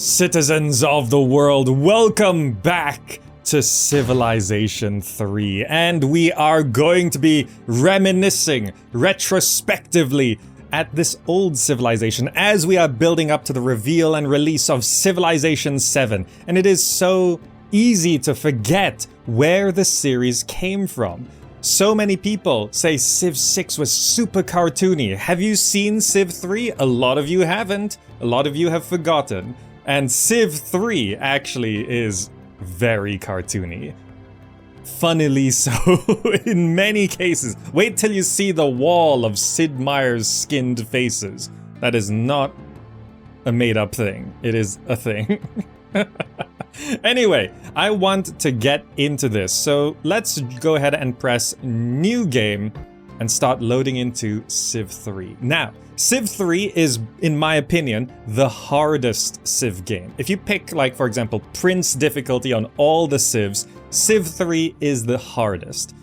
Citizens of the world, welcome back to Civilization 3, and we are going to be reminiscing retrospectively at this old civilization as we are building up to the reveal and release of Civilization 7, and it is so easy to forget where the series came from. So many people say Civ 6 was super cartoony. Have you seen Civ 3? A lot of you haven't. A lot of you have forgotten. And Civ 3 actually is very cartoony. Funnily so, in many cases. Wait till you see the wall of Sid Meier's skinned faces. That is not a made-up thing. It is a thing. Anyway, I want to get into this, so let's go ahead and press New Game and start loading into Civ 3. Now, Civ 3 is, in my opinion, the hardest Civ game. If you pick, like, for example, Prince difficulty on all the Civs, Civ 3 is the hardest,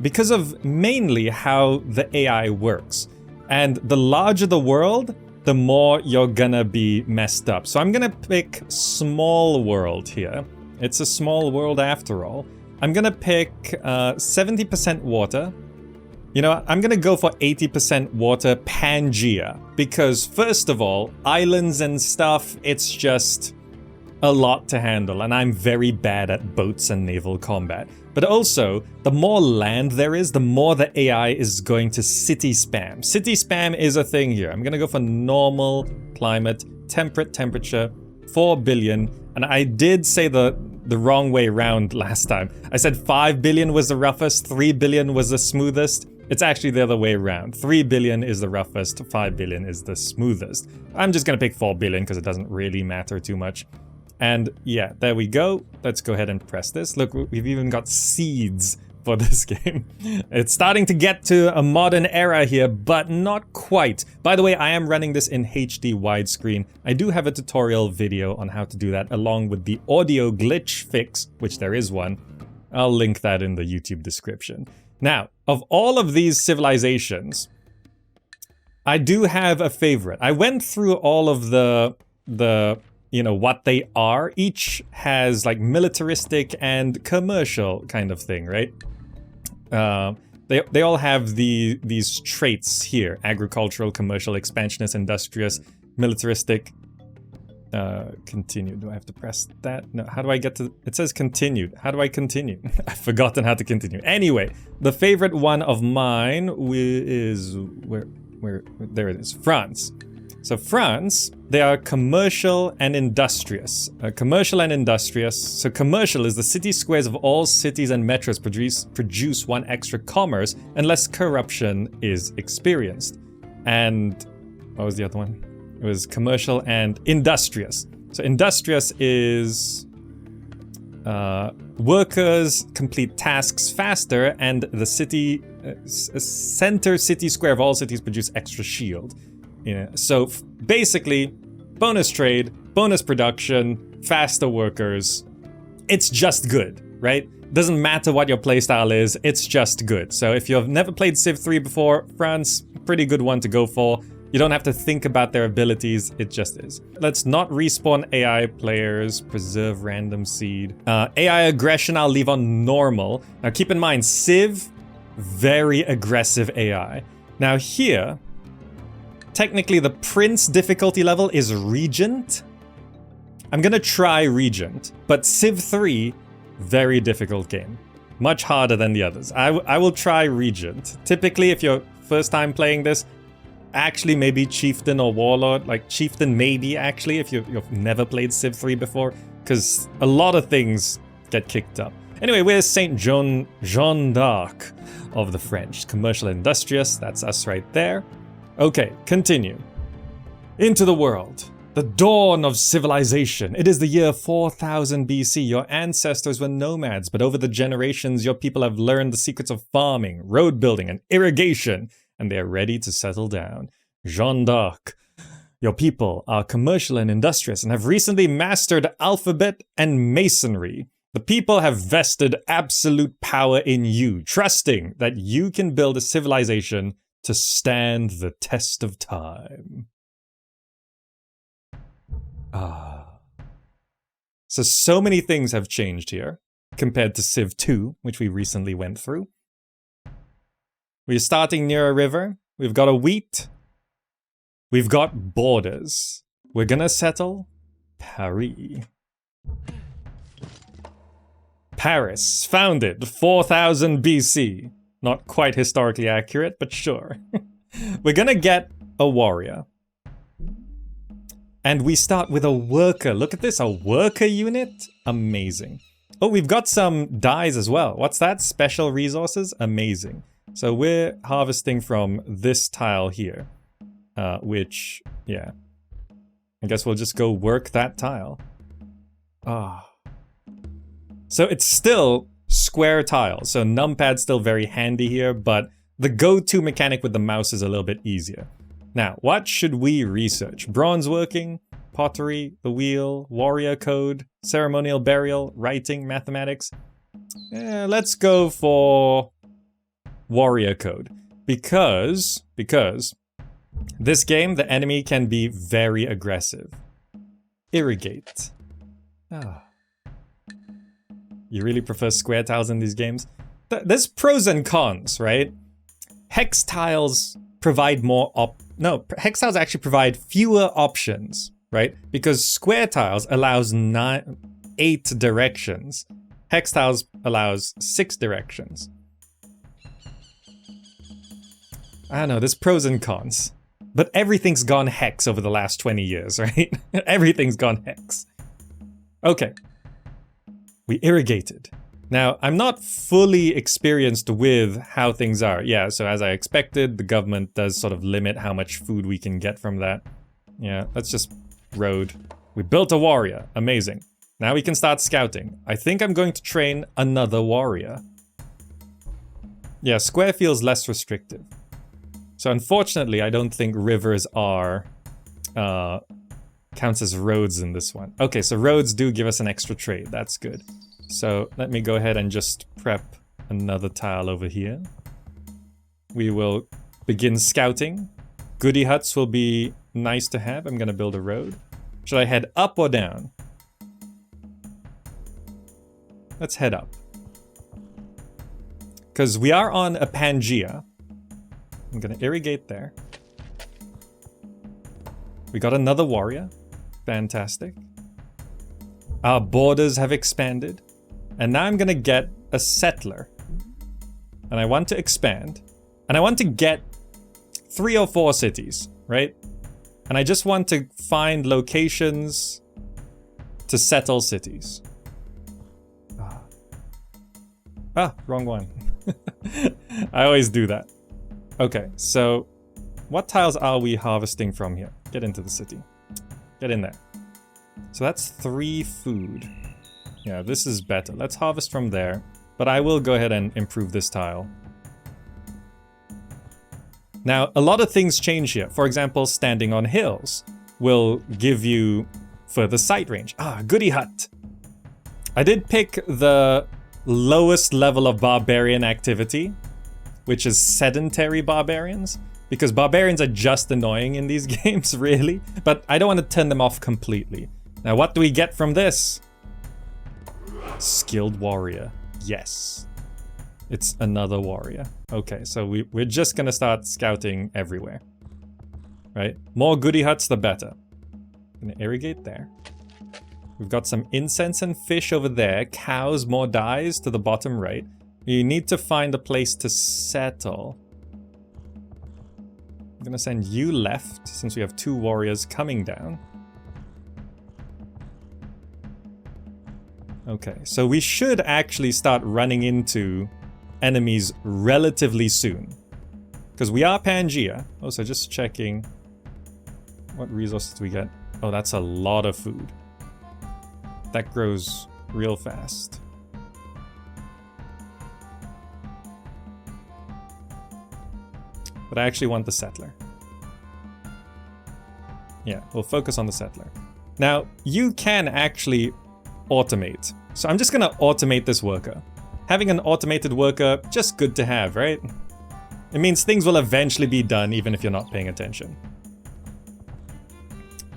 because of mainly how the AI works. And the larger the world, the more you're gonna be messed up. So I'm gonna pick small world here. It's a small world after all. I'm gonna pick 70% water. You know, I'm gonna go for 80% water Pangea, because first of all, islands and stuff, it's just a lot to handle, and I'm very bad at boats and naval combat. But also, the more land there is, the more the AI is going to city spam. City spam is a thing here. I'm gonna go for normal climate, temperate temperature, 4 billion, and I did say the wrong way around last time. I said 5 billion was the roughest, 3 billion was the smoothest. It's actually the other way around. 3 billion is the roughest, 5 billion is the smoothest. I'm just gonna pick 4 billion because it doesn't really matter too much. And yeah, there we go. Let's go ahead and press this. Look, we've even got seeds for this game. It's starting to get to a modern era here, but not quite. By the way, I am running this in HD widescreen. I do have a tutorial video on how to do that, along with the audio glitch fix, which there is one. I'll link that in the YouTube description. Now, of all of these civilizations, I do have a favorite. I went through all of the you know, what they are. Each has like militaristic and commercial kind of thing, right? They all have these traits here: agricultural, commercial, expansionist, industrious, militaristic. Continue. Do I have to press that? No. How do I get to? It says continued. How do I continue? I've forgotten how to continue. Anyway, the favorite one of mine is where there it is. France. So France, they are commercial and industrious. Commercial and industrious. So commercial is the city squares of all cities and metros produce one extra commerce unless corruption is experienced. And what was the other one? It was commercial and industrious. So industrious is workers complete tasks faster, and the city center city square of all cities produce extra shield. Yeah, so basically, bonus trade, bonus production, faster workers. It's just good, right? Doesn't matter what your playstyle is, it's just good. So if you've never played Civ 3 before, France, pretty good one to go for. You don't have to think about their abilities, it just is. Let's not respawn AI players, preserve random seed. AI aggression I'll leave on normal. Now keep in mind, Civ, very aggressive AI. Now here, technically the Prince difficulty level is Regent. I'm gonna try Regent, but Civ 3, very difficult game. Much harder than the others. I will try Regent. Typically, if you're first time playing this, actually maybe Chieftain or Warlord. Like Chieftain maybe, actually, if you've never played Civ 3 before, because a lot of things get kicked up. Anyway, we're Saint Jean d'Arc of the French. Commercial and industrious, that's us right there. Okay, continue. Into the world. The dawn of civilization. It is the year 4000 BC. Your ancestors were nomads, but over the generations, your people have learned the secrets of farming, road building, and irrigation, and they are ready to settle down. Jeanne d'Arc. Your people are commercial and industrious and have recently mastered alphabet and masonry. The people have vested absolute power in you, trusting that you can build a civilization to stand the test of time. So many things have changed here compared to Civ 2, which we recently went through. We're starting near a river. We've got a wheat. We've got borders. We're gonna settle Paris. Paris, founded 4000 BC. Not quite historically accurate, but sure. We're gonna get a warrior. And we start with a worker. Look at this, a worker unit? Amazing. Oh, we've got some dyes as well. What's that? Special resources? Amazing. So we're harvesting from this tile here. Which, yeah. I guess we'll just go work that tile. Ah. So it's still square tiles. So numpad's still very handy here, but the go-to mechanic with the mouse is a little bit easier. Now, what should we research? Bronze working, pottery, the wheel, warrior code, ceremonial burial, writing, mathematics. Let's go for warrior code. Because this game, the enemy can be very aggressive. Irrigate. Ah. You really prefer square tiles in these games? There's pros and cons, right? Hex tiles provide hex tiles actually provide fewer options, right? Because square tiles allows 8 directions. Hex tiles allows 6 directions. I don't know, there's pros and cons. But everything's gone hex over the last 20 years, right? Everything's gone hex. Okay. We irrigated. Now, I'm not fully experienced with how things are. Yeah, so as I expected, the government does sort of limit how much food we can get from that. Yeah, let's just road. We built a warrior. Amazing. Now we can start scouting. I think I'm going to train another warrior. Yeah, square feels less restrictive. So unfortunately, I don't think rivers are counts as roads in this one. Okay, so roads do give us an extra trade. That's good. So let me go ahead and just prep another tile over here. We will begin scouting. Goody huts will be nice to have. I'm going to build a road. Should I head up or down? Let's head up. Because we are on a Pangea. I'm going to irrigate there. We got another warrior. Fantastic. Our borders have expanded. And now I'm going to get a settler. And I want to expand. And I want to get 3 or 4 cities, right? And I just want to find locations to settle cities. Wrong one. I always do that. Okay, so what tiles are we harvesting from here? Get into the city. Get in there. So that's 3 food. Yeah, this is better. Let's harvest from there. But I will go ahead and improve this tile. Now, a lot of things change here. For example, standing on hills will give you further sight range. Goody hut. I did pick the lowest level of barbarian activity, which is sedentary barbarians, because barbarians are just annoying in these games, really. But I don't want to turn them off completely. Now, what do we get from this? Skilled warrior. Yes. It's another warrior. Okay, so we're just gonna start scouting everywhere. Right? More goody huts, the better. Gonna irrigate there. We've got some incense and fish over there. Cows, more dyes to the bottom right. You need to find a place to settle. I'm gonna send you left, since we have 2 warriors coming down. Okay, so we should actually start running into enemies relatively soon. Because we are Pangea. Oh, so just checking. What resources do we get? Oh, that's a lot of food. That grows real fast. But I actually want the settler. Yeah, we'll focus on the settler. Now, you can actually automate. So I'm just gonna automate this worker. Having an automated worker, just good to have, right? It means things will eventually be done even if you're not paying attention.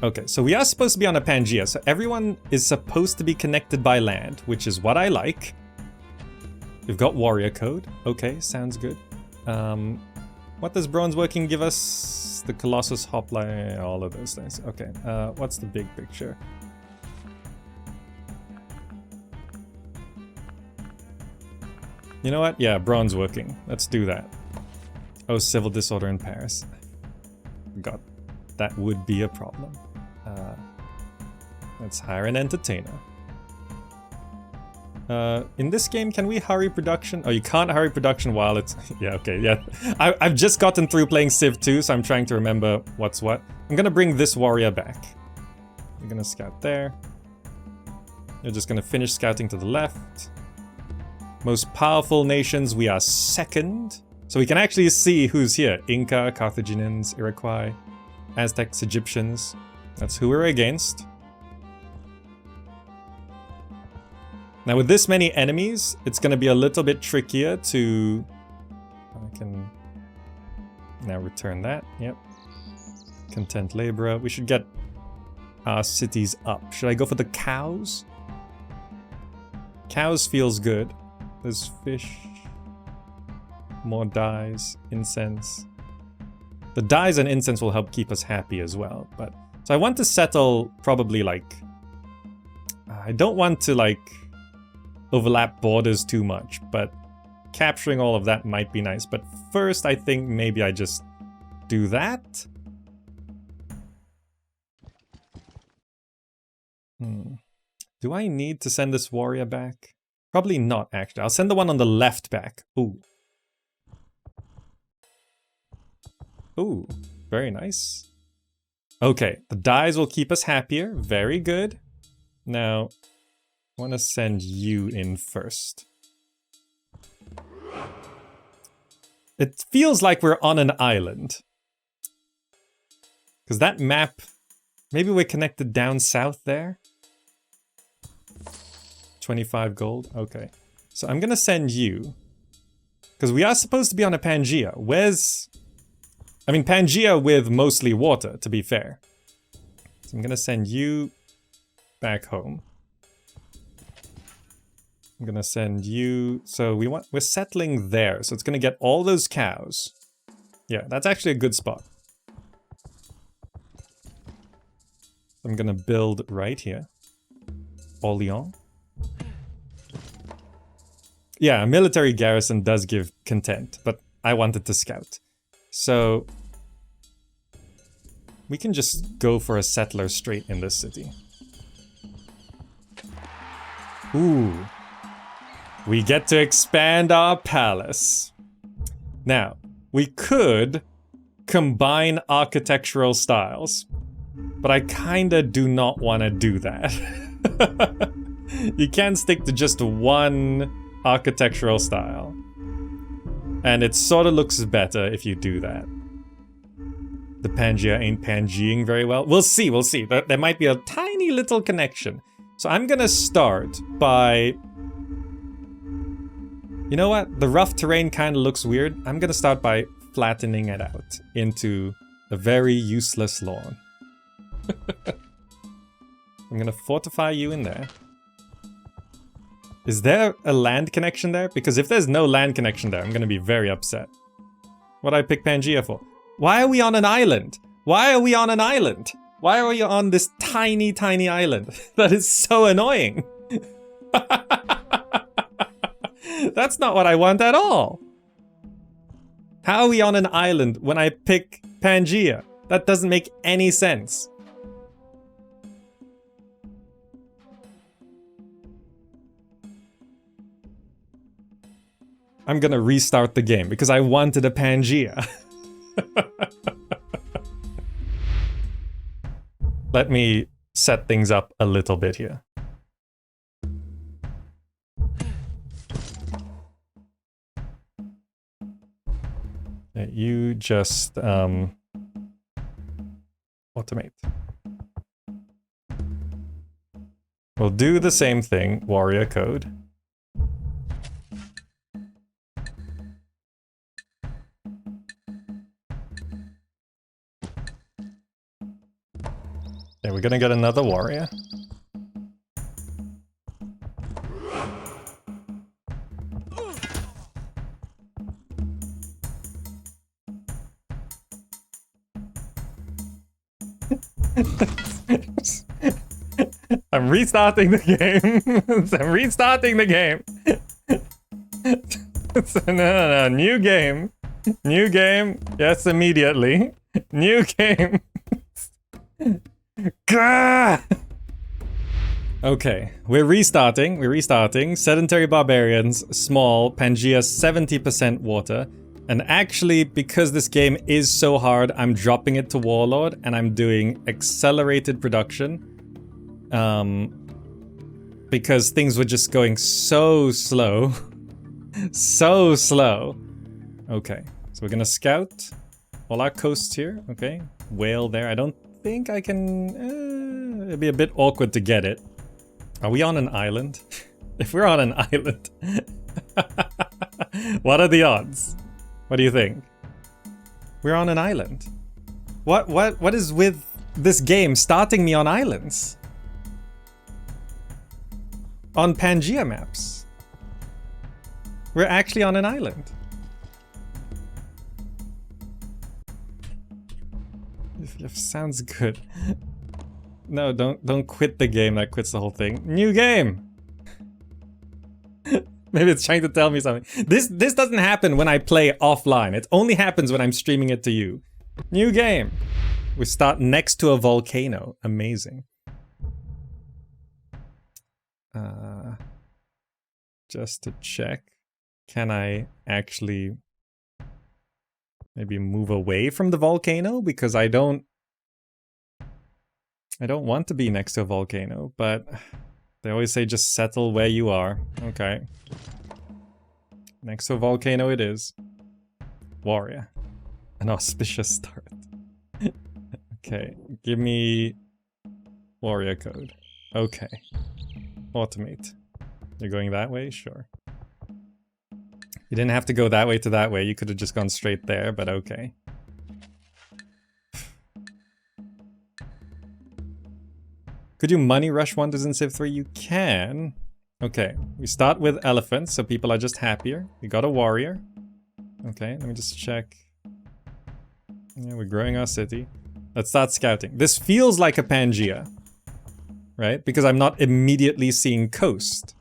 Okay, so we are supposed to be on a Pangea, so everyone is supposed to be connected by land, which is what I like. We've got warrior code. Okay, sounds good. What does bronze working give us? The Colossus hopline, all of those things. Okay, what's the big picture? You know what? Yeah, bronze working. Let's do that. Oh, civil disorder in Paris. God, that would be a problem. Let's hire an entertainer. In this game, can we hurry production? Oh, you can't hurry production while it's... yeah, okay, yeah. I've just gotten through playing Civ 2, so I'm trying to remember what's what. I'm gonna bring this warrior back. We're gonna scout there. You're just gonna finish scouting to the left. Most powerful nations, we are second. So we can actually see who's here. Inca, Carthaginians, Iroquois, Aztecs, Egyptians. That's who we're against. Now with this many enemies, it's going to be a little bit trickier to... I can now return that, yep. Content laborer. We should get our cities up. Should I go for the cows? Cows feels good. There's fish. More dyes, incense. The dyes and incense will help keep us happy as well, but... So I want to settle probably like... I don't want to like... overlap borders too much, but capturing all of that might be nice. But first, I think maybe I just do that. Do I need to send this warrior back? Probably not, actually. I'll send the one on the left back. Ooh. Ooh, very nice. Okay, the dyes will keep us happier. Very good. Now... I want to send you in first. It feels like we're on an island. Because that map... Maybe we're connected down south there? 25 gold? Okay. So I'm going to send you. Because we are supposed to be on a Pangea. Where's... I mean, Pangea with mostly water, to be fair. So I'm going to send you back home. I'm gonna send you... So we're settling there, so it's gonna get all those cows. Yeah, that's actually a good spot. I'm gonna build right here. Orléans. Yeah, a military garrison does give content, but I wanted to scout. So... we can just go for a settler straight in this city. Ooh. We get to expand our palace. Now, we could combine architectural styles, but I kinda do not want to do that. You can't stick to just one architectural style. And it sort of looks better if you do that. The Pangea ain't Pangeing very well. We'll see, we'll see. There might be a tiny little connection. So I'm gonna start by... You know what? The rough terrain kind of looks weird. I'm gonna start by flattening it out into a very useless lawn. I'm gonna fortify you in there. Is there a land connection there? Because if there's no land connection there, I'm gonna be very upset. What I pick Pangea for? Why are we on an island? Why are we on an island? Why are we on this tiny, tiny island? That is so annoying. That's not what I want at all. How are we on an island when I pick Pangea? That doesn't make any sense. I'm gonna restart the game because I wanted a Pangea. Let me set things up a little bit here. You just automate. We'll do the same thing, warrior code. we're gonna get another warrior. I'm restarting the game. I'm restarting the game. No, new game. New game. Yes, immediately. New game. Gah! Okay, we're restarting. We're restarting. Sedentary barbarians, small, Pangea 70% water. And actually, because this game is so hard, I'm dropping it to Warlord and I'm doing accelerated production. Because things were just going so slow. So slow. Okay, so we're gonna scout all our coasts here. Okay, whale there. I don't think I can... it'd be a bit awkward to get it. Are we on an island? If we're on an island... What are the odds? What do you think? We're on an island. What is with this game starting me on islands? On Pangea maps. We're actually on an island. If sounds good. No, don't quit the game. That quits the whole thing. New game. Maybe it's trying to tell me something. This doesn't happen when I play offline. It only happens when I'm streaming it to you. New game. We start next to a volcano. Amazing. Just to check. Can I actually maybe move away from the volcano? Because I don't want to be next to a volcano, but they always say just settle where you are. Okay. Next to a volcano it is. Warrior. An auspicious start. Okay, give me warrior code. Okay. Automate. You're going that way? Sure. You didn't have to go that way to that way. You could have just gone straight there, but okay. Could you money rush wonders in Civ 3? You can. Okay, we start with elephants, so people are just happier. We got a warrior. Okay, let me just check. Yeah, we're growing our city. Let's start scouting. This feels like a Pangea, right? Because I'm not immediately seeing coast.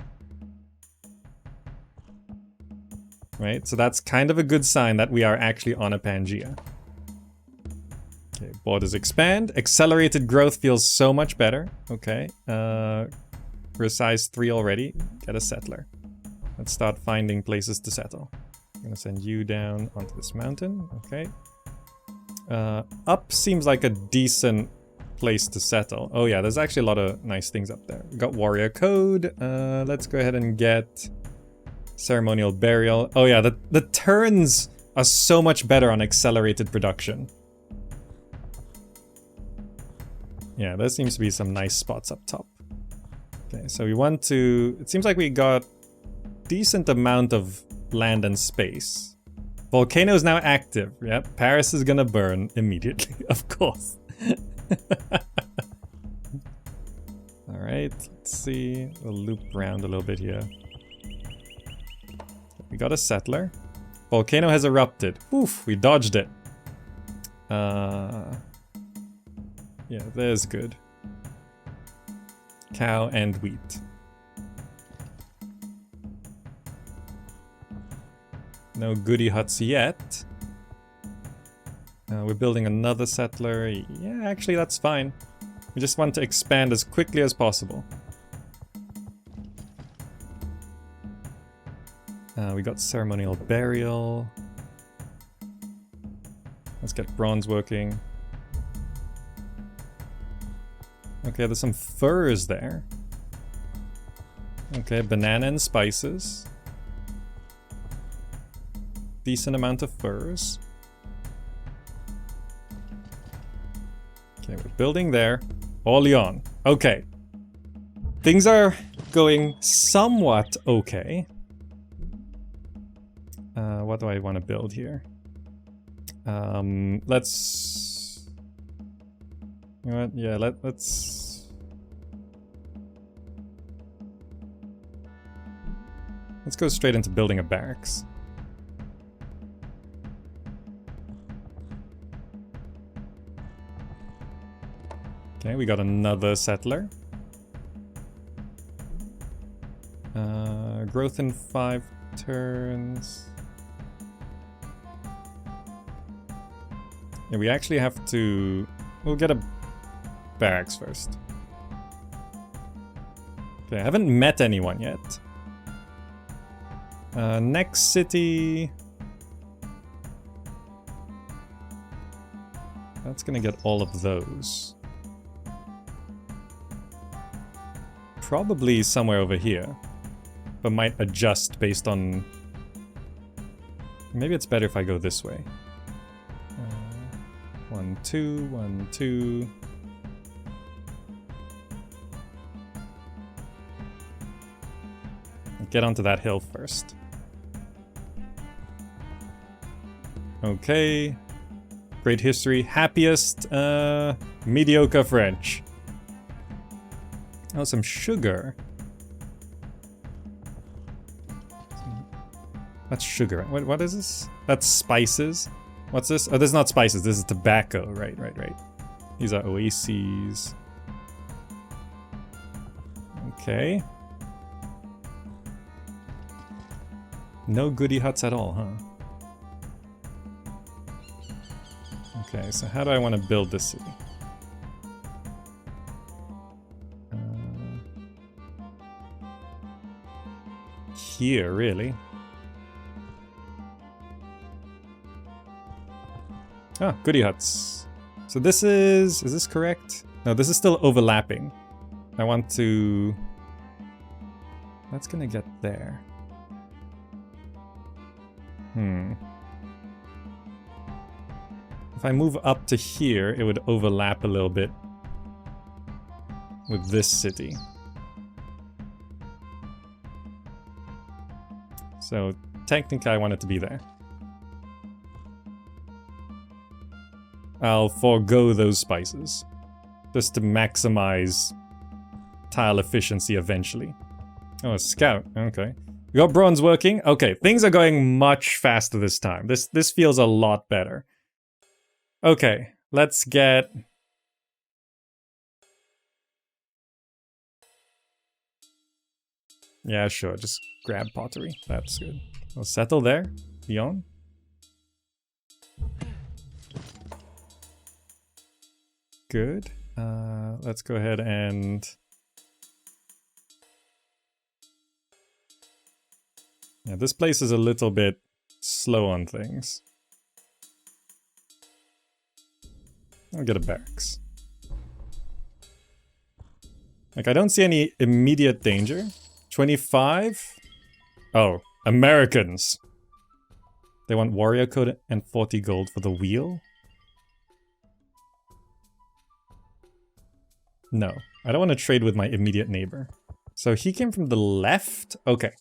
Right, so that's kind of a good sign that we are actually on a Pangea. Okay, borders expand. Accelerated growth feels so much better. Okay, we're size 3 already. Get a settler. Let's start finding places to settle. I'm gonna send you down onto this mountain. Okay. Up seems like a decent place to settle. Oh yeah, there's actually a lot of nice things up there. We got warrior code. Let's go ahead and get ceremonial burial. Oh yeah, the turns are so much better on accelerated production. Yeah, there seems to be some nice spots up top. Okay, so we want to... It seems like we got decent amount of land and space. Volcano is now active. Yep, Paris is gonna burn immediately, of course. Alright, let's see. We'll loop around a little bit here. We got a settler. Volcano has erupted. Oof, we dodged it. Yeah, there's good. Cow and wheat. No goody huts yet. We're building another settler. Yeah, actually that's fine. We just want to expand as quickly as possible. We got ceremonial burial. Let's get bronze working. Okay, there's some furs there. Okay, banana and spices. Decent amount of furs. Okay, we're building there. Orleans. Okay. Things are going somewhat okay. What do I want to build here? Let's You know what? Yeah, let's go straight into building a barracks. Okay, we got another settler. Growth in 5 turns. Yeah, we actually have to... We'll get a barracks first. Okay, I haven't met anyone yet. Next city... That's gonna get all of those. Probably somewhere over here. But might adjust based on... Maybe it's better if I go this way. 1, 2, 1, 2. Get onto that hill first. Okay. Great history. Happiest. Mediocre French. Oh, some sugar. That's sugar. What is this? That's spices. What's this? Oh, this is not spices. This is tobacco. Right. These are oases. Okay. No goody huts at all, huh? Okay, so how do I want to build this city? Here, really? Ah, goody huts. So this is this correct? No, this is still overlapping. I want to... That's gonna get there. If I move up to here, it would overlap a little bit with this city. So technically I want it to be there. I'll forego those spices. Just to maximize tile efficiency eventually. Oh, a scout. Okay. We got bronze working. Okay, things are going much faster this time. This feels a lot better. Okay, let's get... Yeah, sure. Just grab pottery. That's good. We'll settle there. Beyond. Good. Let's go ahead and... Yeah, this place is a little bit slow on things. I'll get a barracks. Like, I don't see any immediate danger. 25? Oh, Americans! They want warrior code and 40 gold for the wheel? No, I don't want to trade with my immediate neighbor. So he came from the left? Okay.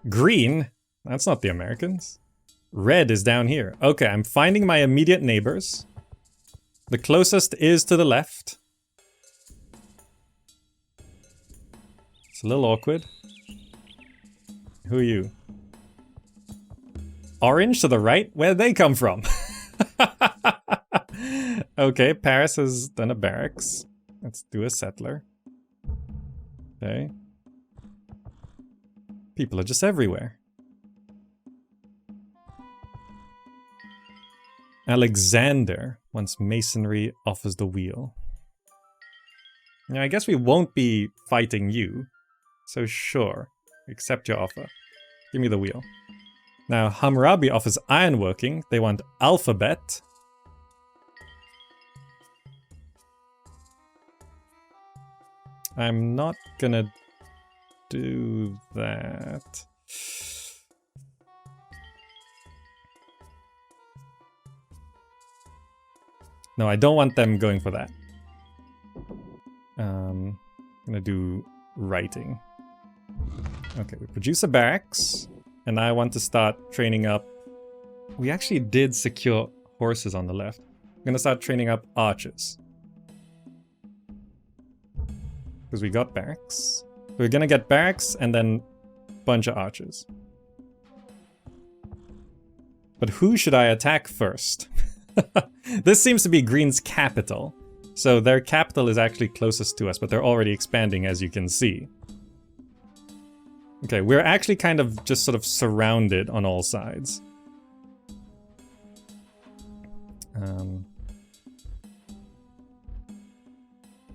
Green? That's not the Americans. Red is down here. Okay, I'm finding my immediate neighbors. The closest is to the left. It's a little awkward. Who are you? Orange to the right? Where'd they come from? Okay, Paris has done a barracks. Let's do a settler. Okay. People are just everywhere. Alexander wants masonry, offers the wheel. Now, I guess we won't be fighting you. So sure, accept your offer. Give me the wheel. Now, Hammurabi offers ironworking. They want alphabet. I'm not gonna do that. No, I don't want them going for that. I'm gonna do writing. Okay, we produce a barracks, and I want to start training up. We actually did secure horses on the left. I'm gonna start training up archers. Because we got barracks. We're gonna get barracks and then a bunch of archers. But who should I attack first? This seems to be Green's capital. So their capital is actually closest to us, but they're already expanding, as you can see. Okay, we're actually kind of just sort of surrounded on all sides.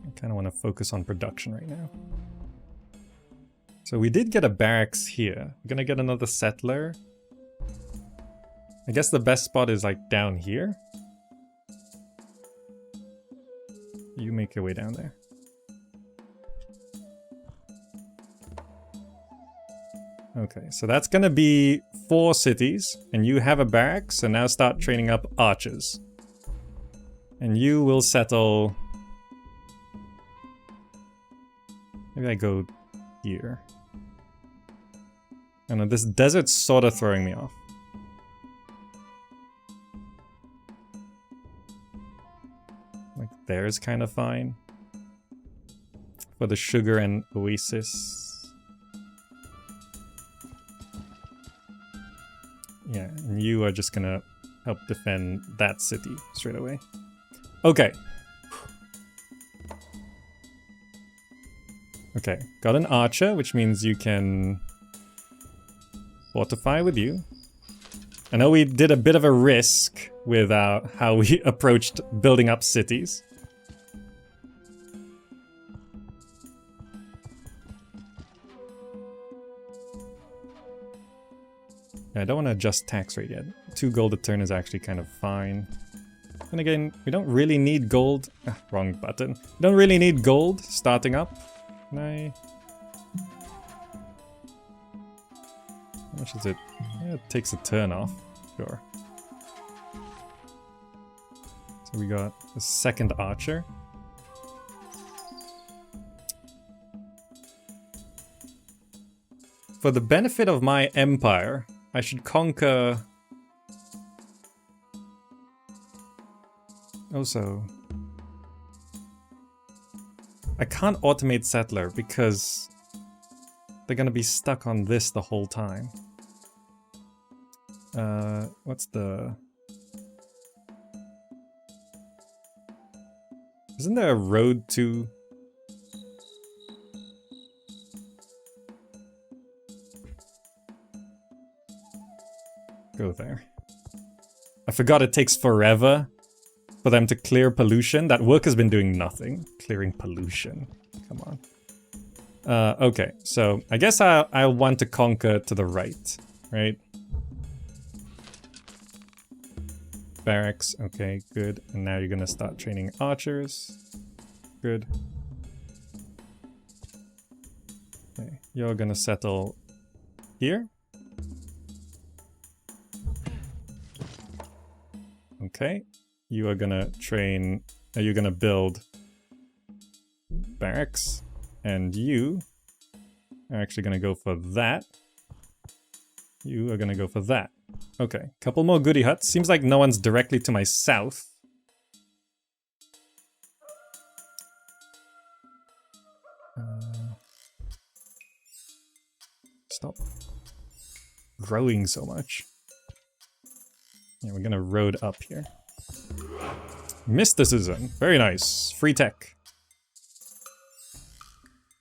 I kind of want to focus on production right now. So we did get a barracks here. We're gonna get another settler. I guess the best spot is like down here. You make your way down there. Okay, so that's gonna be 4 cities, and you have a barrack, so now start training up archers. And you will settle... Maybe I go here. I don't know, this desert's sort of throwing me off. Like, there's kind of fine. For the sugar and oasis. Yeah, and you are just gonna help defend that city straight away. Okay. Okay, got an archer, which means you can fortify with you. I know we did a bit of a risk with how we approached building up cities. I don't want to adjust tax rate yet. 2 gold a turn is actually kind of fine. And again, we don't really need gold. Wrong button. We don't really need gold starting up. Can I... How much is it? Yeah, it takes a turn off. Sure. So we got a second archer. For the benefit of my empire, I should conquer... Also... I can't automate settler because they're gonna be stuck on this the whole time. What's the... Isn't there a road to... Go there. I forgot it takes forever for them to clear pollution. That work has been doing nothing. Clearing pollution. Come on. Okay, so I guess I want to conquer to the right, right? Barracks, okay, good. And now you're gonna start training archers. Good. Okay, you're gonna settle here. Okay, you are gonna train, you're gonna build barracks, and you are actually gonna go for that. You are gonna go for that. Okay, couple more goody huts. Seems like no one's directly to my south. Stop growing so much. Yeah, we're gonna road up here. Mysticism. Very nice. Free tech.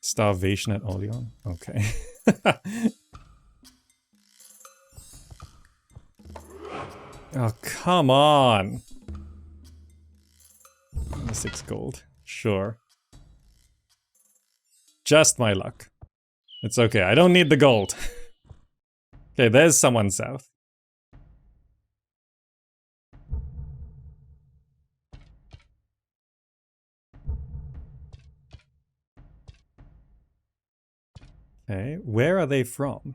Starvation at Oleon. Okay. Oh, come on. 6 gold. Sure. Just my luck. It's okay. I don't need the gold. Okay, there's someone south. Okay, where are they from?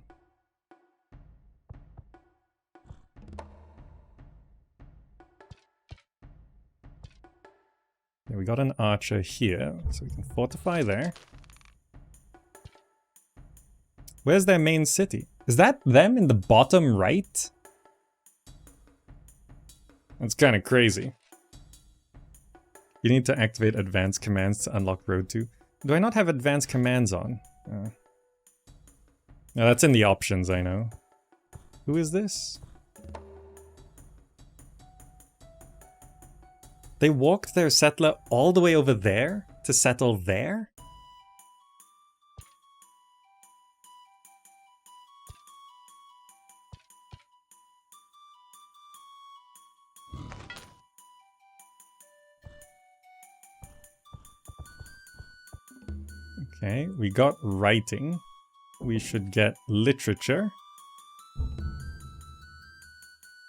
Okay, we got an archer here, so we can fortify there. Where's their main city? Is that them in the bottom right? That's kind of crazy. You need to activate advanced commands to unlock Road 2. Do I not have advanced commands on? No, that's in the options, I know. Who is this? They walked their settler all the way over there to settle there? Okay, we got writing. We should get literature.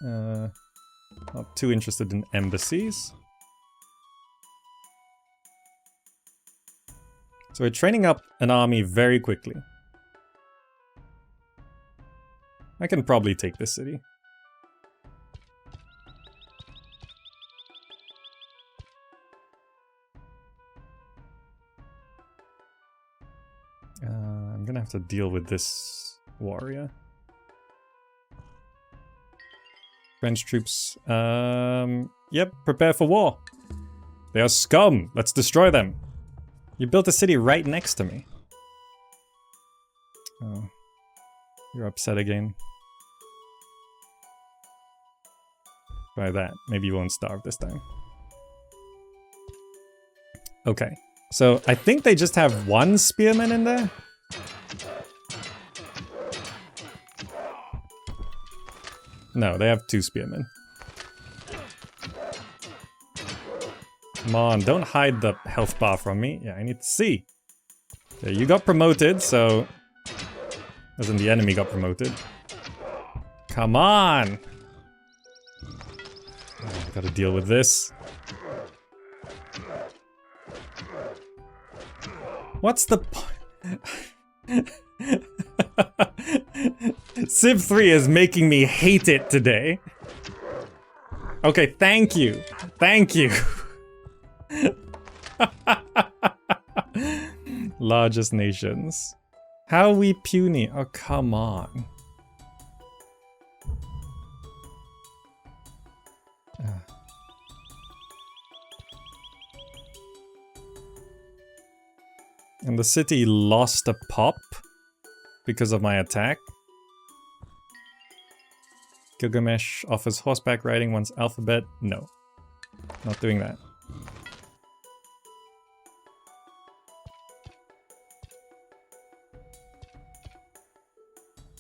Not too interested in embassies. So we're training up an army very quickly. I can probably take this city. I'm gonna have to deal with this warrior. French troops. Yep, prepare for war. They are scum. Let's destroy them. You built a city right next to me. Oh, you're upset again. By that, maybe you won't starve this time. Okay, so I think they just have one spearman in there. No, they have 2 spearmen. Come on, don't hide the health bar from me. Yeah, I need to see. Okay, you got promoted, so... As in the enemy got promoted. Come on! Oh, gotta deal with this. What's the point? Civ 3 is making me hate it today. Okay, thank you. Thank you. Largest nations. How are we puny? Oh, come on. And the city lost a pop because of my attack. Gilgamesh offers horseback riding once alphabet. No. Not doing that.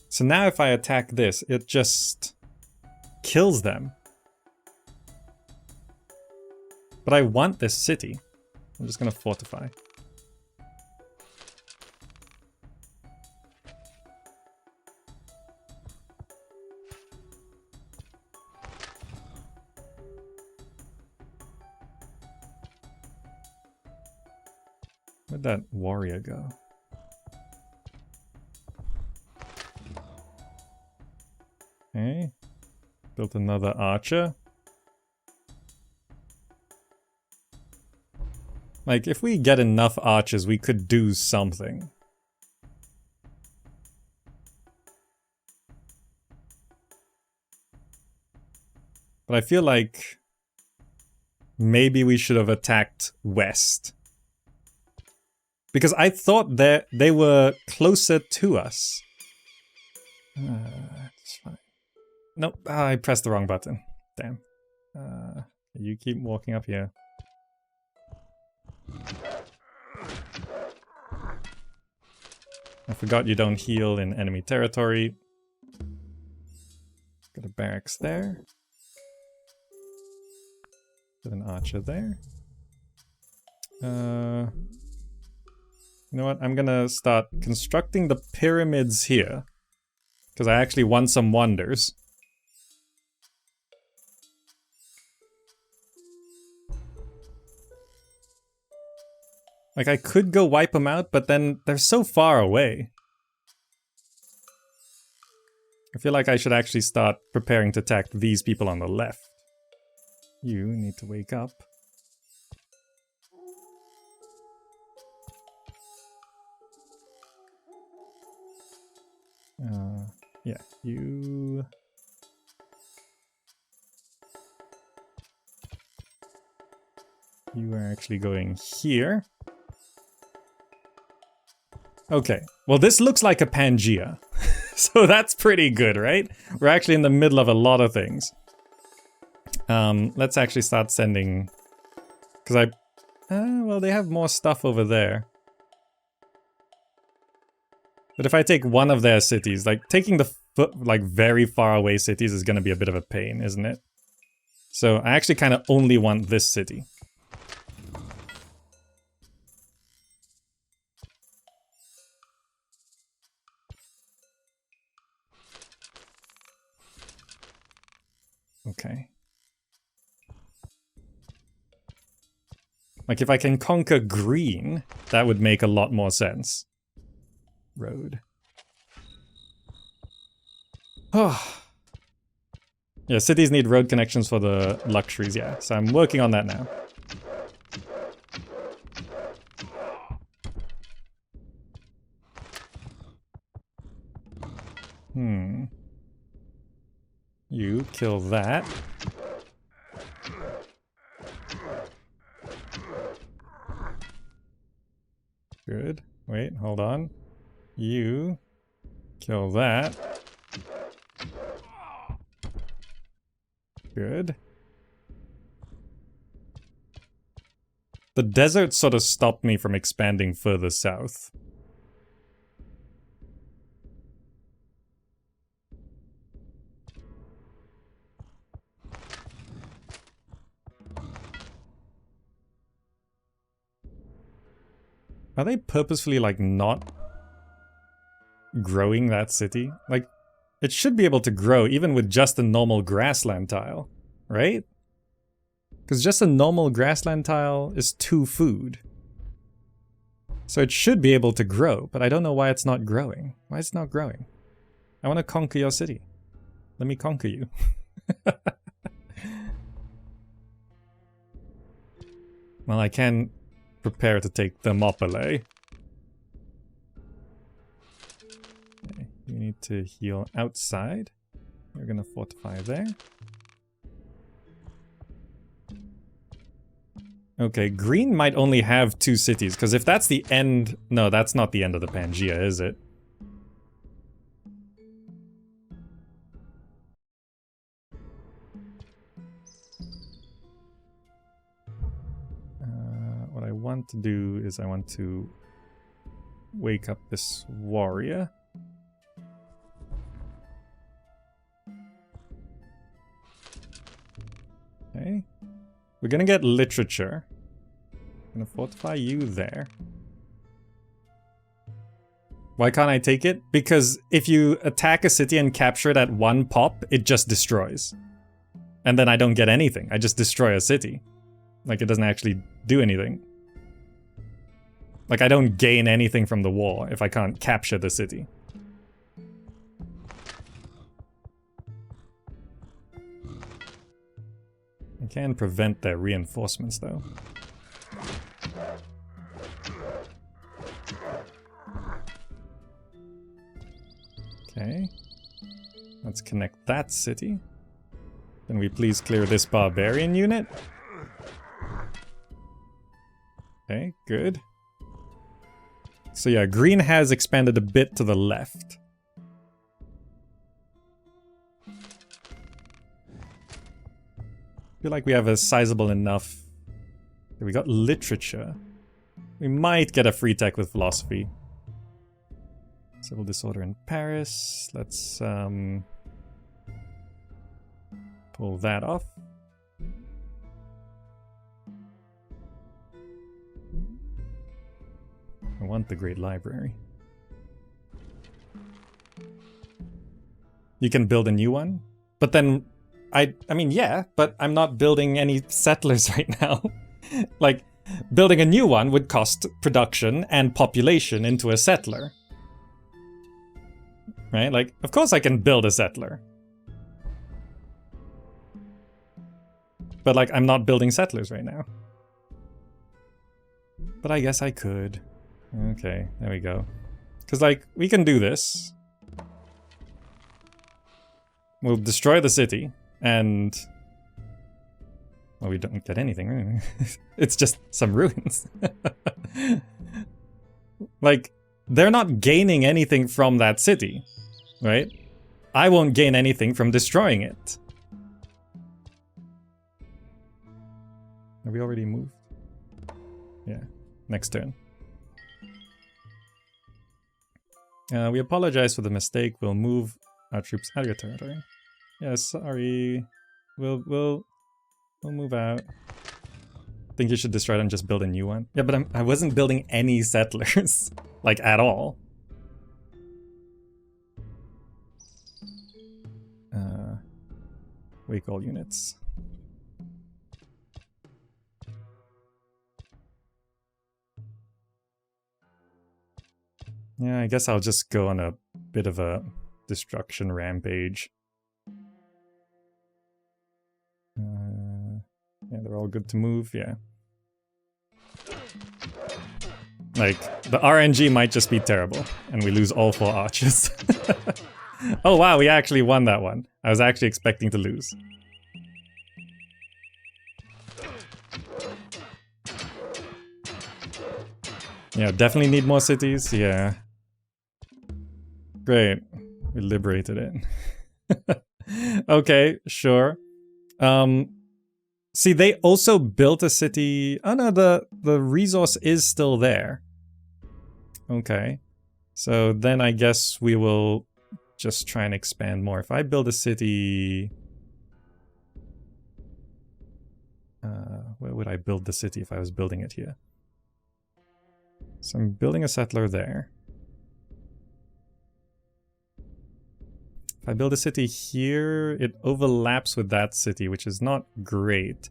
So now if I attack this, it just kills them. But I want this city. I'm just gonna fortify. Where'd that warrior go? Okay. Built another archer. Like, if we get enough archers, we could do something. But I feel like maybe we should have attacked west. Because I thought that they were closer to us. It's fine. Nope, I pressed the wrong button. Damn. You keep walking up here. I forgot you don't heal in enemy territory. Got a barracks there. Got an archer there. You know what? I'm gonna start constructing the pyramids here. Because I actually want some wonders. Like, I could go wipe them out, but then they're so far away. I feel like I should actually start preparing to attack these people on the left. You need to wake up. Yeah, you... You are actually going here. Okay, well this looks like a Pangea. So that's pretty good, right? We're actually in the middle of a lot of things. Let's actually start sending... Because well, they have more stuff over there. But if I take one of their cities, like taking the very far away cities is going to be a bit of a pain, isn't it? So I actually kind of only want this city. Okay. Like if I can conquer green, that would make a lot more sense. Road. Oh. Yeah, cities need road connections for the luxuries, yeah. So I'm working on that now. You kill that. Good. Wait, hold on. You kill that. Good. The desert sort of stopped me from expanding further south. Are they purposefully, like, not growing that city? Like, it should be able to grow even with just a normal grassland tile, right? Because just a normal grassland tile is 2 food. So it should be able to grow, but I don't know why it's not growing. Why is it not growing? I want to conquer your city. Let me conquer you. Well, I can prepare to take Thermopylae. Okay, you need to heal outside. You're gonna fortify there. Okay, green might only have 2 cities, because if that's the end... No, that's not the end of the Pangea, is it? What I want to do is I want to wake up this warrior. Okay. We're gonna get literature. I'm gonna fortify you there. Why can't I take it? Because if you attack a city and capture it at 1 pop, it just destroys. And then I don't get anything. I just destroy a city. Like, it doesn't actually do anything. Like, I don't gain anything from the war if I can't capture the city. I can prevent their reinforcements, though. Okay. Let's connect that city. Can we please clear this barbarian unit? Okay, good. So yeah, green has expanded a bit to the left. I feel like we have a sizable enough... We got literature. We might get a free tech with philosophy. Civil disorder in Paris. Let's pull that off. I want the Great Library. You can build a new one, but then I mean, yeah, but I'm not building any settlers right now. Like, building a new one would cost production and population into a settler. Right? Like, of course I can build a settler. But, like, I'm not building settlers right now. But I guess I could. Okay, there we go. Because, like, we can do this. We'll destroy the city, and... Well, we don't get anything, really. It's just some ruins. Like, they're not gaining anything from that city, right? I won't gain anything from destroying it. Have we already moved? Yeah, next turn. We apologize for the mistake. We'll move our troops out of your territory. Yeah, sorry. We'll move out. Think you should destroy it and just build a new one. Yeah, but I wasn't building any settlers, like at all. Wake all units. Yeah, I guess I'll just go on a bit of a destruction rampage. Yeah, they're all good to move, yeah. Like, the RNG might just be terrible, and we lose all 4 archers. Oh wow, we actually won that one. I was actually expecting to lose. Yeah, definitely need more cities, yeah. Great, we liberated it. Okay, sure. See, they also built a city. Oh no, the resource is still there. Okay. So then I guess we will just try and expand more. If I build a city... where would I build the city if I was building it here? So I'm building a settler there. If I build a city here, it overlaps with that city, which is not great.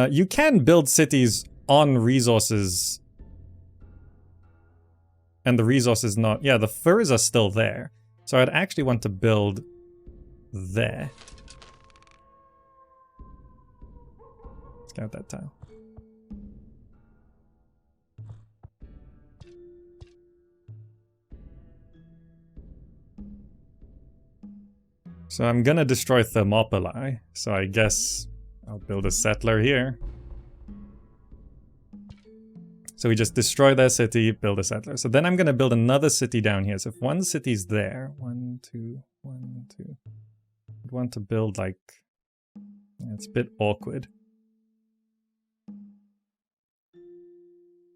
You can build cities on resources. And the resources not... Yeah, the furs are still there. So I'd actually want to build there. Let's get that tile. So I'm gonna destroy Thermopylae, so I guess I'll build a settler here. So we just destroy their city, build a settler. So then I'm gonna build another city down here. So if one city's there, 1, 2, 1, 2. I'd want to build like... Yeah, it's a bit awkward.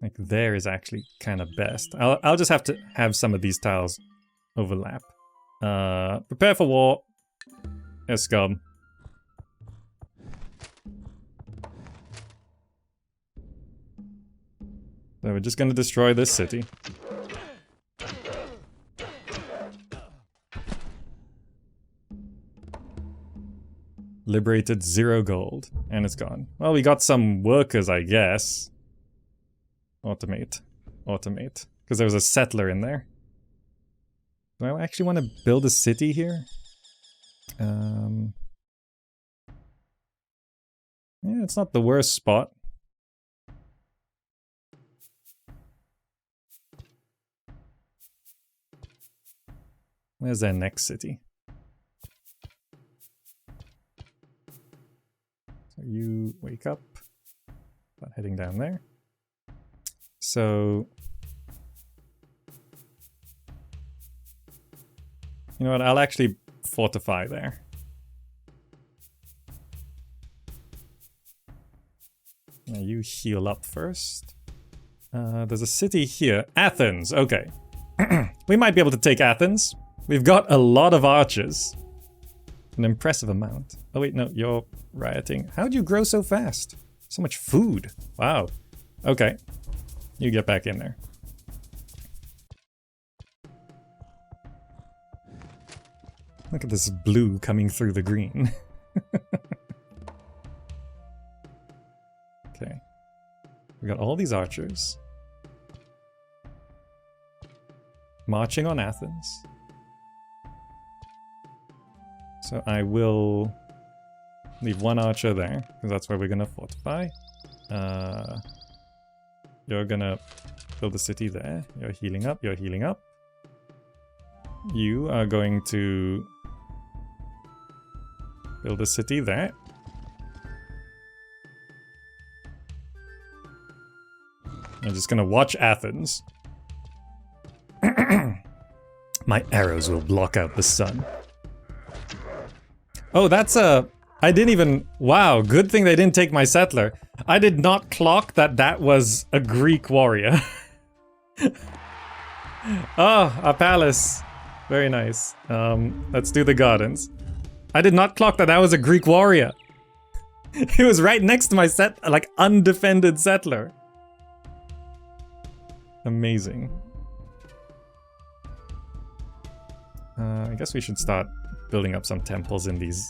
Like there is actually kind of best. I'll just have to have some of these tiles overlap. Prepare for war. Yes, scum. So we're just gonna destroy this city. Liberated 0 gold. And it's gone. Well, we got some workers, I guess. Automate. Automate. Because there was a settler in there. Do I actually want to build a city here? Yeah, it's not the worst spot. Where's their next city? So you wake up. Start heading down there. So... You know what, I'll actually fortify there. Now you heal up first. There's a city here. Athens, okay. We might be able to take Athens. We've got a lot of archers. An impressive amount. Oh wait, no, you're rioting. How'd you grow so fast? So much food. Wow. Okay. You get back in there. Look at this blue coming through the green. Okay. We got all these archers. Marching on Athens. So I will leave 1 archer there, because that's where we're gonna fortify. You're gonna build a city there. You're healing up, you're healing up. You are going to build a city there. I'm just gonna watch Athens. My arrows will block out the sun. Oh, that's a... I didn't even... Wow, good thing they didn't take my settler. I did not clock that that was a Greek warrior. Oh, a palace. Very nice. Let's do the gardens. I did not clock that that was a Greek warrior. He was right next to my undefended settler. Amazing. I guess we should start building up some temples in these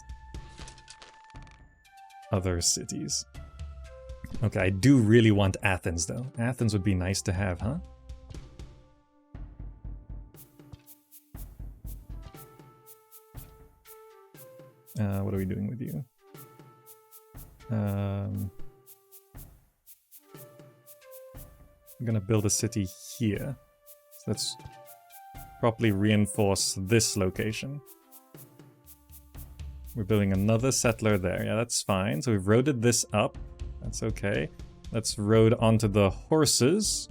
other cities. Okay, I do really want Athens though. Athens would be nice to have, huh? What are we doing with you? I'm gonna build a city here. So let's properly reinforce this location. We're building another settler there. Yeah, that's fine. So we've roaded this up. That's okay. Let's road onto the horses.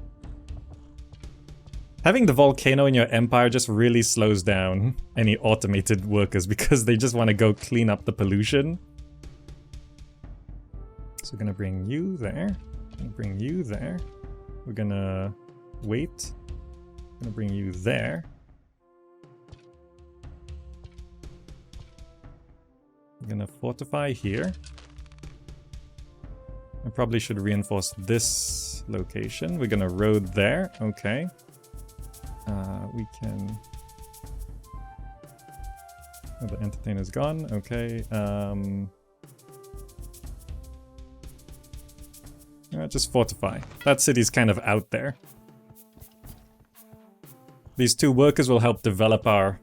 Having the volcano in your empire just really slows down any automated workers because they just want to go clean up the pollution. So we're gonna bring you there. Gonna bring you there. We're gonna wait. Gonna bring you there. I'm gonna fortify here. I probably should reinforce this location. We're gonna road there. Okay. We can... Oh, the entertainer's gone. Okay. Just fortify. That city's kind of out there. These two workers will help develop our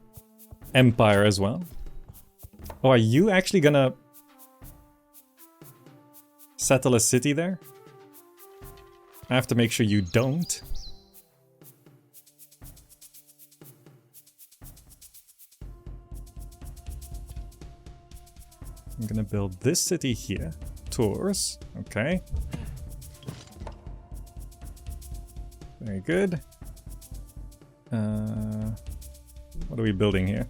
empire as well. Oh, are you actually gonna settle a city there? I have to make sure you don't. I'm gonna build this city here. Tours. Okay. Very good. What are we building here?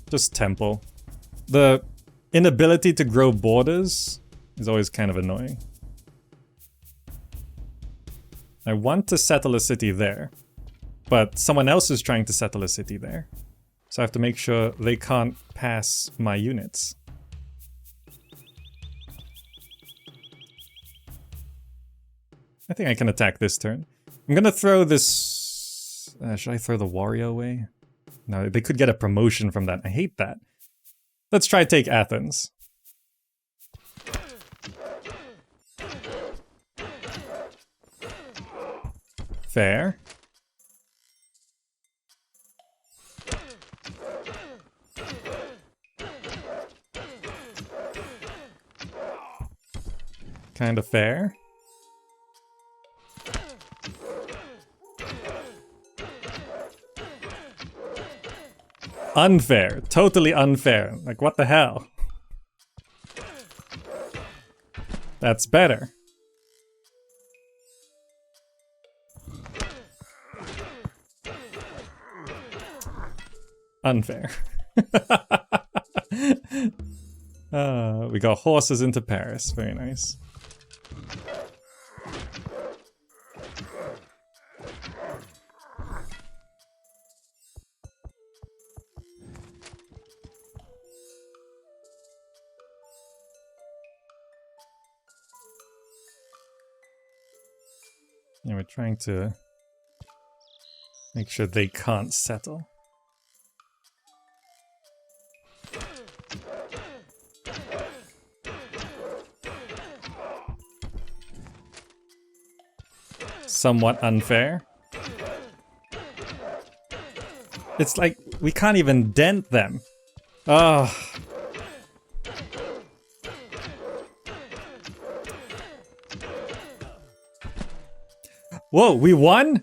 Just temple. The inability to grow borders is always kind of annoying. I want to settle a city there, but someone else is trying to settle a city there. So I have to make sure they can't pass my units. I think I can attack this turn. I'm gonna throw this... should I throw the warrior away? No, they could get a promotion from that. I hate that. Let's try take Athens. Fair. Kind of fair. Unfair. Totally unfair. Like, what the hell? That's better. Unfair. We got horses into Paris. Very nice. Yeah, we're trying to make sure they can't settle. Somewhat unfair. It's like we can't even dent them. Oh. Whoa, we won?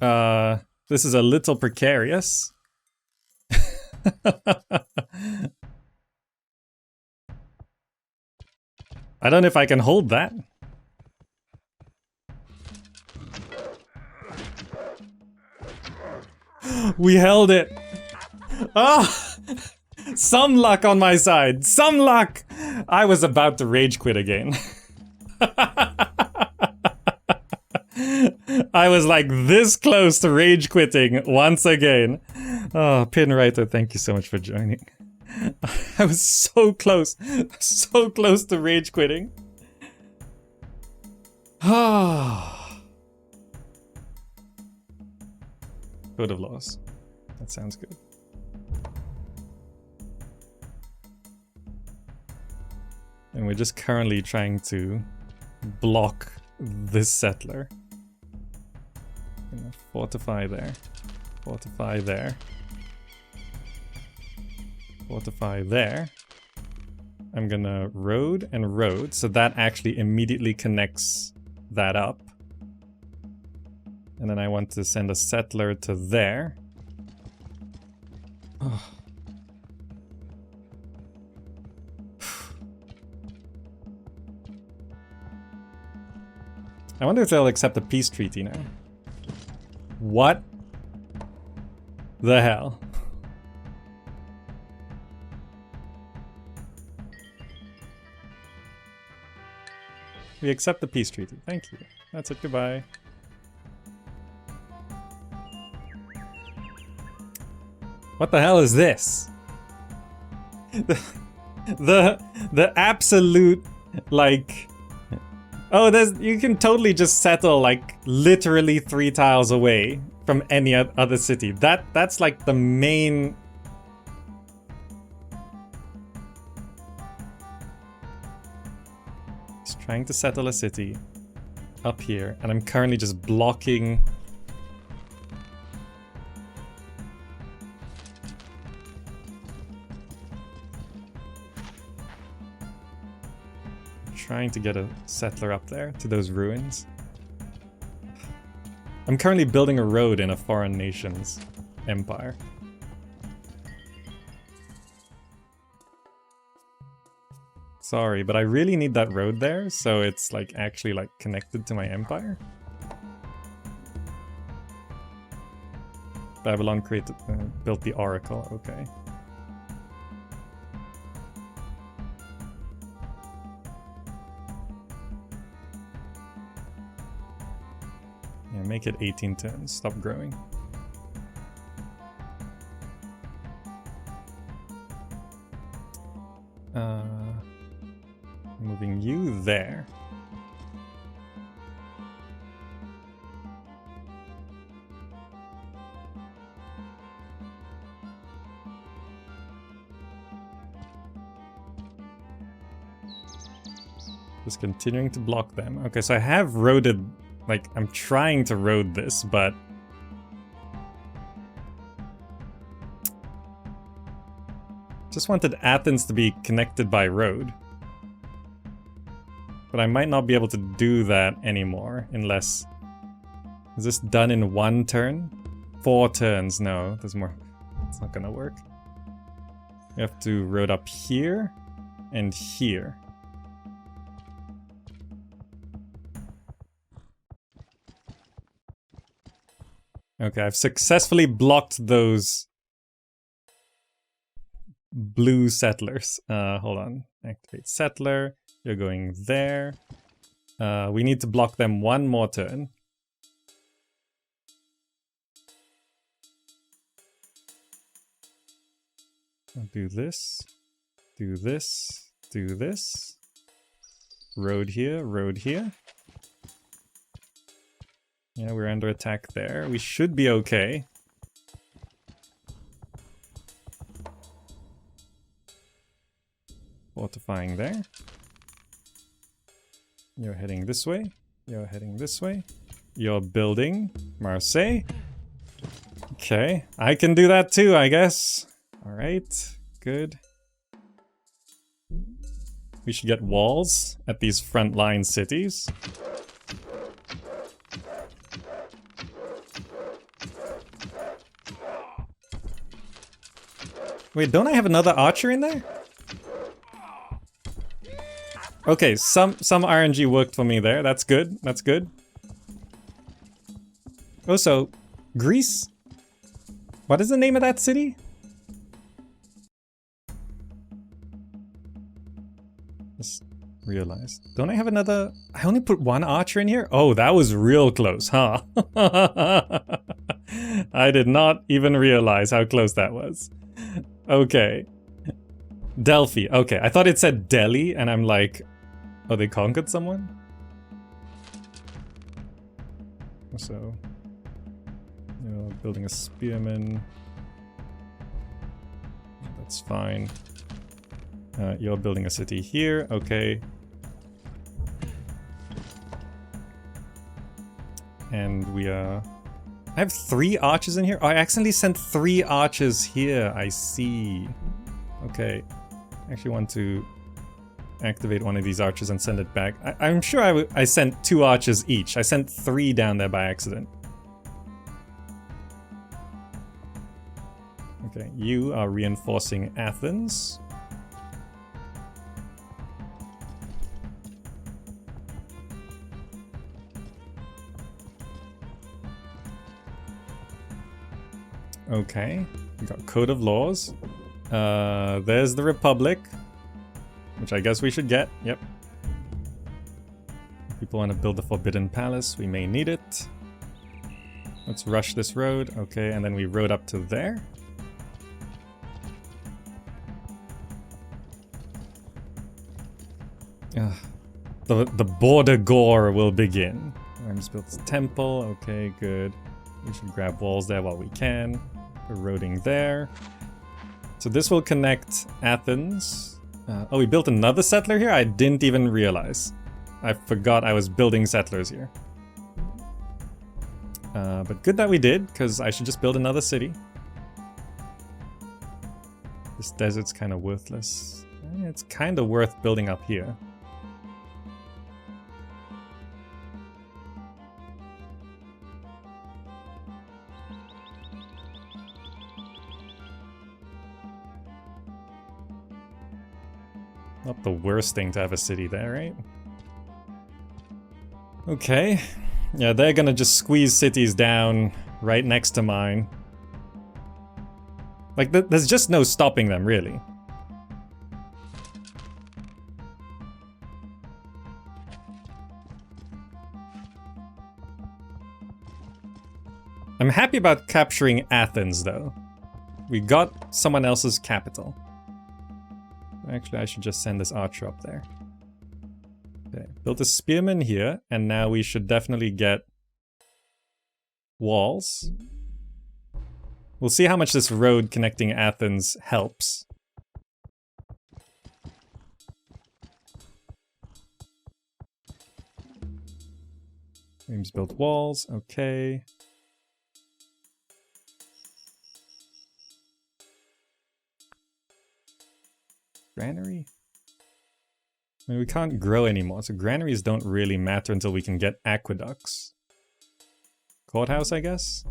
This is a little precarious. I don't know if I can hold that. We held it. Ah! Some luck on my side. Some luck! I was about to rage quit again. I was like this close to rage quitting once again. Oh, Pinwriter, thank you so much for joining. I was so close to rage quitting. Ah. Code of laws. That sounds good. And we're just currently trying to block this settler. Gonna fortify there. Fortify there. Fortify there. I'm gonna road and road, so that actually immediately connects that up. And then I want to send a settler to there. Oh. I wonder if they'll accept a peace treaty now. What the hell? We accept the peace treaty. Thank you. That's it. Goodbye. What the hell is this? The absolute, like... Oh, you can totally just settle like literally 3 tiles away from any other city. That's like the main... Just trying to settle a city up here, and I'm currently just blocking... Trying to get a settler up there to those ruins. I'm currently building a road in a foreign nation's empire. Sorry, but I really need that road there, so it's like actually like connected to my empire. Babylon built the oracle, okay. Yeah, make it 18 turns, stop growing. Moving you there. Just continuing to block them. Okay, so I have roaded, like, I'm trying to road this, but... Just wanted Athens to be connected by road. But I might not be able to do that anymore, unless... Is this done in 1 turn? 4 turns, no, there's more. It's not gonna work. You have to road up here, and here. Okay, I've successfully blocked those blue settlers. Hold on. Activate settler. You're going there. We need to block them 1 more turn. I'll do this. Do this. Do this. Road here. Road here. Yeah, we're under attack there. We should be okay. Fortifying there. You're heading this way. You're heading this way. You're building Marseille. Okay, I can do that too, I guess. Alright, good. We should get walls at these frontline cities. Wait, don't I have another archer in there? Okay, some RNG worked for me there. That's good. That's good. Also, Greece? What is the name of that city? Just realized. Don't I have another? I only put one archer in here? Oh, that was real close, huh? I did not even realize how close that was. Okay. Delphi. Okay, I thought it said Delhi, and I'm like, oh, they conquered someone? So, you know, building a spearman. That's fine. You're building a city here, okay. And we are... I have 3 archers in here? Oh, I accidentally sent 3 archers here, I see. Okay. I actually want to activate one of these archers and send it back. I'm sure I sent 2 archers each. I sent 3 down there by accident. Okay, you are reinforcing Athens. Okay, we got Code of Laws. There's the Republic, which I guess we should get. Yep. If people want to build the Forbidden Palace, we may need it. Let's rush this road. Okay, and then we rode up to there. The border gore will begin. I just built this temple. Okay, good. We should grab walls there while we can. Eroding there. So this will connect Athens. Oh, we built another settler here? I didn't even realize. I forgot I was building settlers here. But good that we did, because I should just build another city. This desert's kind of worthless. It's kind of worth building up here. Not the worst thing to have a city there, right? Okay. Yeah, they're gonna just squeeze cities down right next to mine. Like, there's just no stopping them, really. I'm happy about capturing Athens, though. We got someone else's capital. Actually, I should just send this archer up there. Okay, built a spearman here, and now we should definitely get walls. We'll see how much this road connecting Athens helps. James built walls, okay. Granary? I mean, we can't grow anymore, so granaries don't really matter until we can get aqueducts. Courthouse, I guess?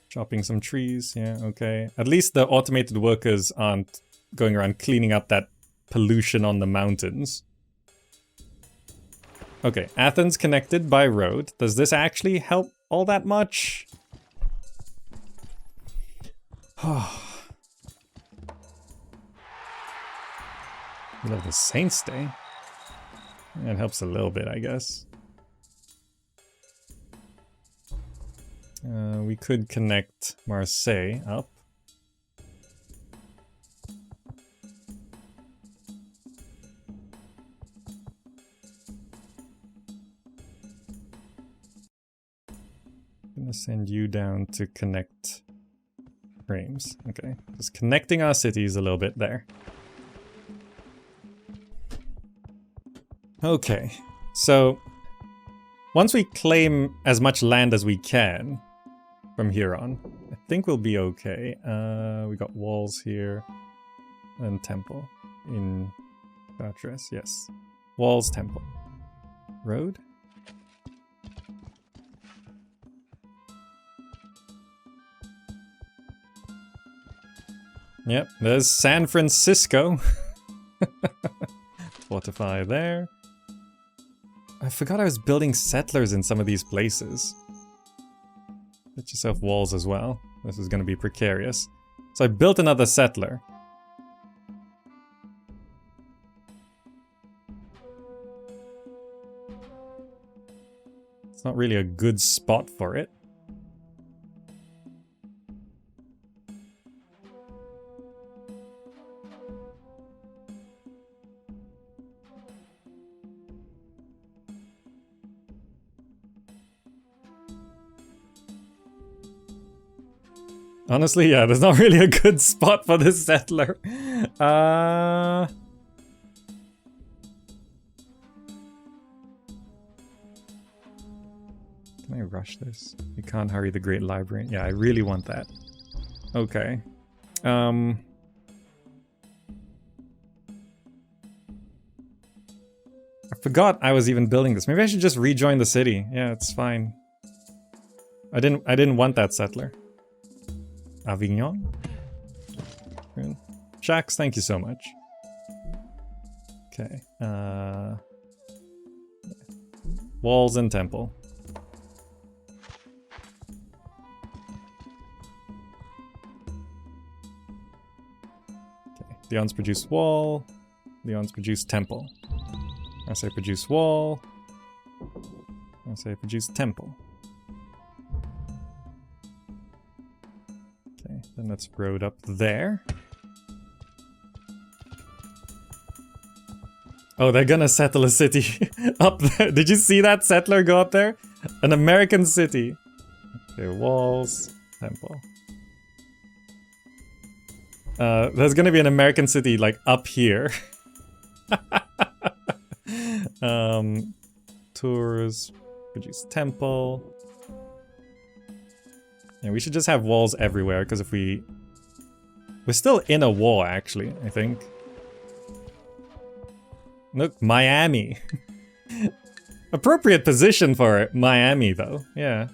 Chopping some trees, yeah, okay. At least the automated workers aren't going around cleaning up that pollution on the mountains. Okay, Athens connected by road. Does this actually help all that much? We love the Saints' Day. That helps a little bit, I guess. We could connect Marseille up. I'm gonna send you down to connect frames. Okay, just connecting our cities a little bit there. Okay, so once we claim as much land as we can from here on, I think we'll be okay. We got walls here and temple in Fortress, yes. Walls, temple. Road? Yep, there's San Francisco. Fortify there. I forgot I was building settlers in some of these places. Get yourself walls as well. This is going to be precarious. So I built another settler. It's not really a good spot for it. Honestly, yeah, there's not really a good spot for this settler. Can I rush this? You can't hurry the Great Library. Yeah, I really want that. Okay. I forgot I was even building this. Maybe I should just rejoin the city. Yeah, it's fine. I didn't want that settler. Avignon? Shax, thank you so much. Okay. Walls and temple. Okay. Leon's produced wall. Leon's produced temple. I say produce wall. I say produce temple. Okay, then let's road up there. Oh, they're gonna settle a city up there. Did you see that settler go up there? An American city. Okay, walls, temple. There's gonna be an American city like up here. Tours, produce temple. Yeah, we should just have walls everywhere, because if we're still in a war, actually, I think. Look, Miami. Appropriate position for it, Miami, though. Yeah.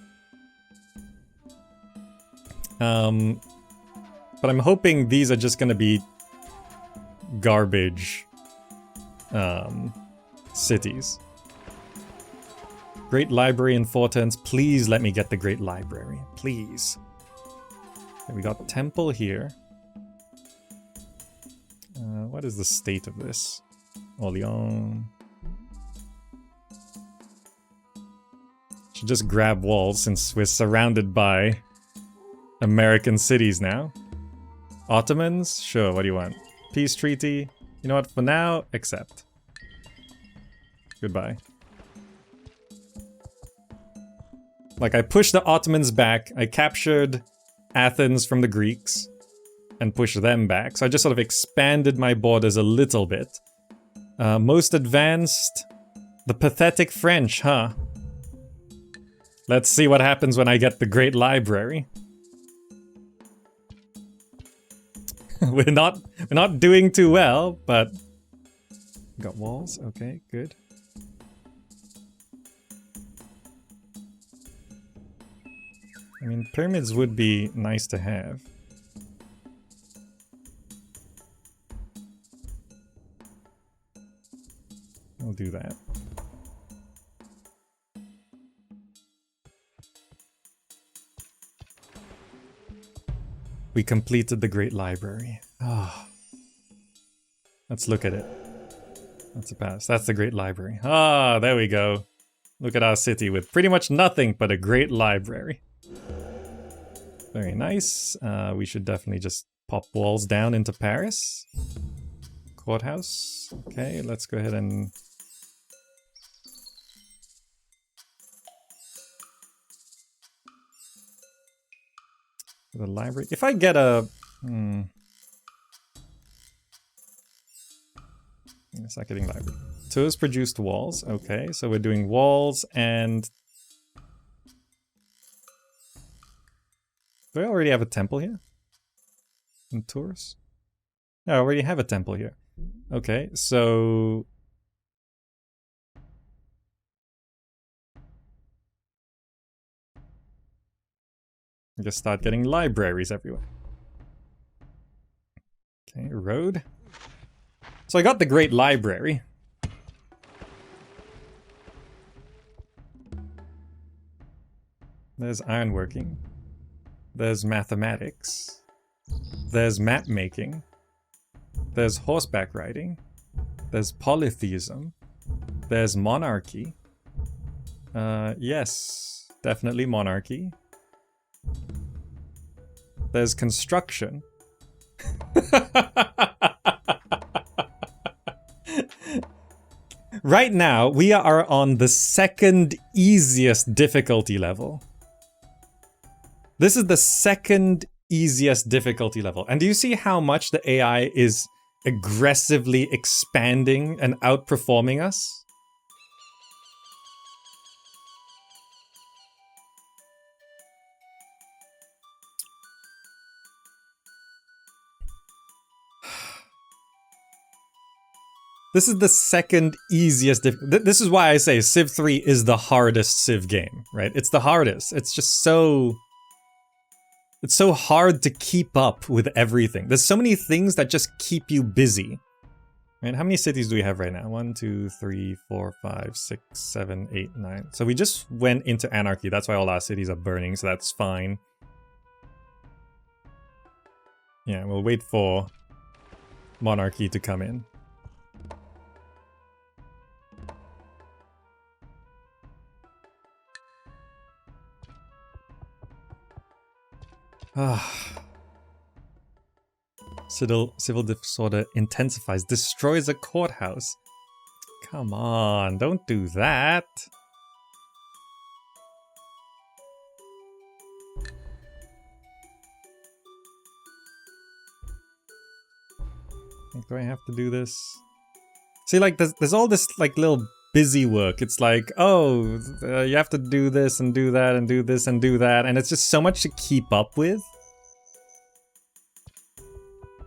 But I'm hoping these are just gonna be garbage cities. Great Library in Fortens. Please let me get the Great Library. Please. Okay, we got temple here. What is the state of this? Orléans. Should just grab walls since we're surrounded by American cities now. Ottomans? Sure, what do you want? Peace treaty? You know what, for now, accept. Goodbye. Like, I pushed the Ottomans back, I captured Athens from the Greeks, and pushed them back. So I just sort of expanded my borders a little bit. Most advanced? The pathetic French, huh? Let's see what happens when I get the Great Library. We're not doing too well, but... Got walls? Okay, good. I mean, pyramids would be nice to have. We'll do that. We completed the Great Library. Ah. Let's look at it. That's a pass. That's the Great Library. Ah, there we go. Look at our city with pretty much nothing but a great library. Very nice. We should definitely just pop walls down into Paris. Courthouse. Okay, let's go ahead and... The library. If I get a... It's not getting library. Tours produced walls. Okay, so we're doing walls and... Do I already have a temple here? In Tours? Yeah, I already have a temple here. Okay, so... Just start getting libraries everywhere. Okay, road. So I got the Great Library. There's ironworking. There's mathematics. There's map making. There's horseback riding. There's polytheism. There's monarchy. Yes, definitely monarchy. There's construction. Right now, we are on the second easiest difficulty level. This is the second easiest difficulty level. And do you see how much the AI is aggressively expanding and outperforming us? This is the second easiest. This is why I say Civ 3 is the hardest Civ game, right? It's the hardest. It's just so... It's so hard to keep up with everything. There's so many things that just keep you busy. Right? How many cities do we have right now? 1, 2, 3, 4, 5, 6, 7, 8, 9. So we just went into Anarchy. That's why all our cities are burning, so that's fine. Yeah, we'll wait for Monarchy to come in. Civil disorder intensifies, destroys a courthouse. Come on, don't do that. Do I have to do this? See, like, there's all this, like, little busy work. It's like, oh, you have to do this and do that and do this and do that, and it's just so much to keep up with.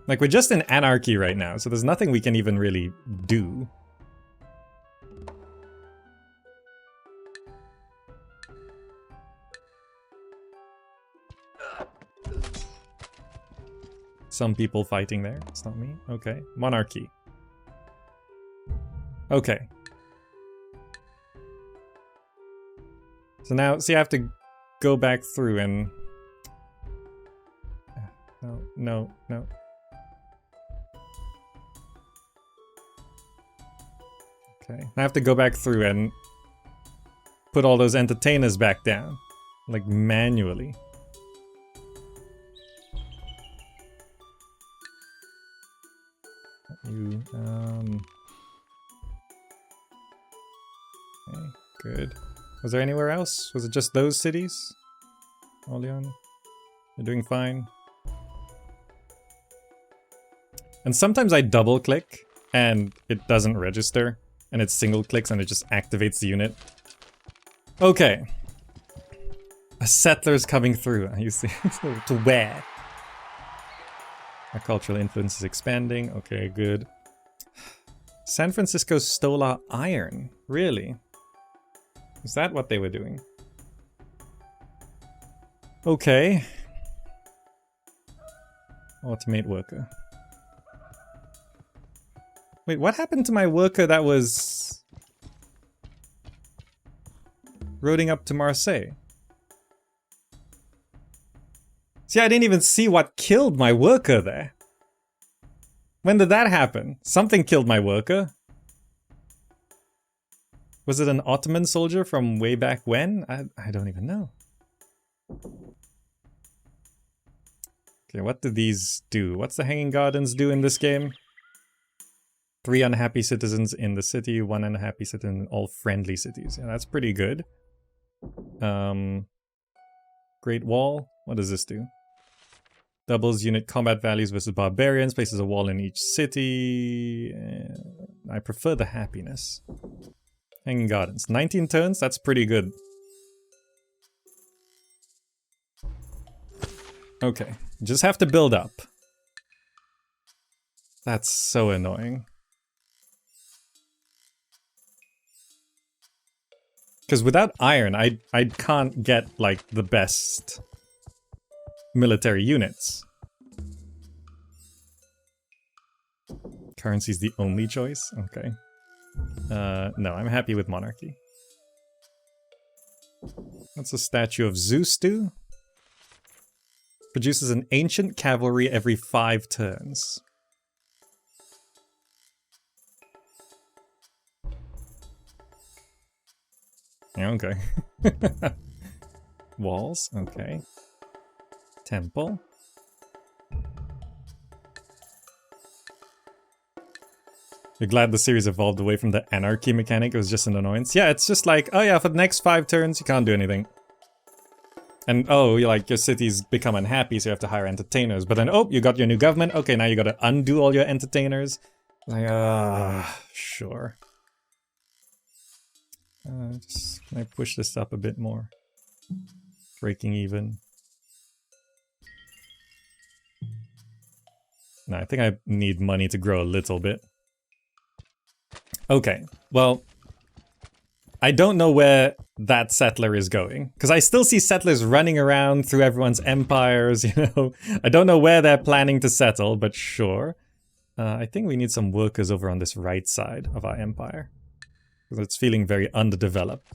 Like, we're just in Anarchy right now, so there's nothing we can even really do. Some people fighting there. It's not me. Okay. Monarchy. Okay. So now, see, I have to go back through and... No. Okay. I have to go back through and put all those entertainers back down. Like, manually. Okay, good. Was there anywhere else? Was it just those cities? Oleon? You're doing fine. And sometimes I double click and it doesn't register. And it single clicks and it just activates the unit. Okay. A settler's coming through. You see? To where? Our cultural influence is expanding. Okay, good. San Francisco stole our iron. Really? Is that what they were doing? Okay. Automate worker. Wait, what happened to my worker that was roading up to Marseille? See, I didn't even see what killed my worker there. When did that happen? Something killed my worker. Was it an Ottoman soldier from way back when? I don't even know. Okay, what do these do? What's the Hanging Gardens do in this game? 3 unhappy citizens in the city, 1 unhappy citizen in all friendly cities. Yeah, that's pretty good. Great Wall. What does this do? Doubles unit combat values versus barbarians. Places a wall in each city. I prefer the happiness. Hanging Gardens. 19 turns? That's pretty good. Okay. Just have to build up. That's so annoying. Because without iron, I can't get, like, the best military units. Currency's the only choice? Okay. No, I'm happy with monarchy. What's a statue of Zeus do? Produces an ancient cavalry every 5 turns. Yeah, okay. Walls, okay. Temple. You're glad the series evolved away from the anarchy mechanic, it was just an annoyance. Yeah, it's just like, oh yeah, for the next 5 turns you can't do anything. And oh, you're like, your city's become unhappy, so you have to hire entertainers. But then, oh, you got your new government, okay, now you gotta undo all your entertainers. Like, sure. Just, can I push this up a bit more? Breaking even. No, I think I need money to grow a little bit. Okay, well, I don't know where that settler is going, because I still see settlers running around through everyone's empires, you know. I don't know where they're planning to settle, but sure. I think we need some workers over on this right side of our empire, because it's feeling very underdeveloped.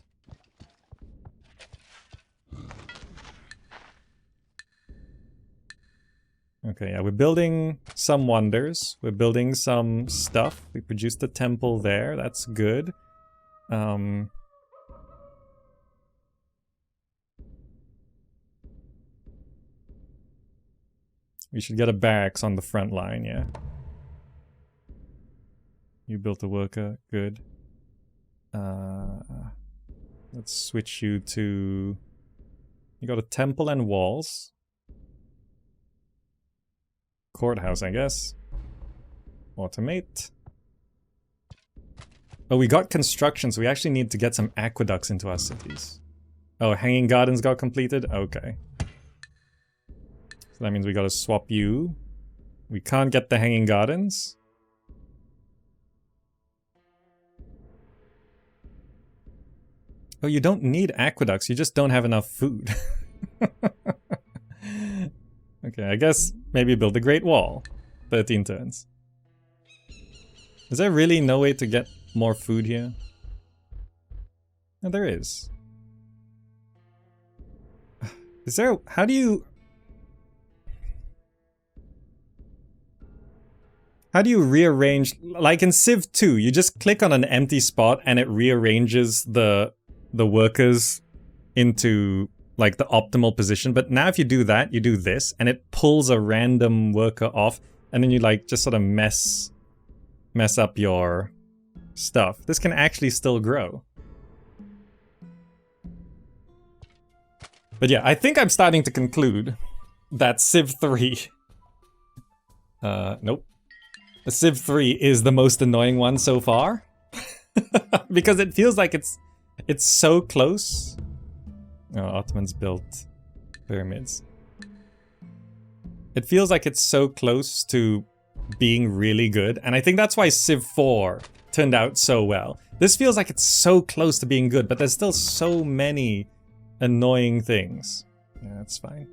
Okay, yeah, we're building some wonders. We're building some stuff. We produced a temple there. That's good. We should get a barracks on the front line, yeah. You built a worker. Good. Let's switch you to... You got a temple and walls. Courthouse, I guess. Automate. Oh, we got construction, so we actually need to get some aqueducts into our cities. Oh, Hanging Gardens got completed? Okay. So that means we gotta swap you. We can't get the Hanging Gardens. Oh, you don't need aqueducts, you just don't have enough food. Okay, I guess maybe build the Great Wall. 13 turns. Is there really no way to get more food here? No, there is. Is there... How do you... How do you rearrange... Like in Civ 2, you just click on an empty spot and it rearranges the workers into... like the optimal position, but now if you do that, you do this, and it pulls a random worker off, and then you like just sort of mess up your stuff. This can actually still grow. But yeah, I think I'm starting to conclude that Civ 3... nope. Civ 3 is the most annoying one so far. Because it feels like it's so close. Oh, Ottomans built pyramids. It feels like it's so close to being really good, and I think that's why Civ 4 turned out so well. This feels like it's so close to being good, but there's still so many annoying things. Yeah, that's fine.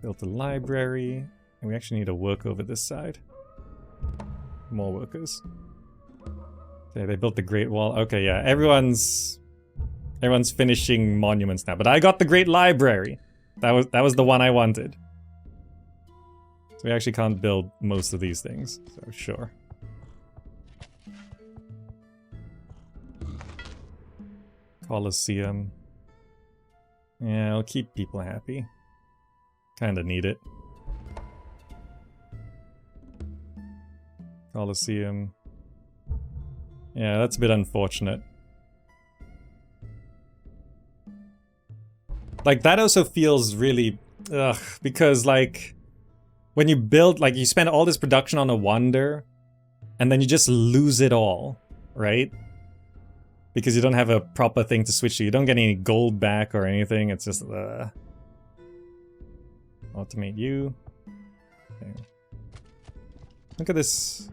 Built a library, and we actually need to work over this side. More workers. Okay, they built the Great Wall. Okay, yeah, everyone's finishing monuments now, but I got the Great Library. That was the one I wanted. So we actually can't build most of these things, so sure. Colosseum. Yeah, I'll keep people happy. Kinda need it. Colosseum. Yeah, that's a bit unfortunate. Like, that also feels really... ugh, because, like... when you build, like, you spend all this production on a wonder, and then you just lose it all, right? Because you don't have a proper thing to switch to. You don't get any gold back or anything, it's just... automate you. Okay. Look at this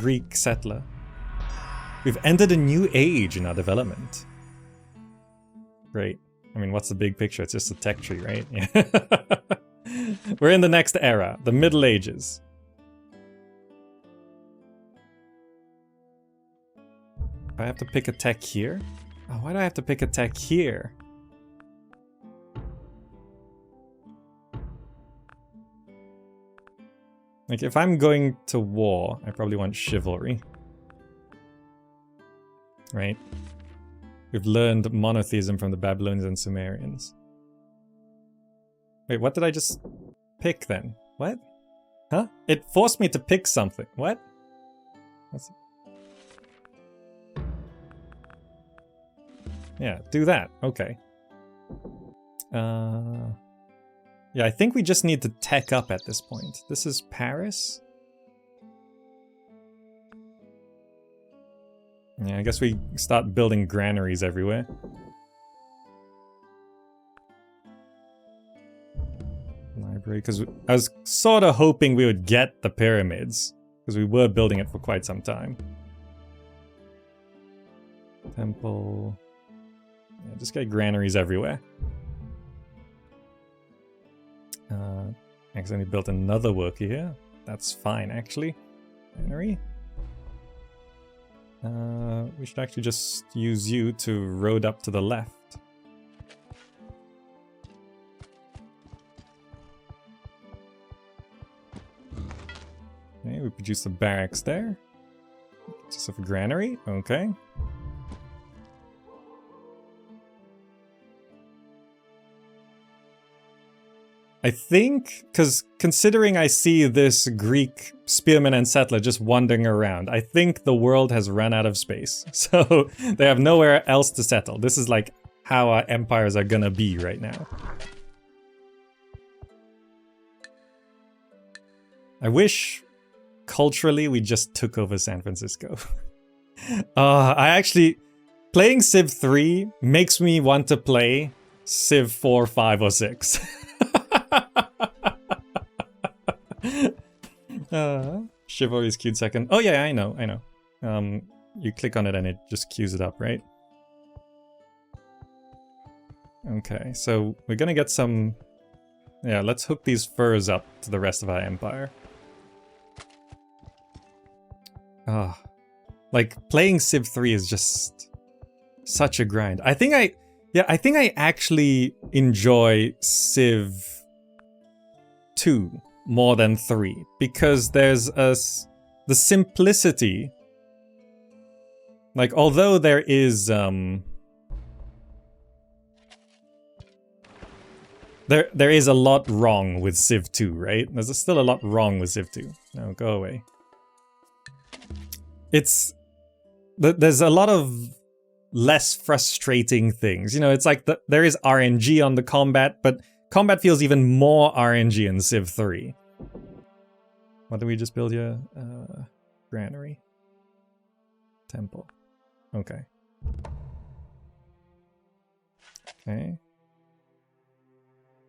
Greek settler. We've entered a new age in our development. Great. I mean, what's the big picture? It's just a tech tree, right? Yeah. We're in the next era, the Middle Ages. I have to pick a tech here? Oh, why do I have to pick a tech here? Like, if I'm going to war, I probably want chivalry. Right? We've learned monotheism from the Babylonians and Sumerians. Wait, what did I just pick then? What? Huh? It forced me to pick something. What? Yeah, do that. Okay. Yeah, I think we just need to tech up at this point. This is Paris. Yeah, I guess we start building granaries everywhere. Library, because I was sort of hoping we would get the pyramids, because we were building it for quite some time. Temple. Yeah, just get granaries everywhere. Accidentally built another worker here. That's fine, actually. Granary. We should actually just use you to road up to the left. Okay, we produce the barracks there. Just a granary, okay. I think, because considering I see this Greek spearman and settler just wandering around, I think the world has run out of space. So they have nowhere else to settle. This is like how our empires are gonna be right now. I wish culturally we just took over San Francisco. I actually, playing Civ 3 makes me want to play Civ 4, 5, or 6. Chivalry is queued second. Oh yeah, I know. You click on it and it just queues it up, right? Okay, so we're gonna get some... Yeah, let's hook these furs up to the rest of our empire. Like, playing Civ 3 is just such a grind. I think I actually enjoy Civ 2 more than 3, because there's the simplicity. Like, although there is there is a lot wrong with Civ 2, right? There's still a lot wrong with Civ 2. No, go away. There's a lot of less frustrating things. You know, it's like there is RNG on the combat, but combat feels even more RNG in Civ 3. What did we just build here? Granary. Temple. Okay. Okay.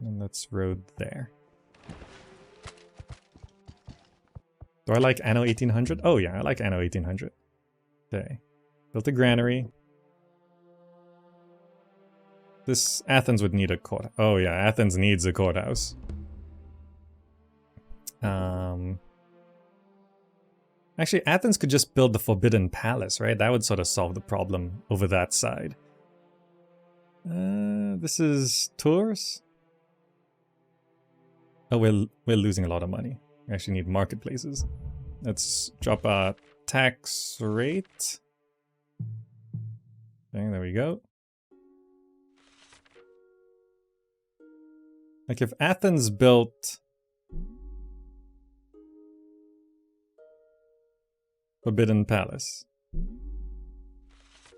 And let's road there. Do I like Anno 1800? Oh yeah, I like Anno 1800. Okay. Built a granary. This Athens would need a court. Oh yeah, Athens needs a courthouse. Actually, Athens could just build the Forbidden Palace, right? That would sort of solve the problem over that side. This is Tours. Oh, we're losing a lot of money. We actually need marketplaces. Let's drop our tax rate. Okay, there we go. Like, if Athens built Forbidden Palace,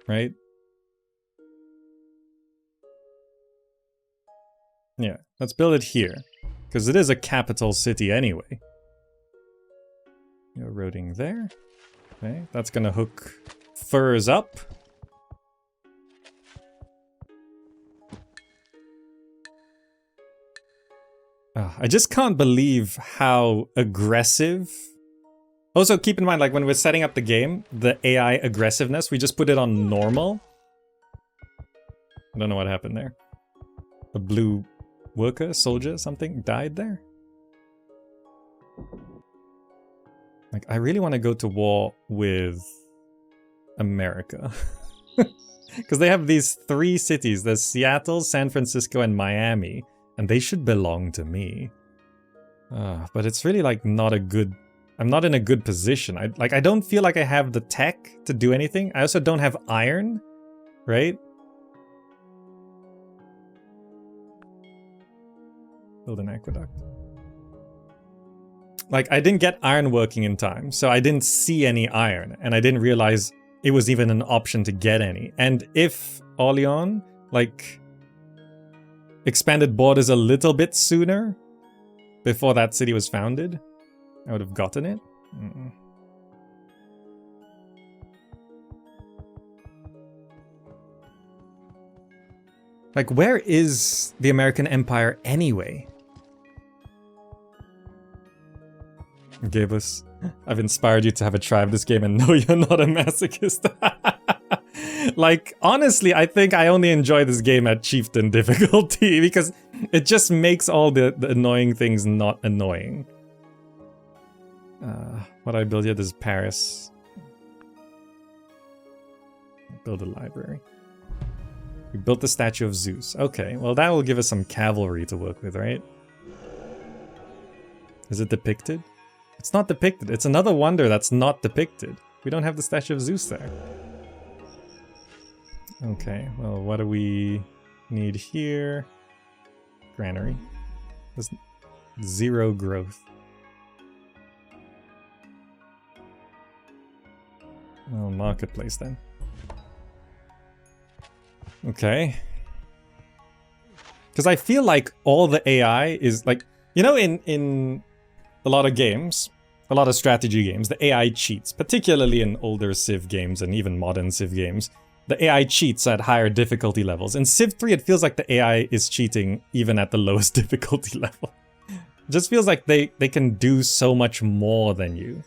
right? Yeah, let's build it here, because it is a capital city anyway. You're roading there. Okay, that's gonna hook furs up. I just can't believe how aggressive... Also, keep in mind, like, when we're setting up the game, the AI aggressiveness, we just put it on normal. I don't know what happened there. A blue worker, soldier, something died there? Like, I really want to go to war with America. Because they have these 3 cities. There's Seattle, San Francisco, and Miami. And they should belong to me. But it's really like not a good... I'm not in a good position. I don't feel like I have the tech to do anything. I also don't have iron, right? Build an aqueduct. Like, I didn't get iron working in time, so I didn't see any iron, and I didn't realize it was even an option to get any. And if Orleans, like, expanded borders a little bit sooner, before that city was founded, I would have gotten it. Like, where is the American Empire anyway? Gave us... I've inspired you to have a try of this game, and no, you're not a masochist. Like, honestly, I think I only enjoy this game at Chieftain difficulty, because it just makes all the annoying things not annoying. What do I build here? This is Paris. Build a library. We built the statue of Zeus. Okay, well that will give us some cavalry to work with, right? Is it depicted? It's not depicted. It's another wonder that's not depicted. We don't have the statue of Zeus there. Okay, well, what do we need here? Granary. There's 0 growth. Well, marketplace then. Okay. Because I feel like all the AI is like... You know, in a lot of games, a lot of strategy games, the AI cheats, particularly in older Civ games and even modern Civ games. The AI cheats at higher difficulty levels. In Civ 3, it feels like the AI is cheating even at the lowest difficulty level. It just feels like they can do so much more than you.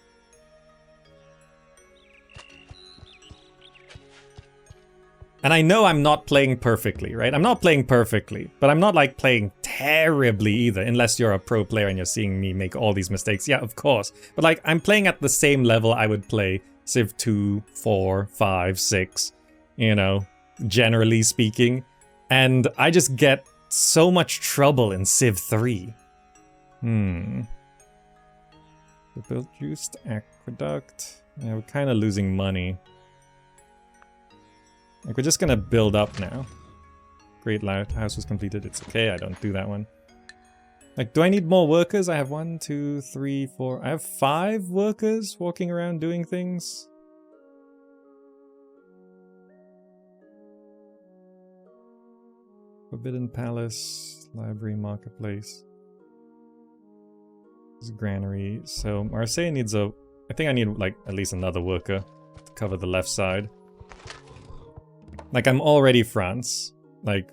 And I know I'm not playing perfectly, right? I'm not playing perfectly, but I'm not like playing terribly either, unless you're a pro player and you're seeing me make all these mistakes. Yeah, of course. But like, I'm playing at the same level I would play Civ 2, 4, 5, 6, you know, generally speaking. And I just get so much trouble in Civ 3. The build juiced aqueduct. Yeah, we're kind of losing money. Like, we're just gonna build up now. Great Lighthouse was completed. It's okay, I don't do that one. Like, do I need more workers? I have 1, 2, 3, 4... I have 5 workers walking around doing things. Forbidden Palace, Library, Marketplace. This is Granary. So, Marseille needs a... I think I need, like, at least another worker to cover the left side. Like, I'm already France. Like,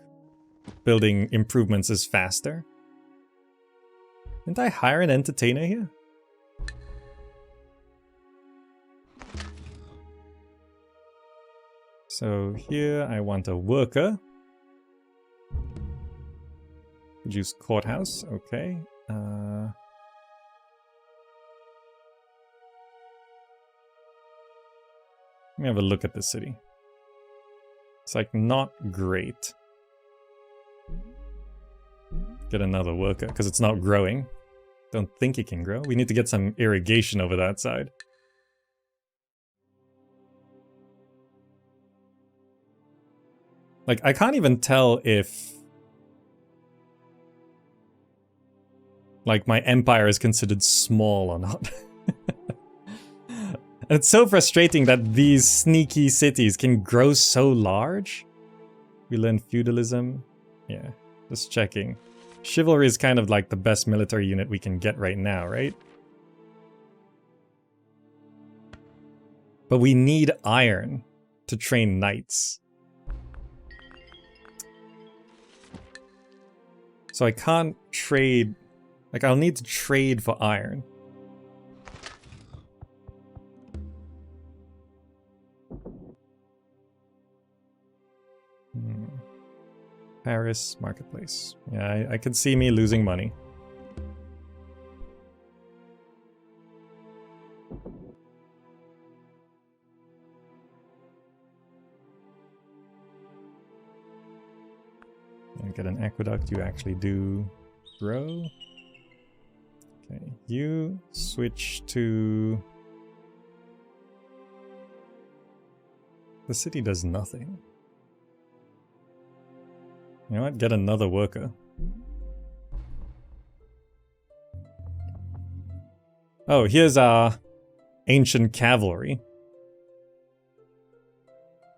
building improvements is faster. Didn't I hire an entertainer here? So here I want a worker. Produce courthouse, okay. Let me have a look at this city. It's like not great. Get another worker, because it's not growing. Don't think it can grow. We need to get some irrigation over that side. Like, I can't even tell if... like, my empire is considered small or not. And it's so frustrating that these sneaky cities can grow so large. We learn feudalism. Yeah, just checking. Chivalry is kind of like the best military unit we can get right now, right? But we need iron to train knights. So I can't trade... like, I'll need to trade for iron. Paris marketplace. Yeah, I could see me losing money. Can't get an aqueduct, you actually do grow. Okay, you switch to... The city does nothing. You know what? Get another worker. Oh, here's our ancient cavalry.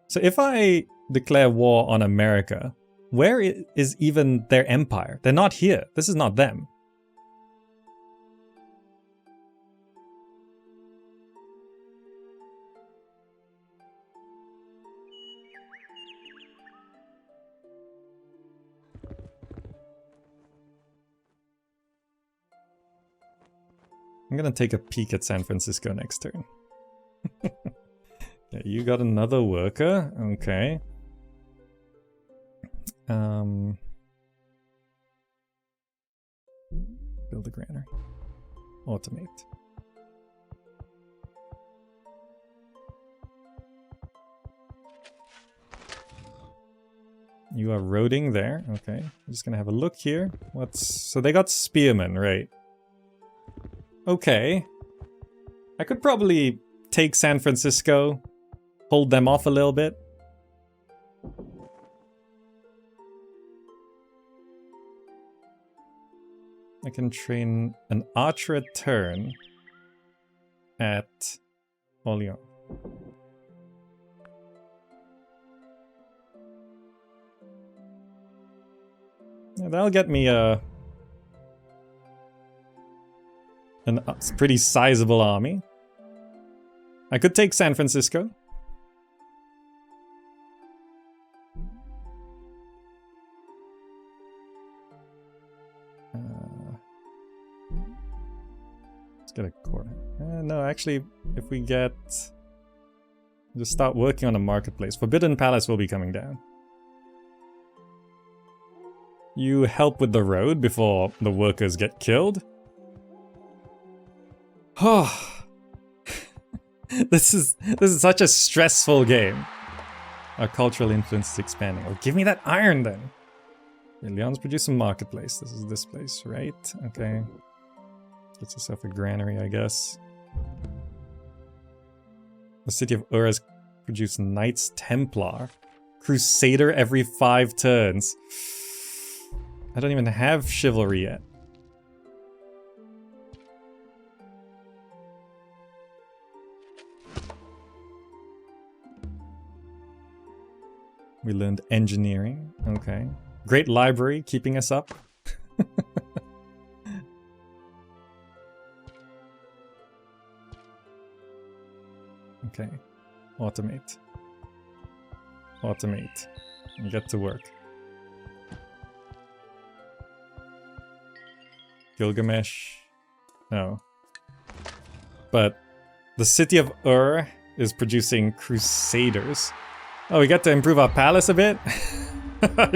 So if I declare war on America, where is even their empire? They're not here. This is not them. I'm gonna take a peek at San Francisco next turn. Yeah, you got another worker. Okay. Build a granary. Automate. You are roading there. Okay. I'm just gonna have a look here. So they got spearmen, right? Okay. I could probably take San Francisco, hold them off a little bit. I can train an archer a turn at Orleans. Yeah, that'll get me a pretty sizable army. I could take San Francisco. Let's get a quarter. No, actually, if we get... Just start working on a marketplace. Forbidden Palace will be coming down. You help with the road before the workers get killed. Oh, this is such a stressful game. Our cultural influence is expanding. Oh, give me that iron then. Okay, Lyon's producing marketplace. This is this place, right? Okay. Gets yourself a granary, I guess. The city of Ur has produced Knights Templar. Crusader every 5 turns. I don't even have chivalry yet. We learned engineering. Okay. Great library keeping us up. Okay. Automate. Automate. And get to work. Gilgamesh. No. But the city of Ur is producing crusaders. Oh, we get to improve our palace a bit?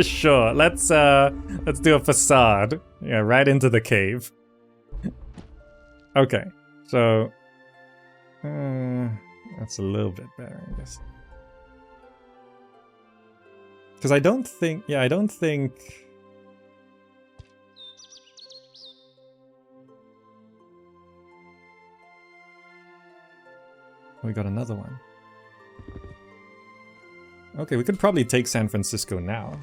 Sure, let's do a facade. Yeah, right into the cave. Okay, so... that's a little bit better, I guess. Because I don't think... Yeah, I don't think... We got another one. Okay, we could probably take San Francisco now.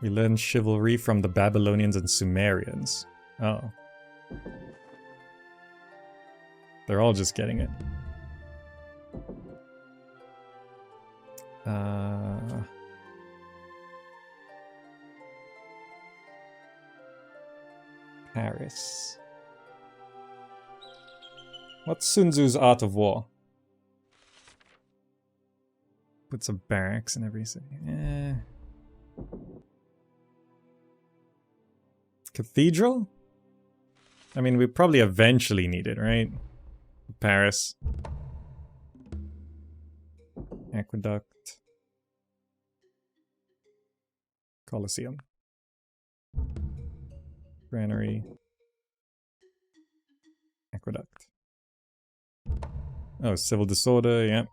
We learned chivalry from the Babylonians and Sumerians. Oh. They're all just getting it. Paris. What's Sun Tzu's Art of War? Puts a barracks in every city. Cathedral? I mean, we probably eventually need it, right? Paris. Aqueduct. Colosseum. Granary. Aqueduct. Oh, civil disorder, yeah.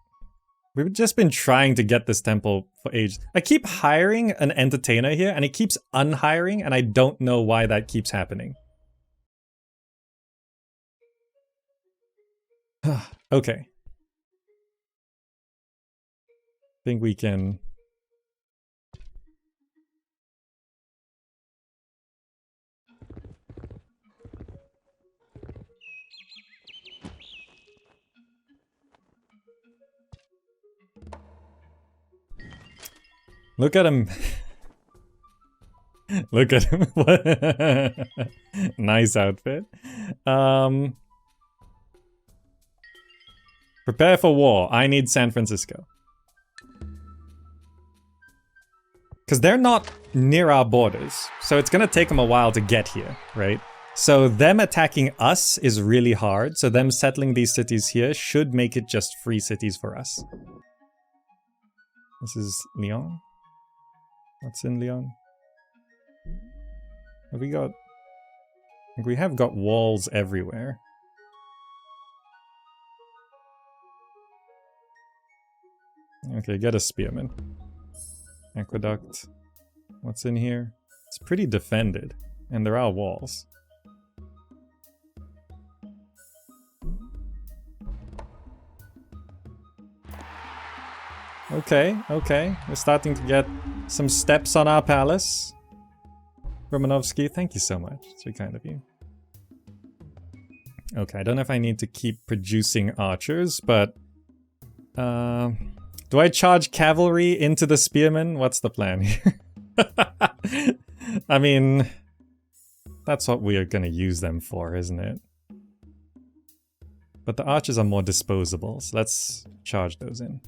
We've just been trying to get this temple for ages. I keep hiring an entertainer here, and it keeps unhiring, and I don't know why that keeps happening. Okay. Think we can... Look at him. Look at him. Nice outfit. Prepare for war. I need San Francisco. Because they're not near our borders. So it's going to take them a while to get here, right? So them attacking us is really hard. So them settling these cities here should make it just free cities for us. This is Lyon. What's in Lyon? Have we got... I think we have got walls everywhere. Okay, get a spearman. Aqueduct. What's in here? It's pretty defended. And there are walls. Okay, okay. We're starting to get some steps on our palace. Romanovsky, thank you so much. It's very kind of you. Okay, I don't know if I need to keep producing archers, but... do I charge cavalry into the spearmen? What's the plan here? I mean... That's what we are gonna use them for, isn't it? But the archers are more disposable, so let's charge those in.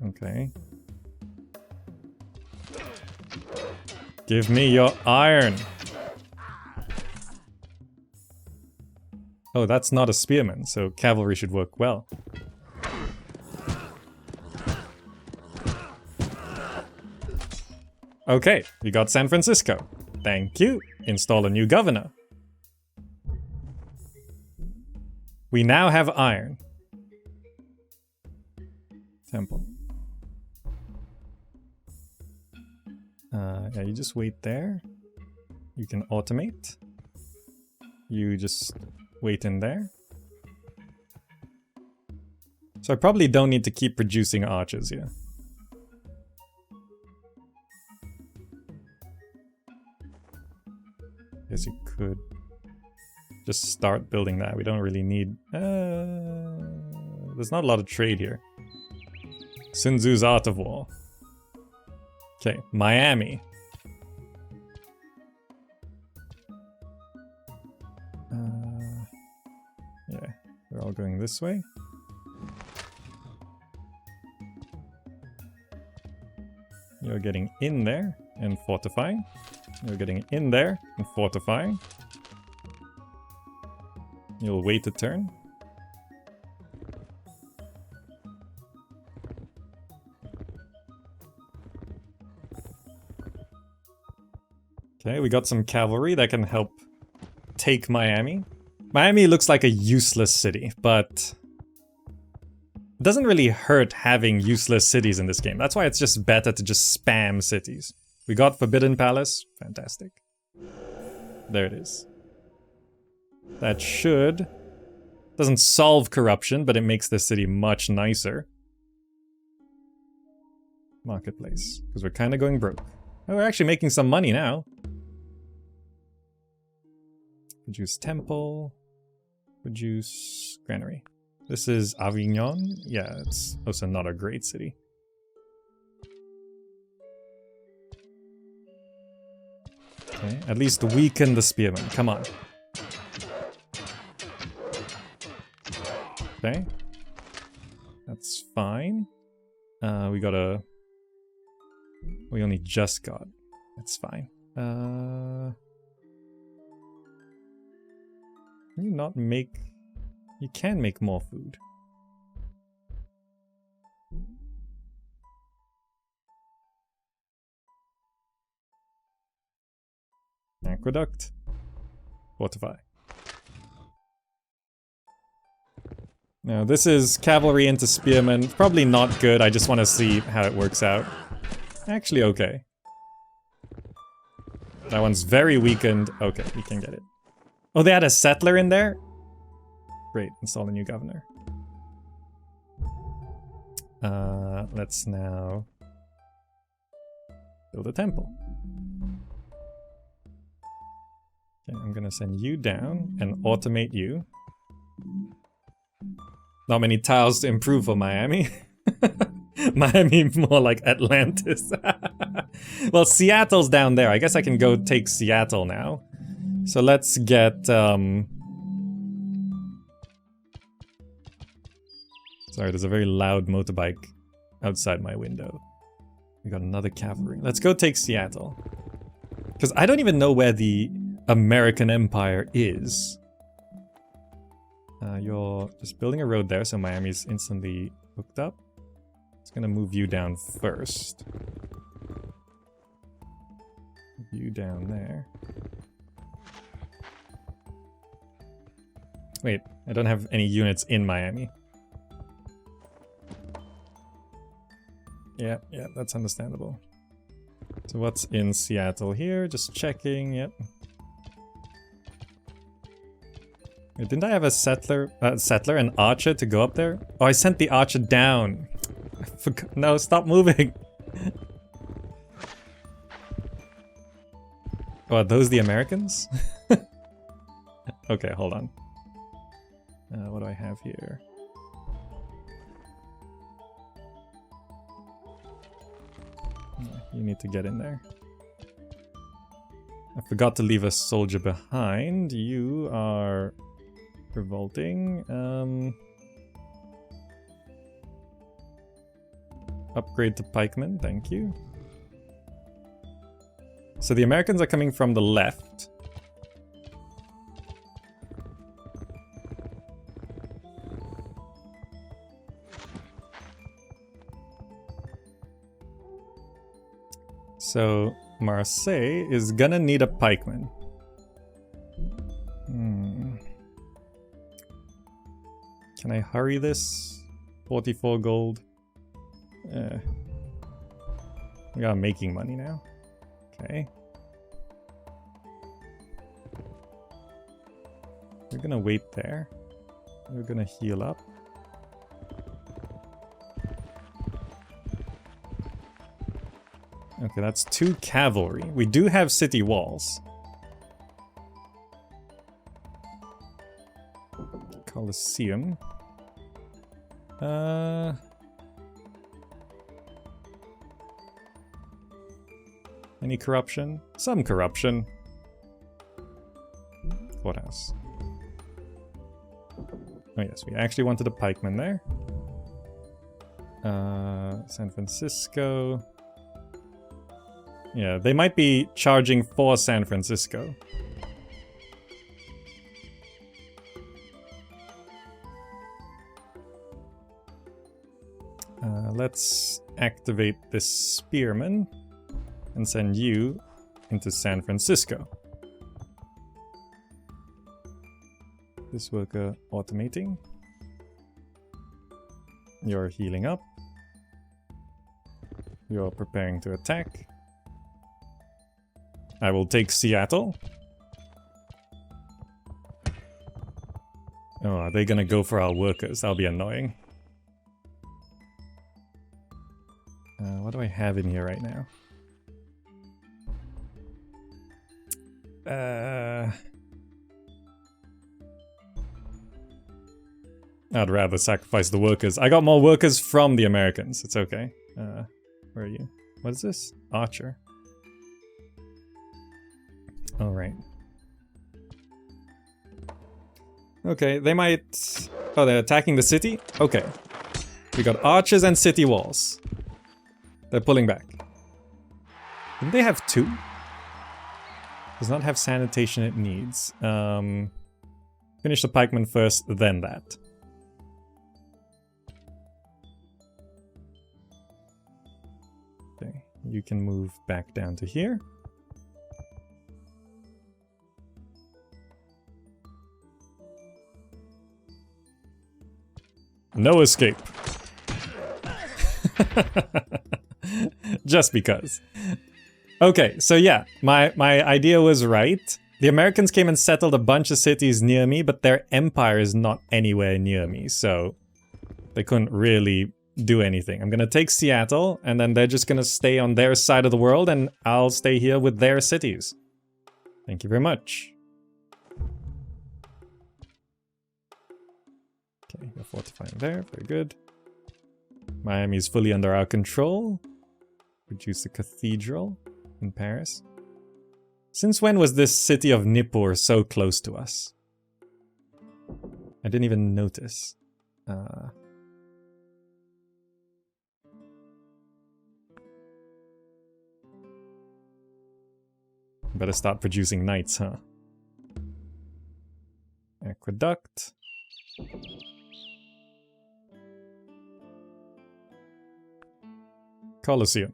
Okay. Give me your iron! Oh, that's not a spearman, so cavalry should work well. Okay, we got San Francisco. Thank you. Install a new governor. We now have iron. Temple. Yeah, you just wait there. You can automate. You just wait in there. So I probably don't need to keep producing archers here. Guess you could just start building that. We don't really need... there's not a lot of trade here. Sun Tzu's Art of War. Okay, Miami. Yeah, they're all going this way. You're getting in there and fortifying. You're getting in there and fortifying. You'll wait a turn. Okay, we got some cavalry that can help take Miami. Miami looks like a useless city, but it doesn't really hurt having useless cities in this game. That's why it's just better to just spam cities. We got Forbidden Palace. Fantastic. There it is. That should... doesn't solve corruption, but it makes the city much nicer. Marketplace. Because we're kind of going broke. Oh, we're actually making some money now. Produce temple. Produce granary. This is Avignon. Yeah, it's also not a great city. Okay, at least weaken the spearmen. Come on. Okay. That's fine. We got a... we only just got. That's fine. Can you not make... you can make more food. Aqueduct. Fortify. Now this is cavalry into spearmen. Probably not good. I just want to see how it works out. Actually, okay. That one's very weakened. Okay, we can get it. Oh, they had a settler in there? Great, install a new governor. Let's now build a temple. Okay, I'm gonna send you down and automate you. Not many tiles to improve for Miami. Miami more like Atlantis. Well, Seattle's down there. I guess I can go take Seattle now. So let's get... Sorry, there's a very loud motorbike outside my window. We got another cavalry. Let's go take Seattle. Because I don't even know where the American Empire is. You're just building a road there, so Miami's instantly hooked up. It's gonna move you down first. Move you down there. Wait, I don't have any units in Miami. Yeah, that's understandable. So what's in Seattle here? Just checking, yep. Wait, didn't I have a settler, an archer to go up there? Oh, I sent the archer down. I forgot. No, stop moving. Oh, are those the Americans? Okay, hold on. What do I have here? You need to get in there. I forgot to leave a soldier behind. You are revolting. Upgrade to pikemen, thank you. So the Americans are coming from the left. So Marseille is gonna need a pikeman. Can I hurry this? 44 gold. We are making money now. Okay. We're gonna wait there. We're gonna heal up. Okay, that's 2 cavalry. We do have city walls. Colosseum. Any corruption? Some corruption. Courthouse. Oh yes, we actually wanted a pikeman there. San Francisco. Yeah, they might be charging for San Francisco. Let's activate this spearman and send you into San Francisco. This worker automating. You're healing up. You're preparing to attack. I will take Seattle. Oh, are they gonna go for our workers? That'll be annoying. What do I have in here right now? I'd rather sacrifice the workers. I got more workers from the Americans. It's okay. Where are you? What is this? Archer. Alright. Okay, they might... Oh, they're attacking the city? Okay. We got archers and city walls. They're pulling back. Didn't they have 2? Does not have sanitation it needs. Finish the pikeman first, then that. Okay, you can move back down to here. No escape. Just because. Okay, so yeah, my idea was right. The Americans came and settled a bunch of cities near me, but their empire is not anywhere near me, so they couldn't really do anything. I'm gonna take Seattle, and then they're just gonna stay on their side of the world, and I'll stay here with their cities. Thank you very much. Okay, you're fortifying there, very good. Miami is fully under our control. Reduce the cathedral in Paris. Since when was this city of Nippur so close to us? I didn't even notice. Better start producing knights, huh? Aqueduct. Colosseum.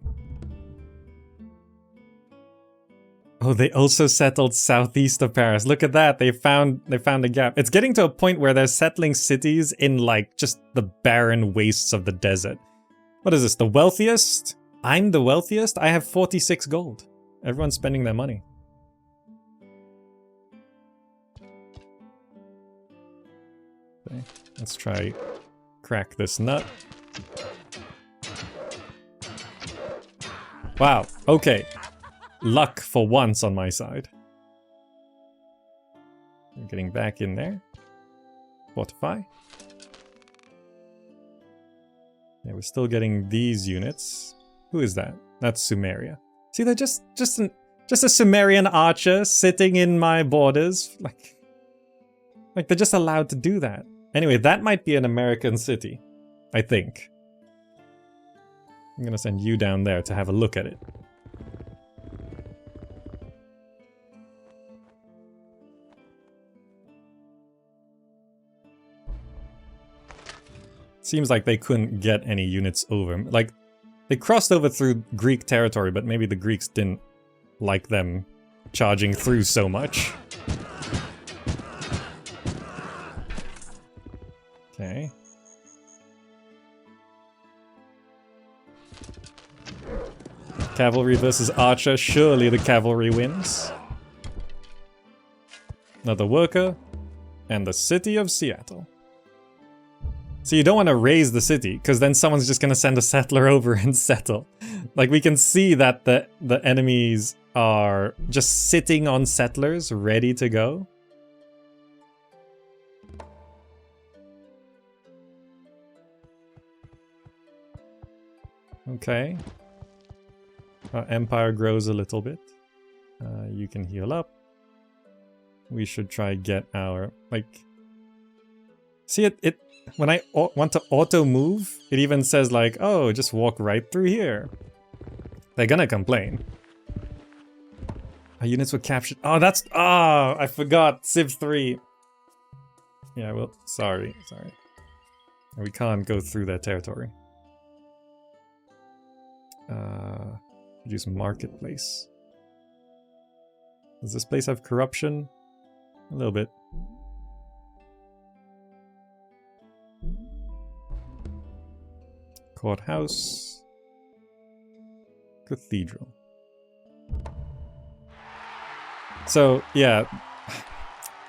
Oh, they also settled southeast of Paris. Look at that. They found a gap. It's getting to a point where they're settling cities in like just the barren wastes of the desert. What is this? The wealthiest? I'm the wealthiest? I have 46 gold. Everyone's spending their money. Okay, let's try crack this nut. Wow, okay. Luck for once on my side. We're getting back in there. Fortify. Yeah, we're still getting these units. Who is that? That's Sumeria. See, they're just a Sumerian archer sitting in my borders. Like they're just allowed to do that. Anyway, that might be an American city, I think. I'm gonna send you down there to have a look at it. Seems like they couldn't get any units over. Like, they crossed over through Greek territory, but maybe the Greeks didn't like them charging through so much. Okay. Cavalry versus archer. Surely the cavalry wins. Another worker. And the city of Seattle. So you don't want to raise the city, because then someone's just going to send a settler over and settle. Like, we can see that the enemies are just sitting on settlers, ready to go. Okay. Our empire grows a little bit. You can heal up. We should try get our, like... See, it when I want to auto-move, it even says like, oh, just walk right through here. They're gonna complain. Our units were captured. Oh, that's... Oh, I forgot. Civ 3. Yeah, well, sorry. We can't go through their territory. Use marketplace. Does this place have corruption? A little bit. Courthouse. Cathedral. So, yeah.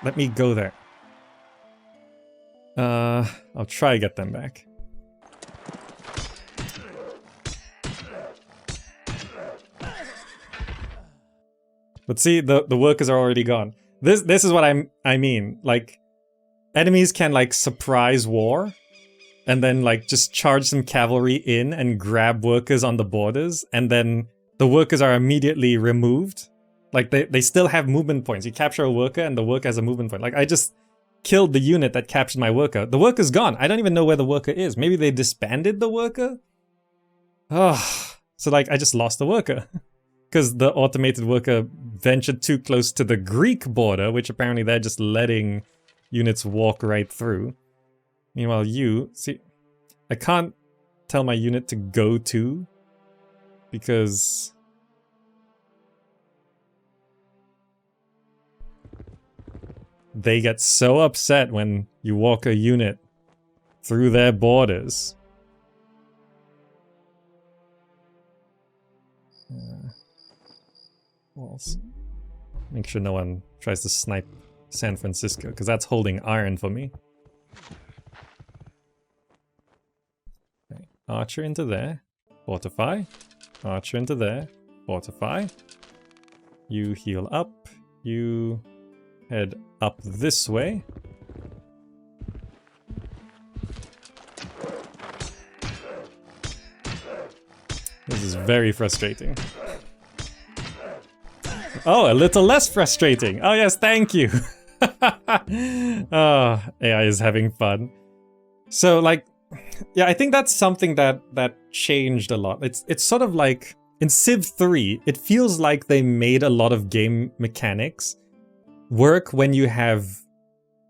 Let me go there. I'll try to get them back. But see, the workers are already gone. This is what I mean. Like, enemies can like surprise war, and then like just charge some cavalry in and grab workers on the borders, and then the workers are immediately removed. Like they still have movement points. You capture a worker and the worker has a movement point. Like I just killed the unit that captured my worker. The worker's gone. I don't even know where the worker is. Maybe they disbanded the worker? Oh, so like I just lost the worker. Because the automated worker ventured too close to the Greek border, which apparently they're just letting units walk right through. Meanwhile, you... See, I can't tell my unit to go to, because... they get so upset when you walk a unit through their borders. Walls. Make sure no one tries to snipe San Francisco, because that's holding iron for me. Okay. Archer into there. Fortify. Archer into there. Fortify. You heal up. You head up this way. This is very frustrating. Oh, a little less frustrating. Oh yes, thank you. Oh, AI is having fun. So like, yeah, I think that's something that changed a lot. It's sort of like in Civ 3, it feels like they made a lot of game mechanics work when you have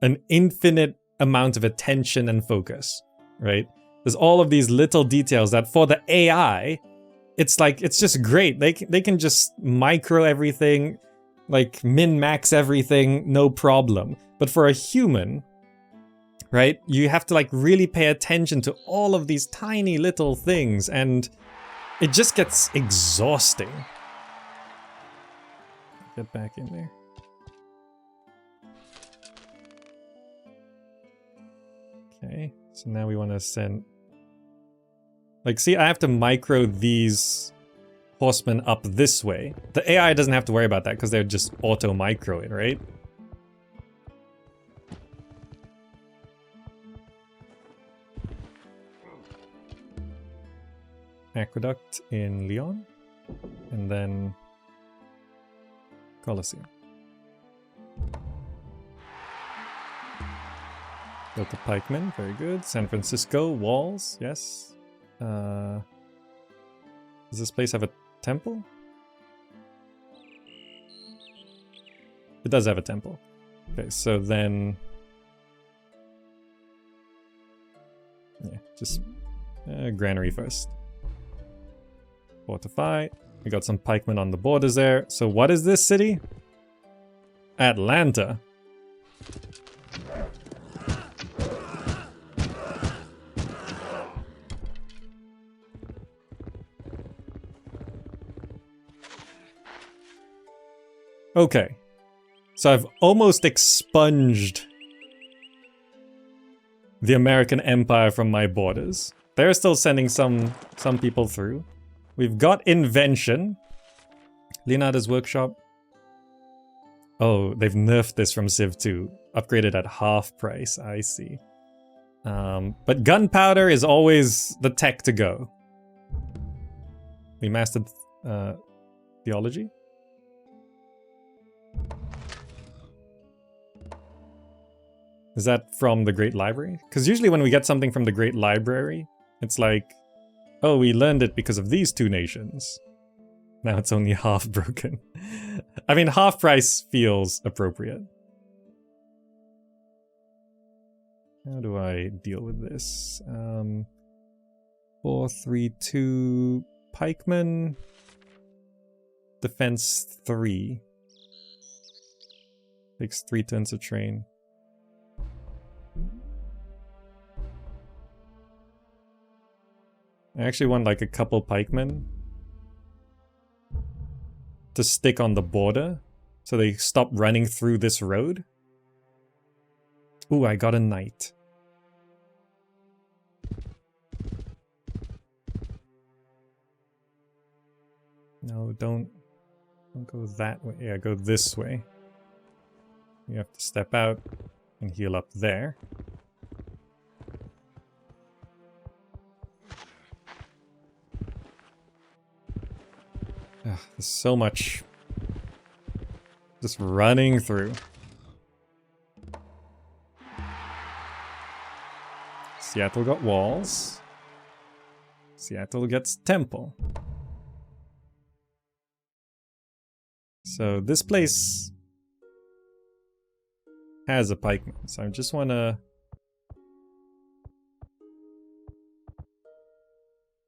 an infinite amount of attention and focus, right? There's all of these little details that for the AI, it's like, it's just great. They can just micro everything, like min-max everything, no problem. But for a human, right, you have to like really pay attention to all of these tiny little things, and it just gets exhausting. Get back in there. Okay, so now we want to send... Like, see, I have to micro these horsemen up this way. The AI doesn't have to worry about that because they're just auto-micro it, right? Aqueduct in Lyon. And then... Colosseum. Built a pikeman, very good. San Francisco, walls, yes. Does this place have a temple? It does have a temple. Okay, so then... Yeah, just granary first. Fortify. We got some pikemen on the borders there. So what is this city? Atlanta. Okay, so I've almost expunged the American Empire from my borders. They're still sending some people through. We've got invention. Leonardo's workshop. Oh, they've nerfed this from Civ 2. Upgraded at half price, I see. But gunpowder is always the tech to go. We mastered theology. Is that from the Great Library? Because usually when we get something from the Great Library, it's like, oh, we learned it because of these two nations. Now it's only half broken. I mean, half price feels appropriate. How do I deal with this? 4-3-2 pikeman. Defense 3. Takes 3 turns to train. I actually want like a couple pikemen to stick on the border so they stop running through this road. Ooh, I got a knight. No, don't go that way. Yeah, go this way. You have to step out and heal up there. Ugh, there's so much just running through. Seattle got walls. Seattle gets temple. So this place has a pikeman, so I just want to...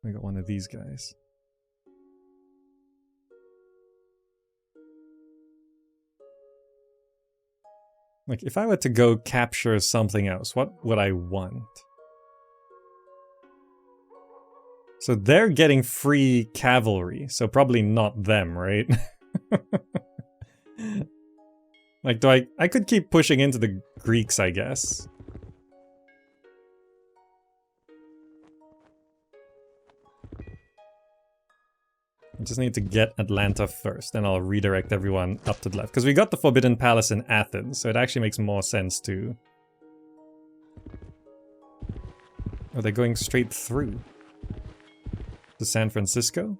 I got one of these guys. Like, if I were to go capture something else, what would I want? So they're getting free cavalry, so probably not them, right? Like, I could keep pushing into the Greeks, I guess. I just need to get Atlanta first, then I'll redirect everyone up to the left. Because we got the Forbidden Palace in Athens, so it actually makes more sense to... Are they going straight through? To San Francisco?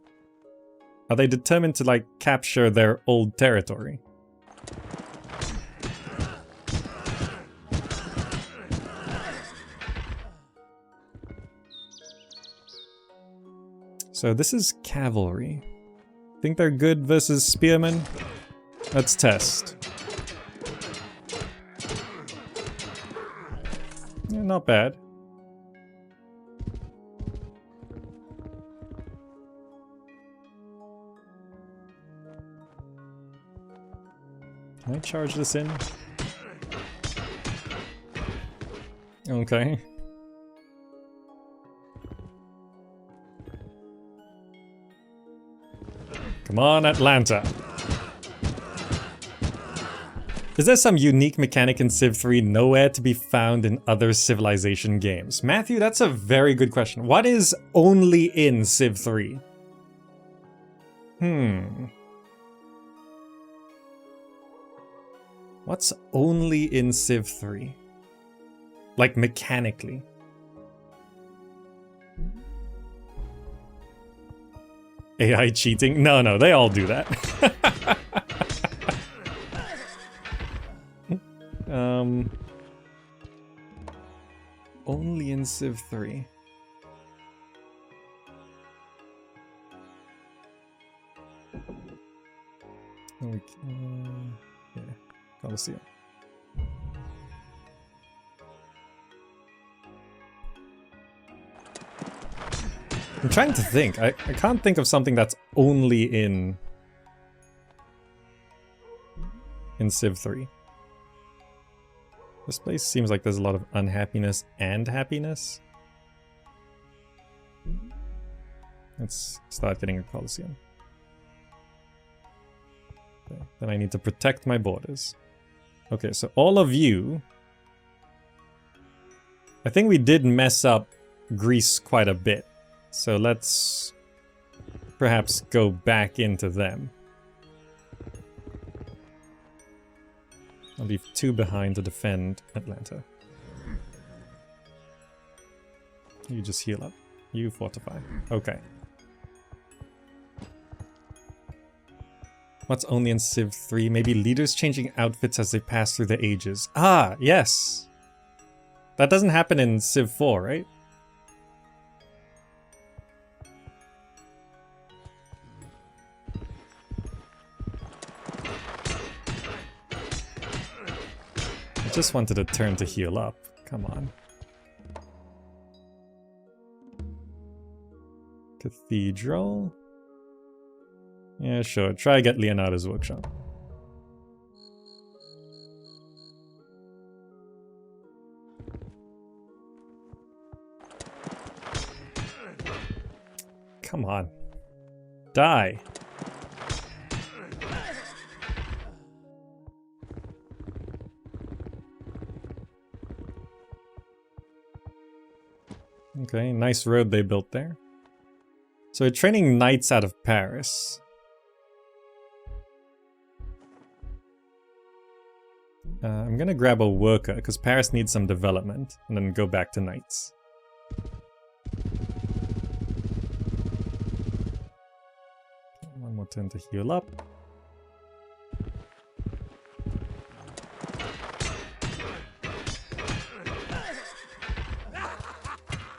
Are they determined to, like, capture their old territory? So this is cavalry. Think they're good versus spearmen? Let's test. Yeah, not bad. Can I charge this in? Okay. Come on, Atlanta. Is there some unique mechanic in Civ 3 nowhere to be found in other Civilization games? Matthew, that's a very good question. What is only in Civ 3? What's only in Civ 3? Like, mechanically. AI cheating? No, they all do that. Only in Civ 3. Yeah, Colosseum. I'm trying to think. I can't think of something that's only in Civ 3. This place seems like there's a lot of unhappiness and happiness. Let's start getting a Colosseum. Okay, then I need to protect my borders. Okay, so all of you... I think we did mess up Greece quite a bit. So let's perhaps go back into them. I'll leave 2 behind to defend Atlanta. You just heal up. You fortify. Okay. What's only in Civ 3? Maybe leaders changing outfits as they pass through the ages. Ah, yes! That doesn't happen in Civ 4, right? I just wanted a turn to heal up. Come on. Cathedral. Yeah, sure. Try get Leonardo's workshop. Come on. Die. Okay, nice road they built there. So we're training knights out of Paris. I'm gonna grab a worker, because Paris needs some development, and then go back to knights. One more turn to heal up.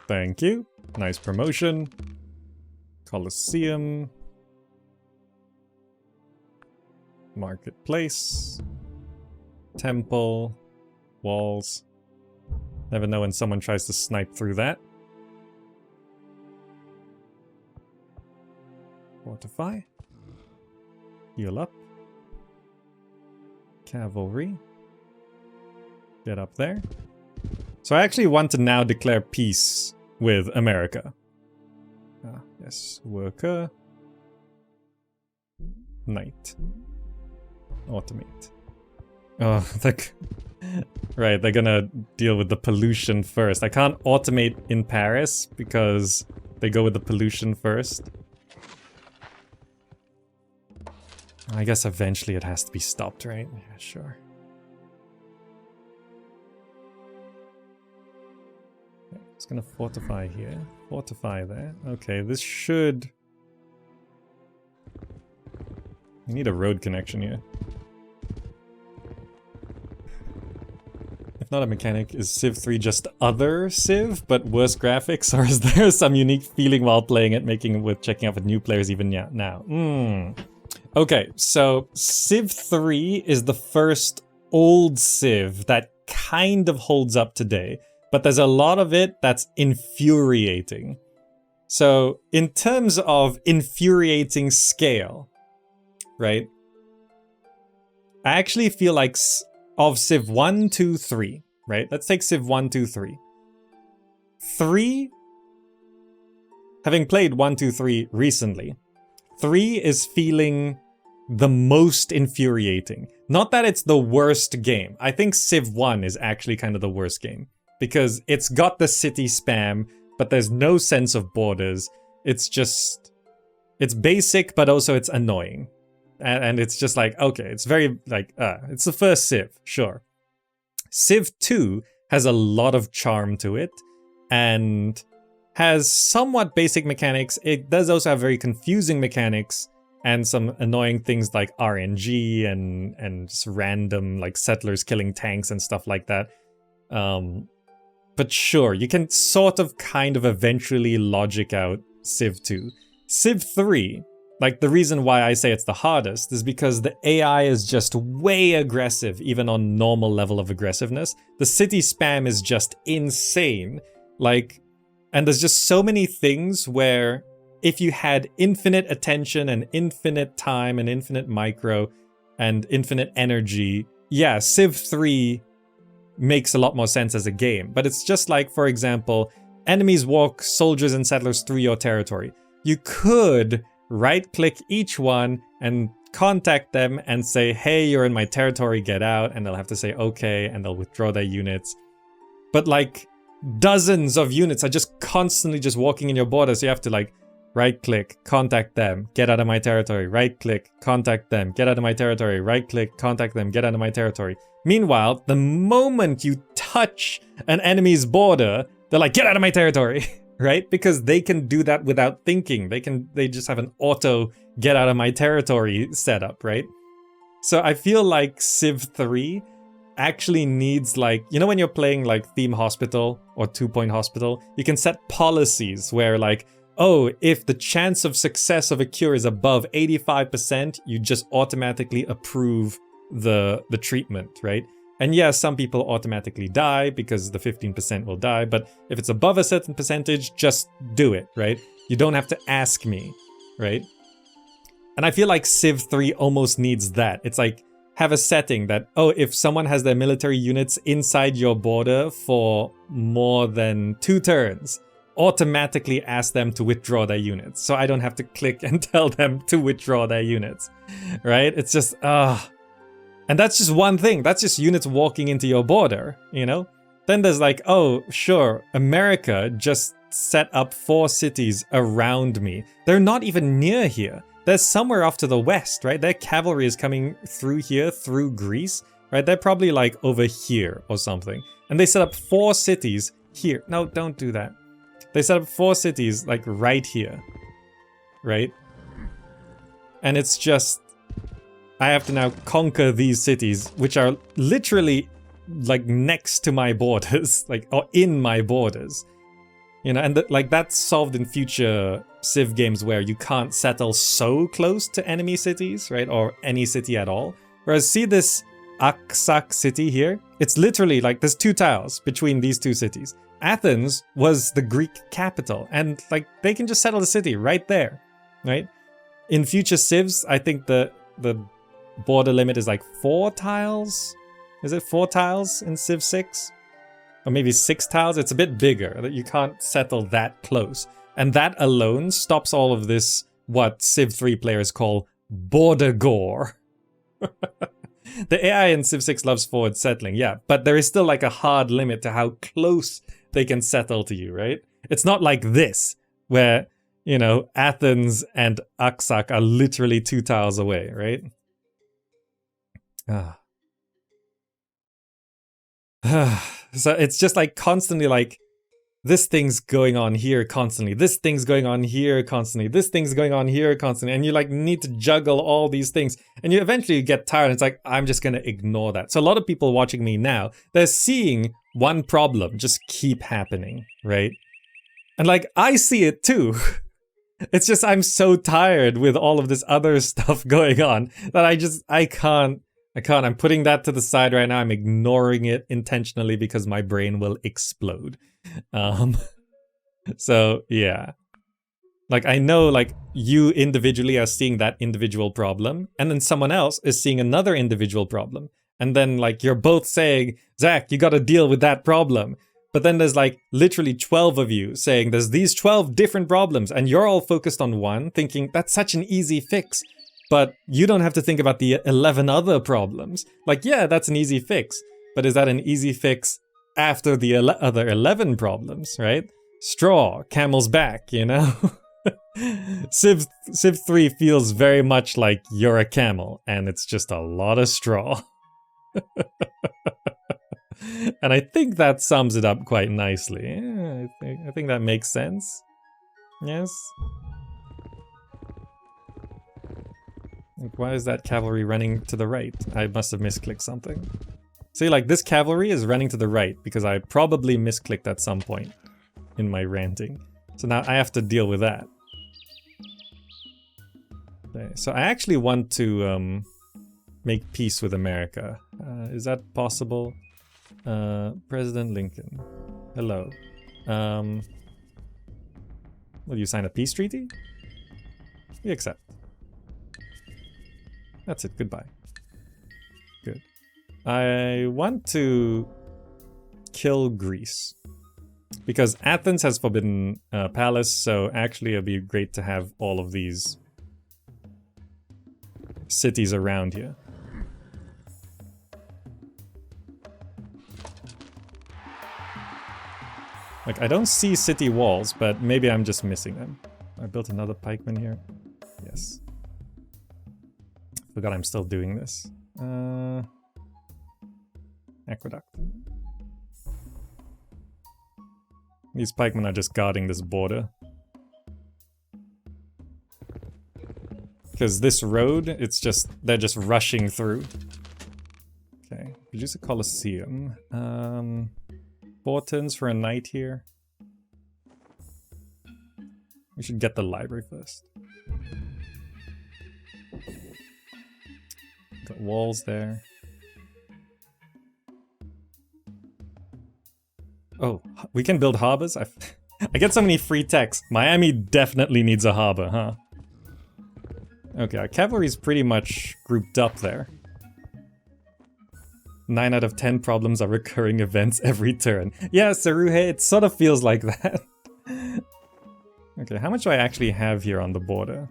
Thank you. Nice promotion. Colosseum. Marketplace. Temple. Walls. Never know when someone tries to snipe through that. Fortify. Heal up. Cavalry. Get up there. So I actually want to now declare peace with America. Yes, worker. Night. Automate. Oh, right, they're gonna deal with the pollution first. I can't automate in Paris because they go with the pollution first. I guess eventually it has to be stopped, right? Yeah, sure. Okay, it's gonna fortify here. Fortify there. Okay, this should... We need a road connection here. If not a mechanic, is Civ 3 just other Civ, but worse graphics? Or is there some unique feeling while playing it, making it worth checking out with new players even now? Okay, so Civ 3 is the first old Civ that kind of holds up today, but there's a lot of it that's infuriating. So in terms of infuriating scale, right? I actually feel like of Civ 1, 2, 3, right? Let's take Civ 1, 2, 3. 3, having played 1, 2, 3 recently, 3 is feeling the most infuriating. Not that it's the worst game. I think Civ 1 is actually kind of the worst game. Because it's got the city spam, but there's no sense of borders. It's just... It's basic, but also it's annoying. And it's just like, okay, it's very, like, it's the first Civ, sure. Civ 2 has a lot of charm to it, and has somewhat basic mechanics. It does also have very confusing mechanics, and some annoying things like RNG and just random, like, settlers killing tanks and stuff like that. But sure, you can sort of kind of eventually logic out Civ 2. Civ 3... Like, the reason why I say it's the hardest is because the AI is just way aggressive, even on normal level of aggressiveness. The city spam is just insane. Like, and there's just so many things where if you had infinite attention and infinite time and infinite micro and infinite energy, yeah, Civ 3 makes a lot more sense as a game. But it's just like, for example, enemies walk soldiers and settlers through your territory. You could... right-click each one and contact them and say, hey, you're in my territory, get out, and they'll have to say okay, and they'll withdraw their units. But like, dozens of units are just constantly just walking in your border, so you have to like, right-click, contact them, get out of my territory, right-click, contact them, get out of my territory, right-click, contact them, get out of my territory. Meanwhile, the moment you touch an enemy's border, they're like, get out of my territory! Right? Because they can do that without thinking. They just have an auto get out of my territory setup, right? So I feel like Civ 3 actually needs, like, you know when you're playing like Theme Hospital or 2 Point Hospital, you can set policies where like, oh, if the chance of success of a cure is above 85%, you just automatically approve the treatment, right? And yeah, some people automatically die because the 15% will die, but if it's above a certain percentage, just do it, right? You don't have to ask me, right? And I feel like Civ 3 almost needs that. It's like, have a setting that, oh, if someone has their military units inside your border for more than 2 turns, automatically ask them to withdraw their units. So I don't have to click and tell them to withdraw their units, right? It's just, and that's just one thing. That's just units walking into your border, you know? Then there's like, oh, sure, America just set up 4 cities around me. They're not even near here. They're somewhere off to the west, right? Their cavalry is coming through here, through Greece, right? They're probably like over here or something. And they set up 4 cities here. No, don't do that. They set up 4 cities like right here, right? And it's just... I have to now conquer these cities, which are literally like next to my borders, like, or in my borders, you know, and like that's solved in future Civ games where you can't settle so close to enemy cities, right, or any city at all. Whereas see this Aksak city here, it's literally like there's 2 tiles between these 2 cities. Athens was the Greek capital, and like they can just settle the city right there, right? In future Civs, I think the border limit is like 4 tiles? Is it 4 tiles in Civ 6? Or maybe 6 tiles? It's a bit bigger, that you can't settle that close. And that alone stops all of this, what Civ 3 players call border gore. The AI in Civ 6 loves forward settling, yeah, but there is still like a hard limit to how close they can settle to you, right? It's not like this, where, you know, Athens and Aksak are literally 2 tiles away, right? So it's just like constantly like, this thing's going on here constantly, this thing's going on here constantly, this thing's going on here constantly, and you like need to juggle all these things, and you eventually get tired, and it's like, I'm just gonna ignore that. So a lot of people watching me now, they're seeing one problem just keep happening, right? And like, I see it too. It's just I'm so tired with all of this other stuff going on that I can't. I'm putting that to the side right now. I'm ignoring it intentionally because my brain will explode. So yeah. Like, I know, like, you individually are seeing that individual problem, and then someone else is seeing another individual problem. And then, like, you're both saying, Zach, you gotta deal with that problem. But then there's, like, literally 12 of you saying there's these 12 different problems, and you're all focused on one, thinking that's such an easy fix. But you don't have to think about the 11 other problems. Like, yeah, that's an easy fix. But is that an easy fix after the other 11 problems, right? Straw, camel's back, you know? Civ 3 feels very much like you're a camel, and it's just a lot of straw. And I think that sums it up quite nicely. Yeah, I think that makes sense. Yes? Like, why is that cavalry running to the right? I must have misclicked something. See, like, this cavalry is running to the right because I probably misclicked at some point in my ranting. So now I have to deal with that. Okay, so I actually want to make peace with America. Is that possible? President Lincoln. Hello. Will you sign a peace treaty? We accept. That's it, goodbye. Good. I want to kill Greece. Because Athens has forbidden palace, so actually it'd be great to have all of these cities around here. Like, I don't see city walls, but maybe I'm just missing them. I built another pikeman here. Yes. Forgot I'm still doing this. Aqueduct. These pikemen are just guarding this border. Because this road, it's just, they're just rushing through. Okay, produce a Colosseum. 4 turns for a knight here. We should get the library first. Got walls there. Oh, we can build harbors? I get so many free texts. Miami definitely needs a harbor, huh? Okay, our cavalry's pretty much grouped up there. 9 out of 10 problems are recurring events every turn. Yeah, Saruhe, it sort of feels like that. Okay, how much do I actually have here on the border?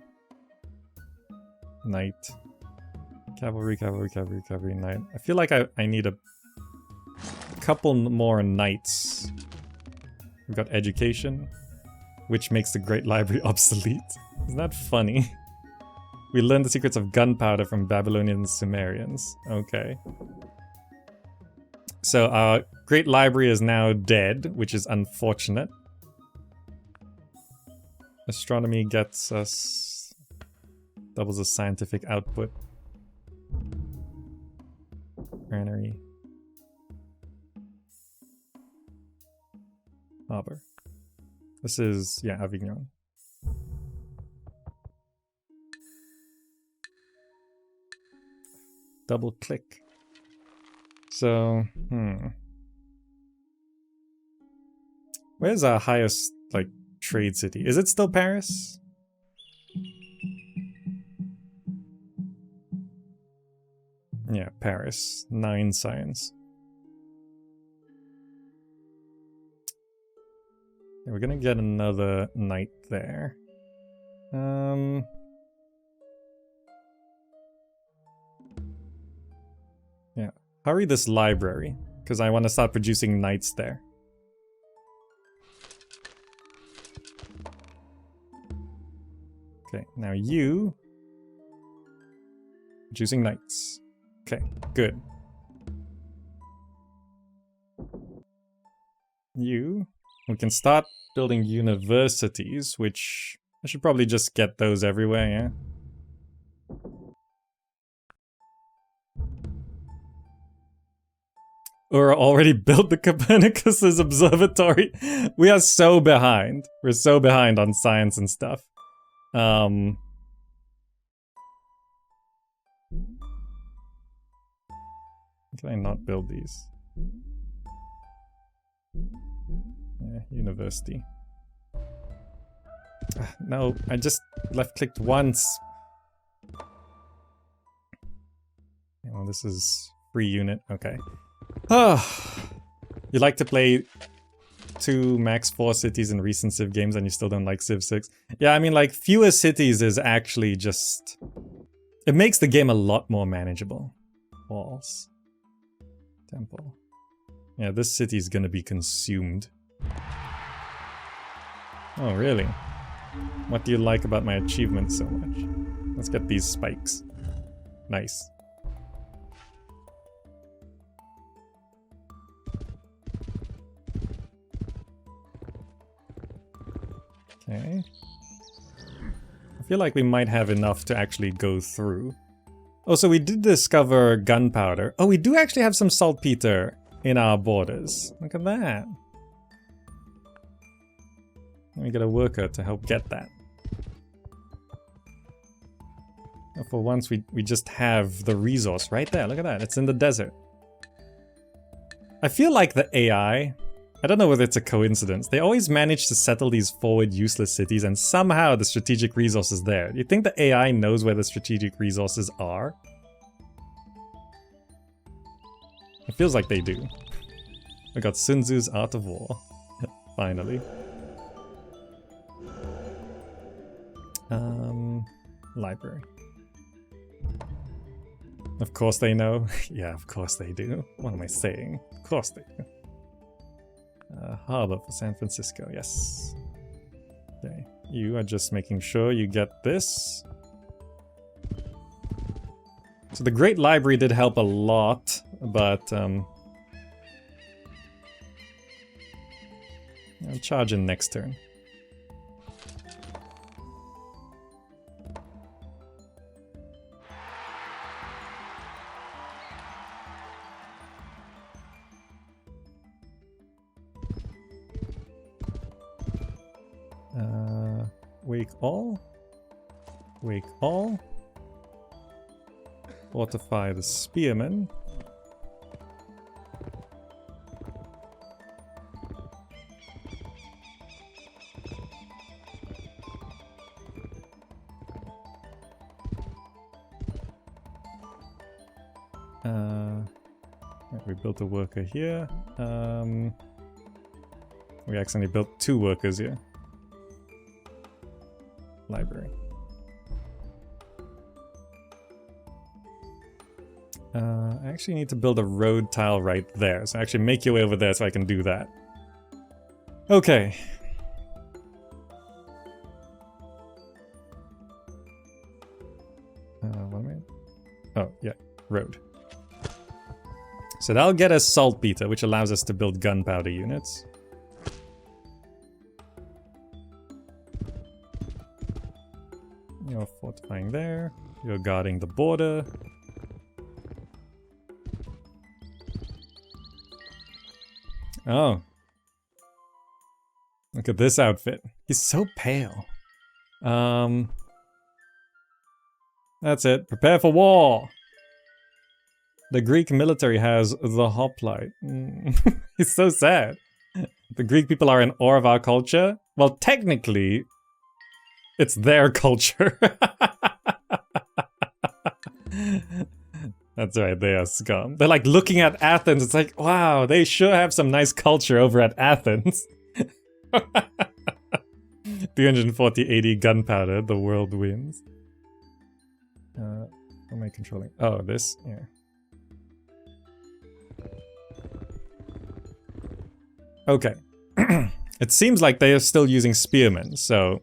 Knight. Cavalry, cavalry, cavalry, cavalry, knight. I feel like I need a couple more knights. We've got education, which makes the Great Library obsolete. Isn't that funny? We learned the secrets of gunpowder from Babylonians and Sumerians. Okay. So our Great Library is now dead, which is unfortunate. Astronomy gets us... doubles the scientific output. Granary. Harbor. This is, yeah, Avignon. Double click. So, where's our highest, like, trade city? Is it still Paris? Yeah, Paris. 9 science. We're gonna get another knight there. Yeah, hurry this library, because I want to start producing knights there. Okay, now you... producing knights. Okay, good. You... we can start building universities, which I should probably just get those everywhere, yeah? Or already built the Copernicus's observatory. We are so behind. We're so behind on science and stuff. Can I not build these? Yeah, university. No, I just left-clicked once. Well, this is free unit. Okay. You like to play 2 max 4 cities in recent Civ games and you still don't like Civ 6? Yeah, I mean, like, fewer cities is actually just... it makes the game a lot more manageable. Walls. Temple. Yeah, this city is gonna be consumed. Oh, really? What do you like about my achievements so much? Let's get these spikes. Nice. Okay. I feel like we might have enough to actually go through. Oh, so we did discover gunpowder. Oh, we do actually have some saltpeter in our borders. Look at that. Let me get a worker to help get that. For once, we just have the resource right there. Look at that. It's in the desert. I feel like the AI... I don't know whether it's a coincidence. They always manage to settle these forward useless cities and somehow the strategic resource is there. Do you think the AI knows where the strategic resources are? It feels like they do. We got Sun Tzu's Art of War. Finally. Library. Of course they know. Yeah, of course they do. What am I saying? Of course they do. Harbor for San Francisco, yes. Okay, you are just making sure you get this. So the Great Library did help a lot, but I'll charge in next turn. Wake all. Wake all. Fortify the spearmen. We built a worker here. We accidentally built 2 workers here. Library. I actually need to build a road tile right there, so actually make your way over there so I can do that. Okay. One minute. Oh, yeah, road. So that'll get us saltpeter, which allows us to build gunpowder units. You're fortifying there. You're guarding the border. Oh. Look at this outfit. He's so pale. That's it. Prepare for war! The Greek military has the hoplite. He's so sad. The Greek people are in awe of our culture. Well, technically, it's their culture. That's right, they are scum. They're like looking at Athens, it's like, wow, they sure have some nice culture over at Athens. 340 AD gunpowder, the world wins. What am I controlling? Oh, this? Yeah. Okay. It seems like they are still using spearmen, so...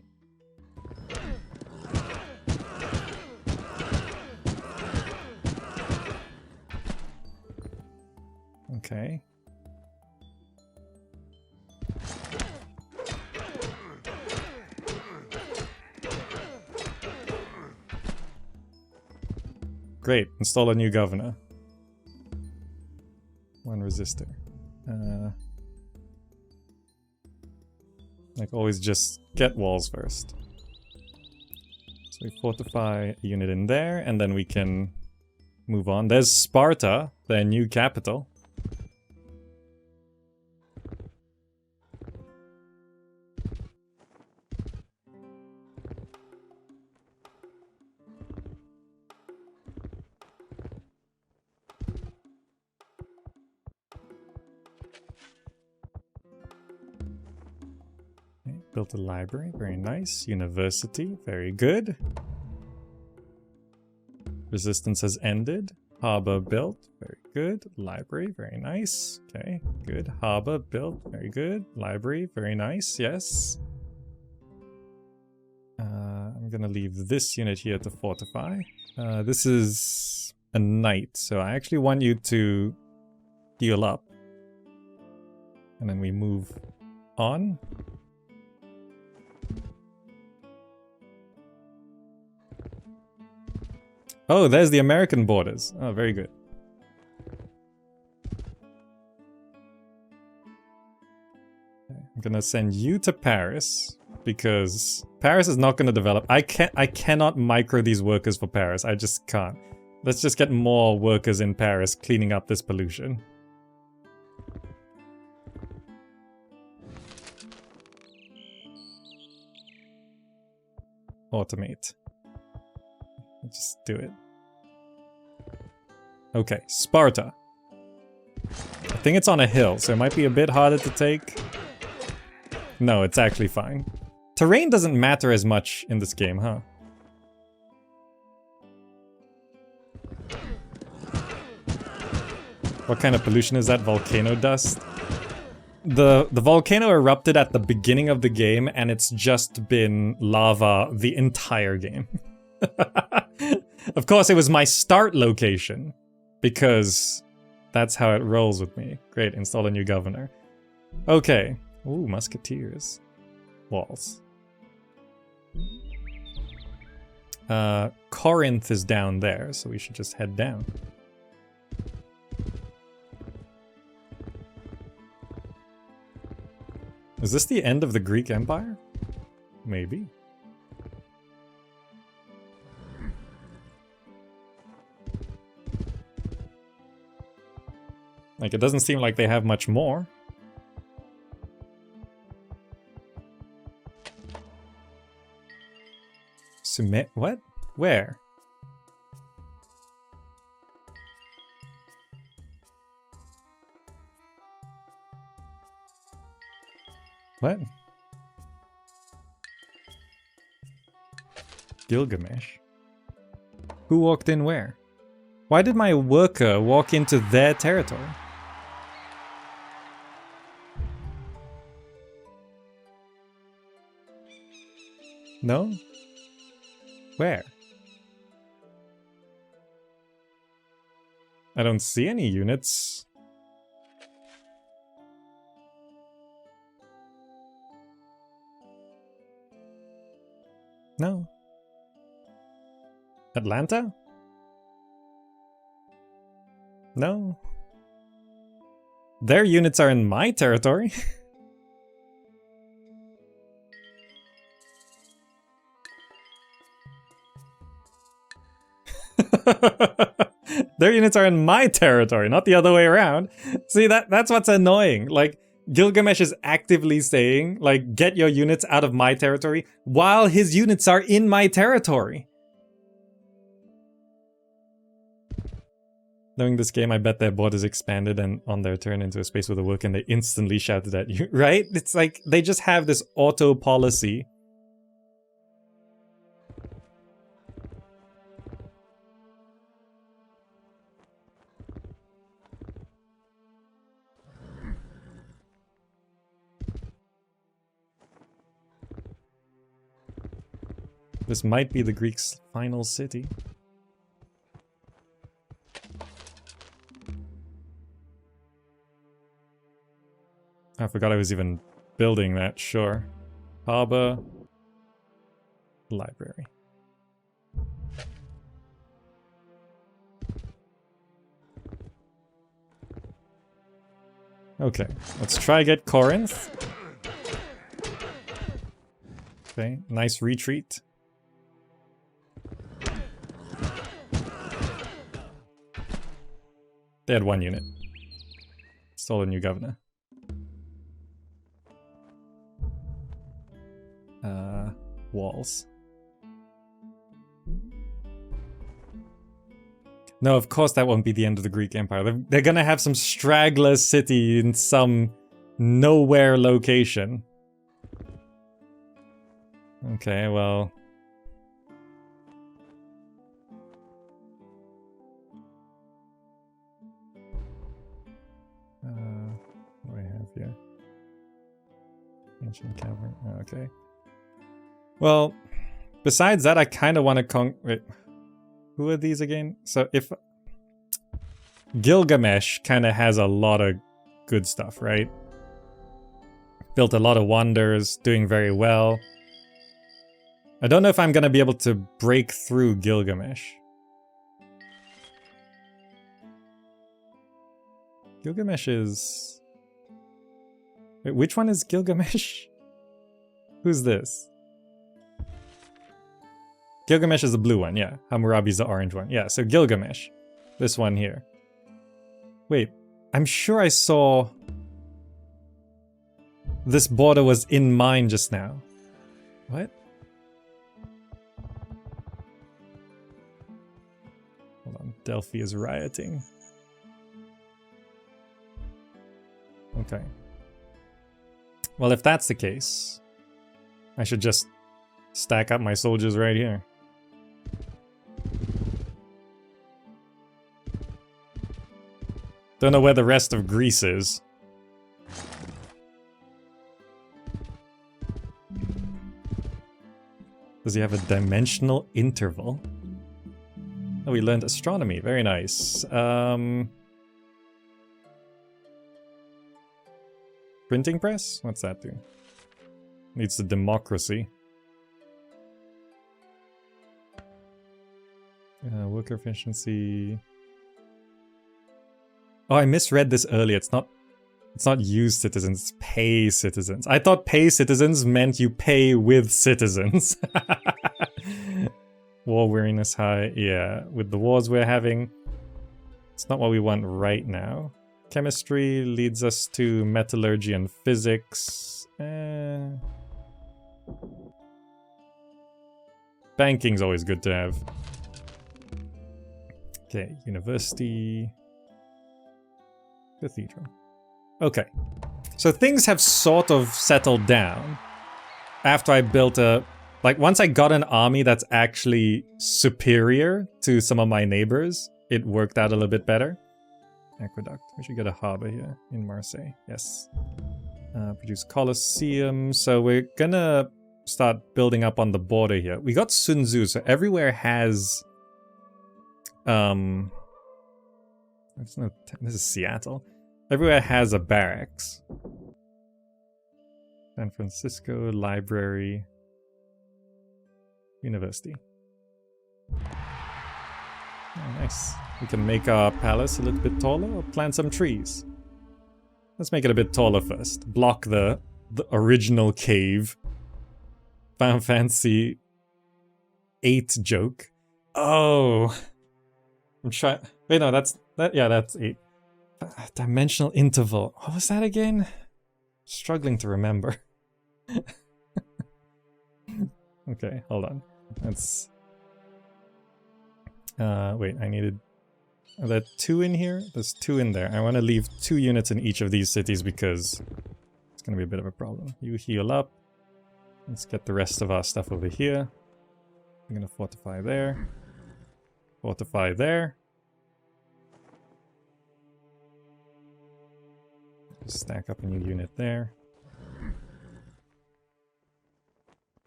Okay. Great, install a new governor. One resistor. Like always, just get walls first. So we fortify a unit in there, and then we can move on. There's Sparta, their new capital. Built a library, very nice. University, very good. Resistance has ended. Harbor built, very good. Library, very nice. Okay, good. Harbor built, very good. Library, very nice, yes. I'm gonna leave this unit here to fortify. This is a knight, so I actually want you to heal up. And then we move on. Oh, there's the American borders. Oh, very good. I'm gonna send you to Paris because Paris is not gonna develop. I cannot micro these workers for Paris. I just can't. Let's just get more workers in Paris cleaning up this pollution. Automate. Just do it. Okay, Sparta. I think it's on a hill, so it might be a bit harder to take. No, it's actually fine. Terrain doesn't matter as much in this game, huh? What kind of pollution is that? Volcano dust? The volcano erupted at the beginning of the game, and it's just been lava the entire game. Of course, it was my start location, because that's how it rolls with me. Great, install a new governor. Okay. Ooh, musketeers. Walls. Corinth is down there, so we should just head down. Is this the end of the Greek Empire? Maybe. Like, it doesn't seem like they have much more. Submit? What? Where? What? Gilgamesh? Who walked in where? Why did my worker walk into their territory? No? Where? I don't see any units. No. Atlanta? No. Their units are in my territory. Their units are in my territory, not the other way around. See, that's what's annoying. Like, Gilgamesh is actively saying, like, get your units out of my territory, while his units are in my territory. Knowing this game, I bet their borders expanded and on their turn into a space with a work and they instantly shouted at you, right? It's like they just have this auto policy. This might be the Greeks' final city. I forgot I was even building that, sure. Harbor. Library. Okay, let's try get Corinth. Okay, nice retreat. They had 1 unit. Stole a new governor. Walls. No, of course that won't be the end of the Greek Empire. They're gonna have some straggler city in some nowhere location. Okay, well... what do I have here? Ancient cavern. Okay. Well, besides that, I kind of want to wait, who are these again? So if... Gilgamesh kind of has a lot of good stuff, right? Built a lot of wonders, doing very well. I don't know if I'm going to be able to break through Gilgamesh. Gilgamesh is... Wait, which one is Gilgamesh? Who's this? Gilgamesh is the blue one, yeah. Hammurabi's the orange one. Yeah, so Gilgamesh. This one here. Wait, I'm sure I saw... This border was in mine just now. What? Hold on, Delphi is rioting. Okay. Well, if that's the case, I should just stack up my soldiers right here. Don't know where the rest of Greece is. Does he have a dimensional interval? Oh, we learned astronomy. Very nice. Printing press? What's that do? Needs the democracy. Worker efficiency. Oh, I misread this earlier. It's not use citizens, it's pay citizens. I thought pay citizens meant you pay with citizens. War weariness high. Yeah, with the wars we're having, it's not what we want right now. Chemistry leads us to metallurgy and physics. Banking's always good to have. Okay, university. Cathedral. Okay. So things have sort of settled down after I built a... Like, once I got an army that's actually superior to some of my neighbors, it worked out a little bit better. Aqueduct. We should get a harbor here in Marseille. Yes. Produce Colosseum. So we're gonna start building up on the border here. We got Sun Tzu, so everywhere has... This is Seattle. Everywhere has a barracks. San Francisco, library, university. Oh, nice. We can make our palace a little bit taller or plant some trees. Let's make it a bit taller first. Block the original cave. Final Fantasy 8 joke. Oh. I'm trying... Wait, no, that's 8. Dimensional interval. What was that again? Struggling to remember. Okay, hold on. That's... wait, I needed Are there 2 in here? There's 2 in there. I want to leave 2 units in each of these cities because it's going to be a bit of a problem. You heal up. Let's get the rest of our stuff over here. I'm going to fortify there. Fortify there. Just stack up a new unit there.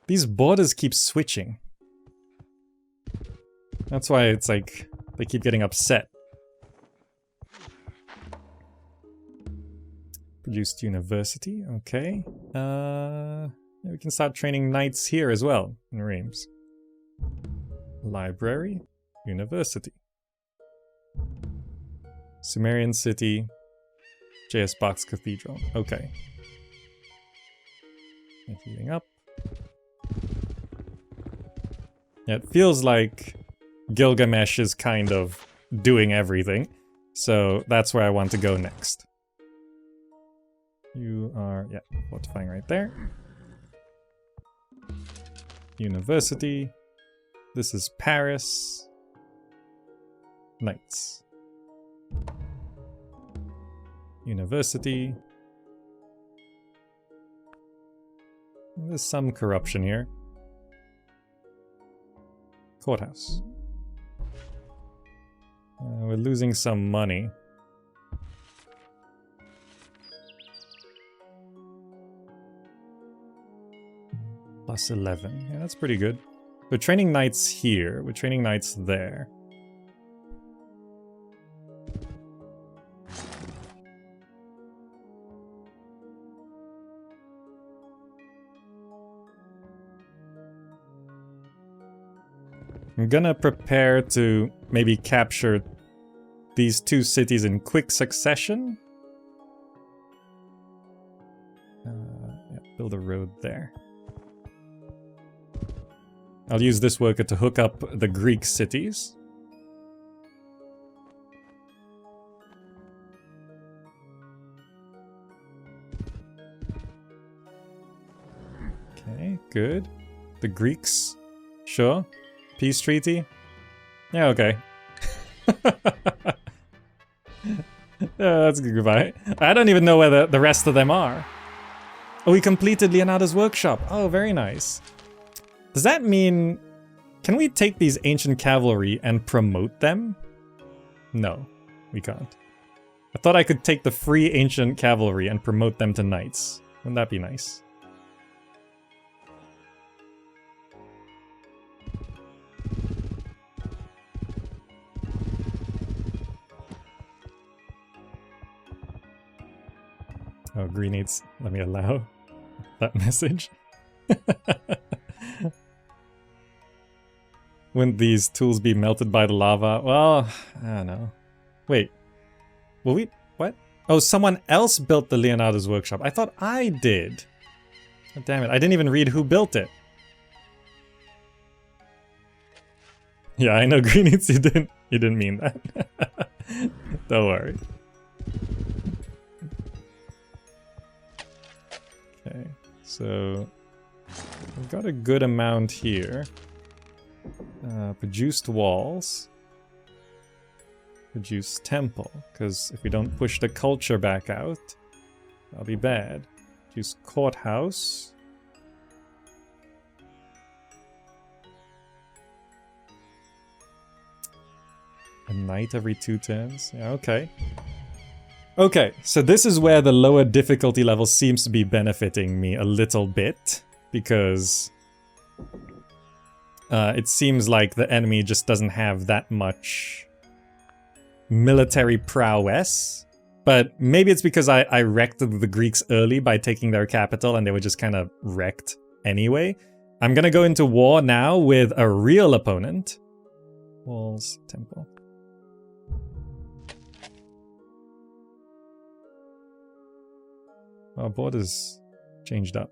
These borders keep switching. That's why it's like they keep getting upset. Produced university, okay. Yeah, we can start training knights here as well in Reims. Library, university. Sumerian city, JS Box Cathedral, okay. And heating up. Yeah, it feels like Gilgamesh is kind of doing everything, so that's where I want to go next. You are, yeah, fortifying right there. University. This is Paris. Knights. University. There's some corruption here. Courthouse. We're losing some money. Plus 11. Yeah, that's pretty good. We're training knights here. We're training knights there. I'm gonna prepare to maybe capture these 2 cities in quick succession. Yeah, build a road there. I'll use this worker to hook up the Greek cities. Okay, good. The Greeks, sure. Peace treaty? Yeah, okay. That's goodbye. I don't even know where the rest of them are. Oh, we completed Leonardo's workshop. Oh, very nice. Does that mean... Can we take these ancient cavalry and promote them? No, we can't. I thought I could take the free ancient cavalry and promote them to knights. Wouldn't that be nice? Oh, green needs... Let me allow that message. Wouldn't these tools be melted by the lava? Well, I don't know. Wait. Will we... What? Oh, someone else built the Leonardo's workshop. I thought I did. Oh, damn it. I didn't even read who built it. Yeah, I know, Greenies, you didn't mean that. Don't worry. Okay, so we've got a good amount here. Produced walls. Produced temple, because if we don't push the culture back out, that'll be bad. Produce courthouse. A knight every 2 turns. Yeah, okay. Okay, so this is where the lower difficulty level seems to be benefiting me a little bit, because it seems like the enemy just doesn't have that much military prowess. But maybe it's because I wrecked the Greeks early by taking their capital and they were just kind of wrecked anyway. I'm gonna go into war now with a real opponent. Walls, temple. Our border's changed up.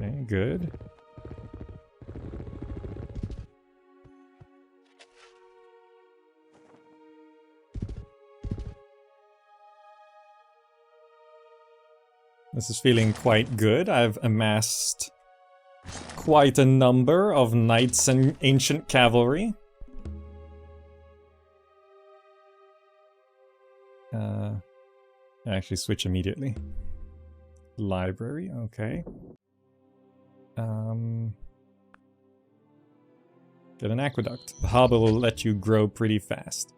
Okay, good. This is feeling quite good. I've amassed quite a number of knights and ancient cavalry. I actually switch immediately. Library, okay. Get an aqueduct. The harbor will let you grow pretty fast.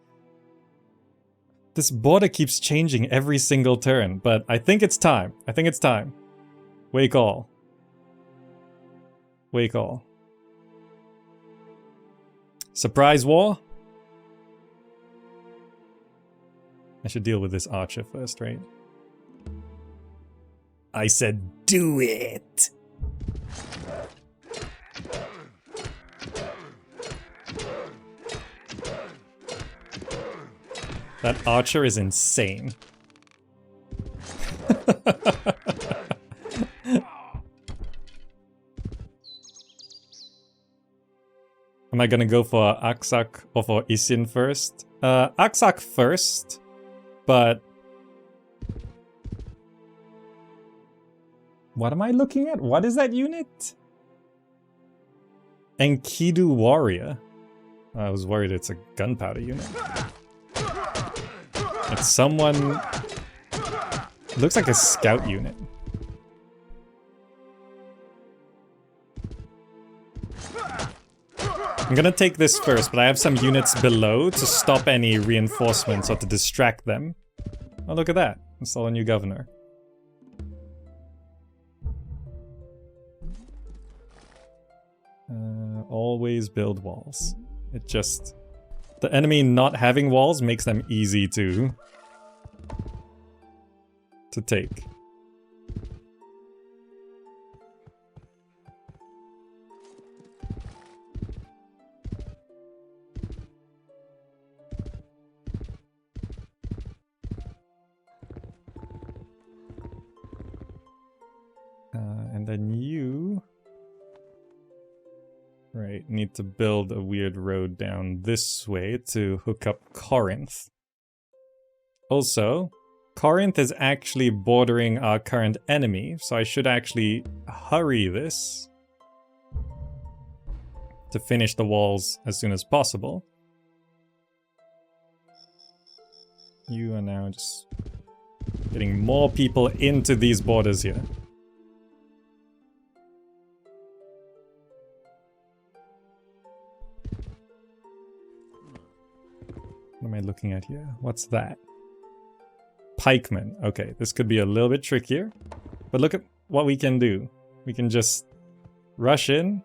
This border keeps changing every single turn, but I think it's time. I think it's time. Wake all. Wake all. Surprise war? I should deal with this archer first, right? I said do it! That archer is insane. Am I gonna go for Aksak or for Isin first? Aksak first, but... What am I looking at? What is that unit? Enkidu Warrior. I was worried it's a Gunpowder unit. It's someone... It looks like a scout unit. I'm gonna take this first, but I have some units below to stop any reinforcements or to distract them. Oh, look at that. Install a new governor. Always build walls. It just... The enemy not having walls makes them easy to take. And then you... Right, need to build a weird road down this way to hook up Corinth. Also, Corinth is actually bordering our current enemy, so I should actually hurry this to finish the walls as soon as possible. You are now just getting more people into these borders here. What am I looking at here? What's that? Pikemen. Okay, this could be a little bit trickier. But look at what we can do. We can just rush in,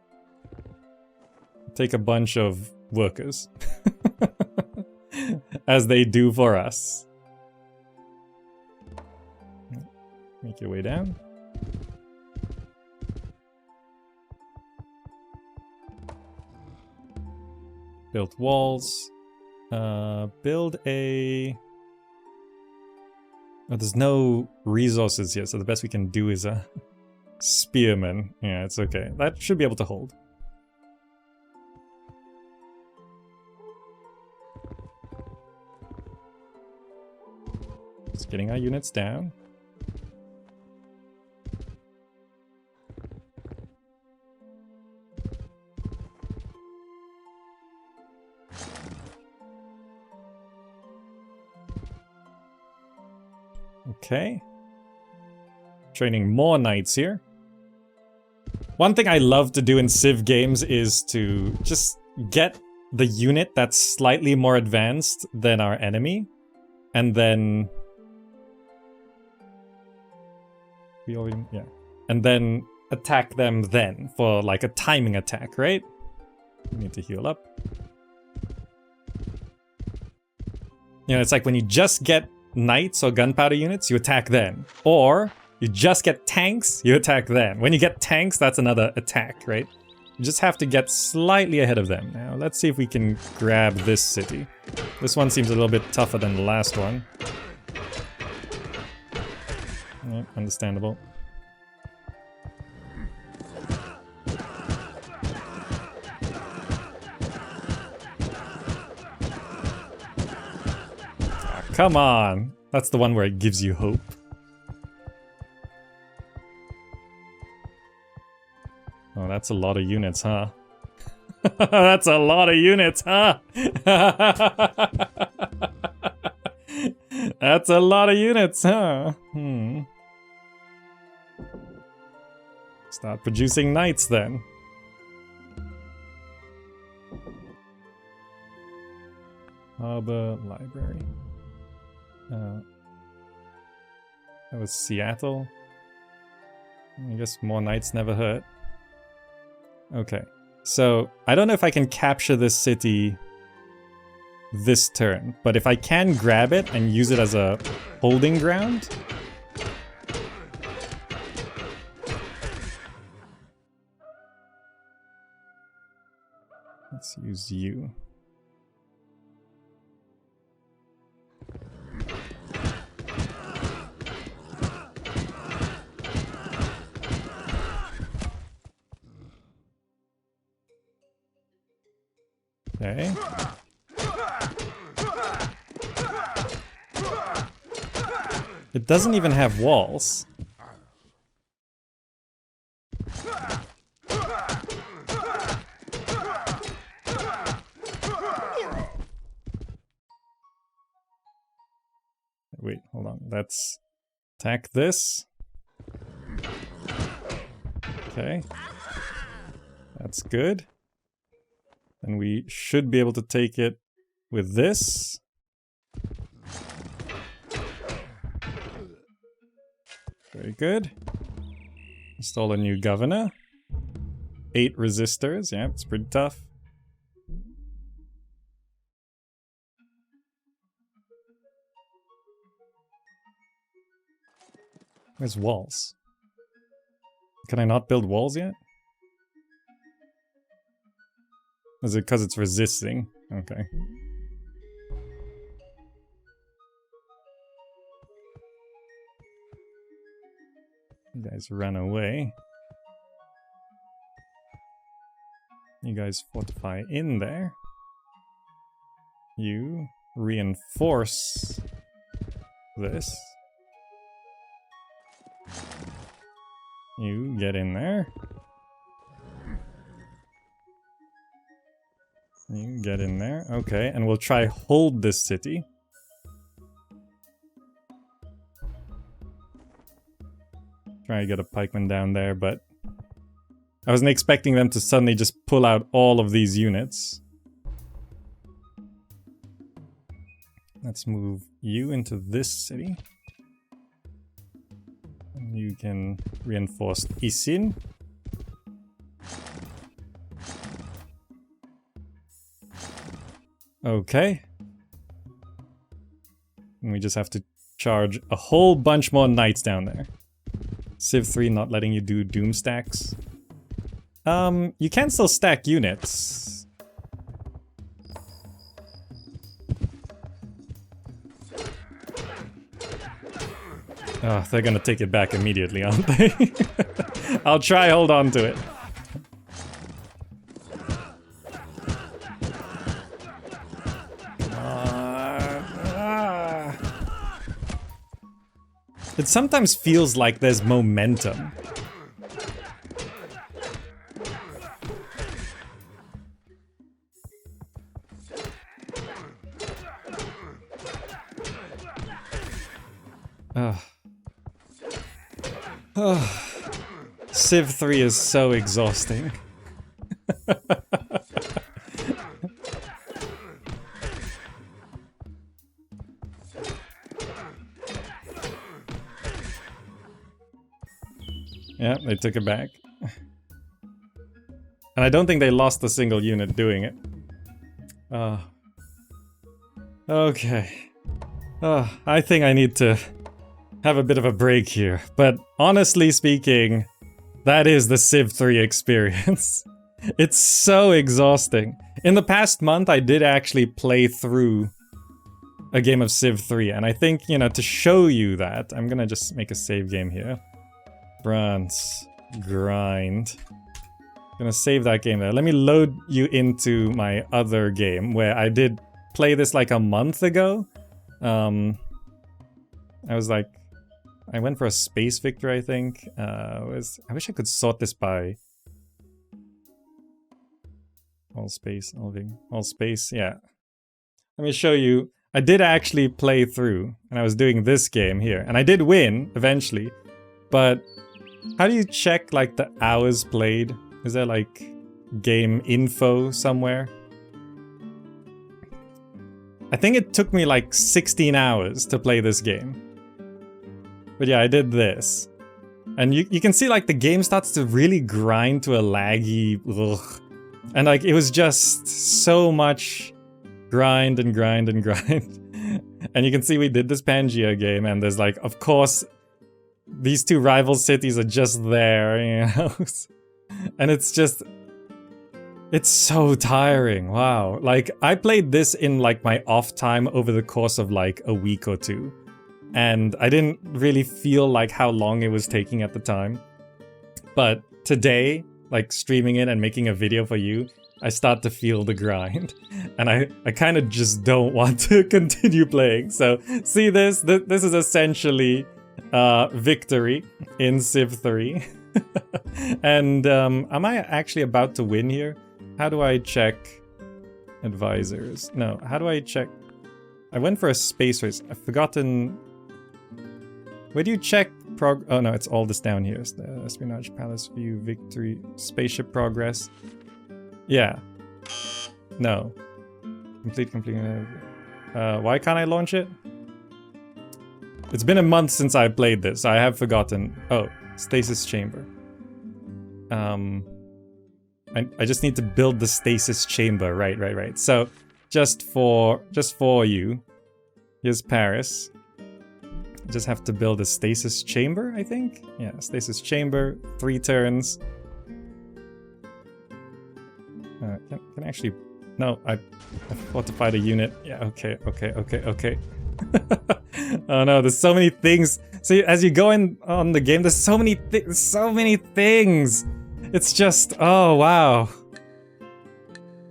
take a bunch of workers. As they do for us. Make your way down. Build walls. Build a... Oh, there's no resources here, so the best we can do is a spearman. Yeah, it's okay. That should be able to hold. Just getting our units down. Okay. Training more knights here. One thing I love to do in Civ games is to just get the unit that's slightly more advanced than our enemy, and then... And then attack them then, for like a timing attack, right? We need to heal up. You know, it's like when you just get knights or gunpowder units, you attack then. Or you just get tanks, you attack then. When you get tanks, that's another attack, right? You just have to get slightly ahead of them. Now, let's see if we can grab this city. This one seems a little bit tougher than the last one. Yeah, understandable. Come on! That's the one where it gives you hope. Oh, that's a lot of units, huh? That's a lot of units, huh? That's a lot of units, huh? Start producing knights then. Harbor Library. That was Seattle. I guess more knights never hurt. Okay. So, I don't know if I can capture this city this turn, but if I can grab it and use it as a holding ground... Let's use you. Okay. It doesn't even have walls. Wait, hold on. Let's attack this. Okay. That's good. And we should be able to take it with this. Very good. Install a new governor. 8 resistors. Yeah, it's pretty tough. Where's walls? Can I not build walls yet? Is it because it's resisting? Okay. You guys run away. You guys fortify in there. You reinforce this. You get in there. You get in there. Okay, and we'll try hold this city. Try to get a pikeman down there, but I wasn't expecting them to suddenly just pull out all of these units. Let's move you into this city. You can reinforce Isin. Okay. And we just have to charge a whole bunch more knights down there. Civ 3 not letting you do doom stacks. You can still stack units. Oh, they're gonna take it back immediately, aren't they? I'll try hold on to it. It sometimes feels like there's momentum. Civ 3 is so exhausting. Yeah, they took it back. And I don't think they lost a single unit doing it. Okay. I think I need to have a bit of a break here. But honestly speaking, that is the Civ 3 experience. It's so exhausting. In the past month, I did actually play through a game of Civ 3. And I think, you know, to show you that, I'm gonna just make a save game here. Bronze. Grind. Gonna save that game there. Let me load you into my other game where I did play this like a month ago. I was like, I went for a space victor, I think. I wish I could sort this by All space, all space, yeah. Let me show you. I did actually play through, and I was doing this game here, and I did win eventually, but how do you check like the hours played? Is there like game info somewhere? I think it took me like 16 hours to play this game. But yeah, I did this. And you can see like the game starts to really grind to a laggy ugh. And like it was just so much grind and grind and grind. And you can see we did this Pangea game, and there's like, of course, these two rival cities are just there, you know? And it's just... it's so tiring, wow. Like, I played this in like my off time over the course of like a week or two. And I didn't really feel like how long it was taking at the time. But today, like streaming it and making a video for you, I start to feel the grind. And I kind of just don't want to continue playing. So, see this? This is essentially victory in Civ 3. And am I actually about to win here? How do I check advisors? No, how do I check? I went for a space race. I've forgotten. Where do you check oh no, it's all this down here. It's the Espionage Palace View, Victory, Spaceship Progress. Yeah. No. Complete. Why can't I launch it? It's been a month since I played this. I have forgotten. Oh, Stasis Chamber. I just need to build the Stasis Chamber. Right. So, just for you, here's Paris. I just have to build a Stasis Chamber, I think? Yeah, Stasis Chamber, 3 turns. Can I actually... No, I fortified a unit. Yeah, okay. Oh no, there's so many things. See, as you go in on the game, there's so many things. It's just, oh wow.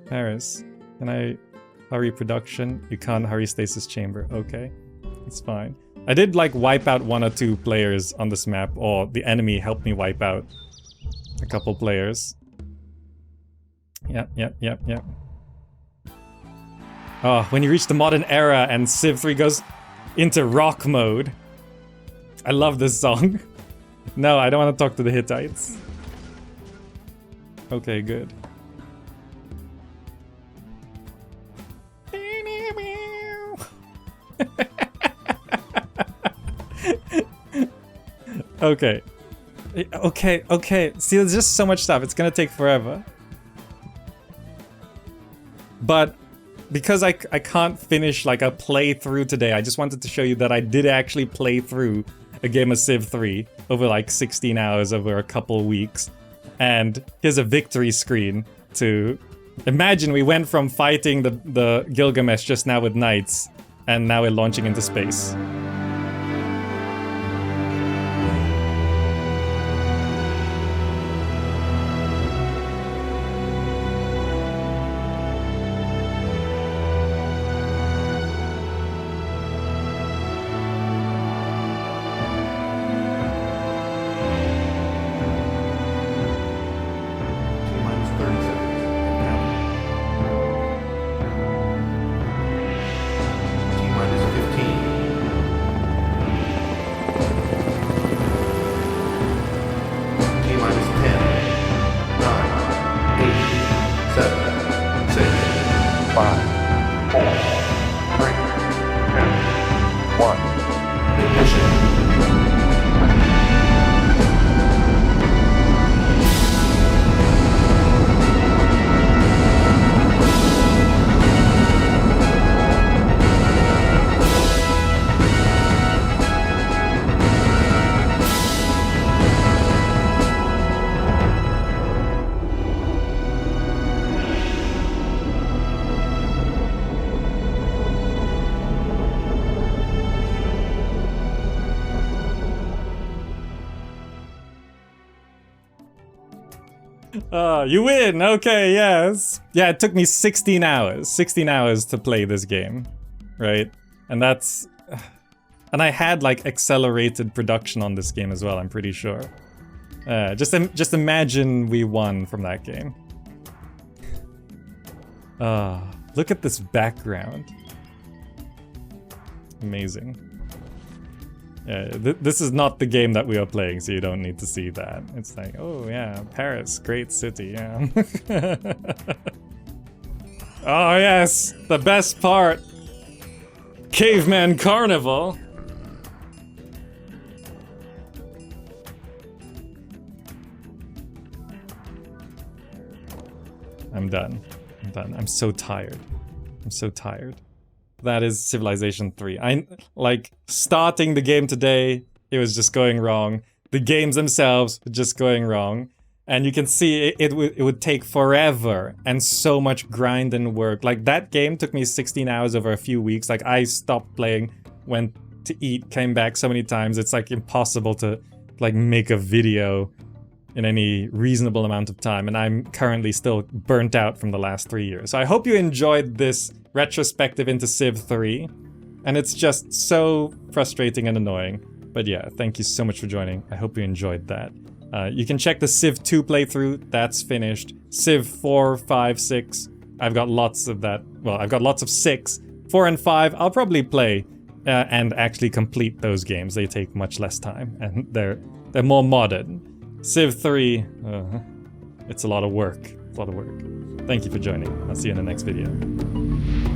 Paris, can I hurry production? You can't hurry Stasis Chamber. Okay, it's fine. I did like wipe out 1 or 2 players on this map, or the enemy helped me wipe out a couple players. Yep. Oh, when you reach the modern era and Civ 3 goes into rock mode. I love this song. No, I don't want to talk to the Hittites. Okay, good. Okay. See, there's just so much stuff. It's gonna take forever. But because I can't finish like a playthrough today, I just wanted to show you that I did actually play through a game of Civ 3 over like 16 hours over a couple weeks. And here's a victory screen to imagine we went from fighting the Gilgamesh just now with knights, and now we're launching into space. You win! Okay, yes. Yeah, it took me 16 hours. 16 hours to play this game. Right? And that's... And I had, like, accelerated production on this game as well, I'm pretty sure. Just imagine we won from that game. Look at this background. Amazing. This is not the game that we are playing, so you don't need to see that. It's like, oh yeah, Paris, great city, yeah. Oh yes, the best part. Caveman Carnival. I'm done. I'm done. I'm so tired. I'm so tired. That is Civilization 3. Like, starting the game today, it was just going wrong. The games themselves were just going wrong. And you can see it would take forever and so much grind and work. Like, that game took me 16 hours over a few weeks. Like, I stopped playing, went to eat, came back so many times. It's, like, impossible to, like, make a video in any reasonable amount of time, and I'm currently still burnt out from the last 3 years. So I hope you enjoyed this retrospective into Civ 3, and it's just so frustrating and annoying. But yeah, thank you so much for joining. I hope you enjoyed that. You can check the Civ 2 playthrough, that's finished. Civ 4, 5, 6, I've got lots of that. Well, I've got lots of 6. 4 and 5, I'll probably play and actually complete those games. They take much less time, and they're more modern. Civ 3, it's a lot of work. It's a lot of work. Thank you for joining. I'll see you in the next video.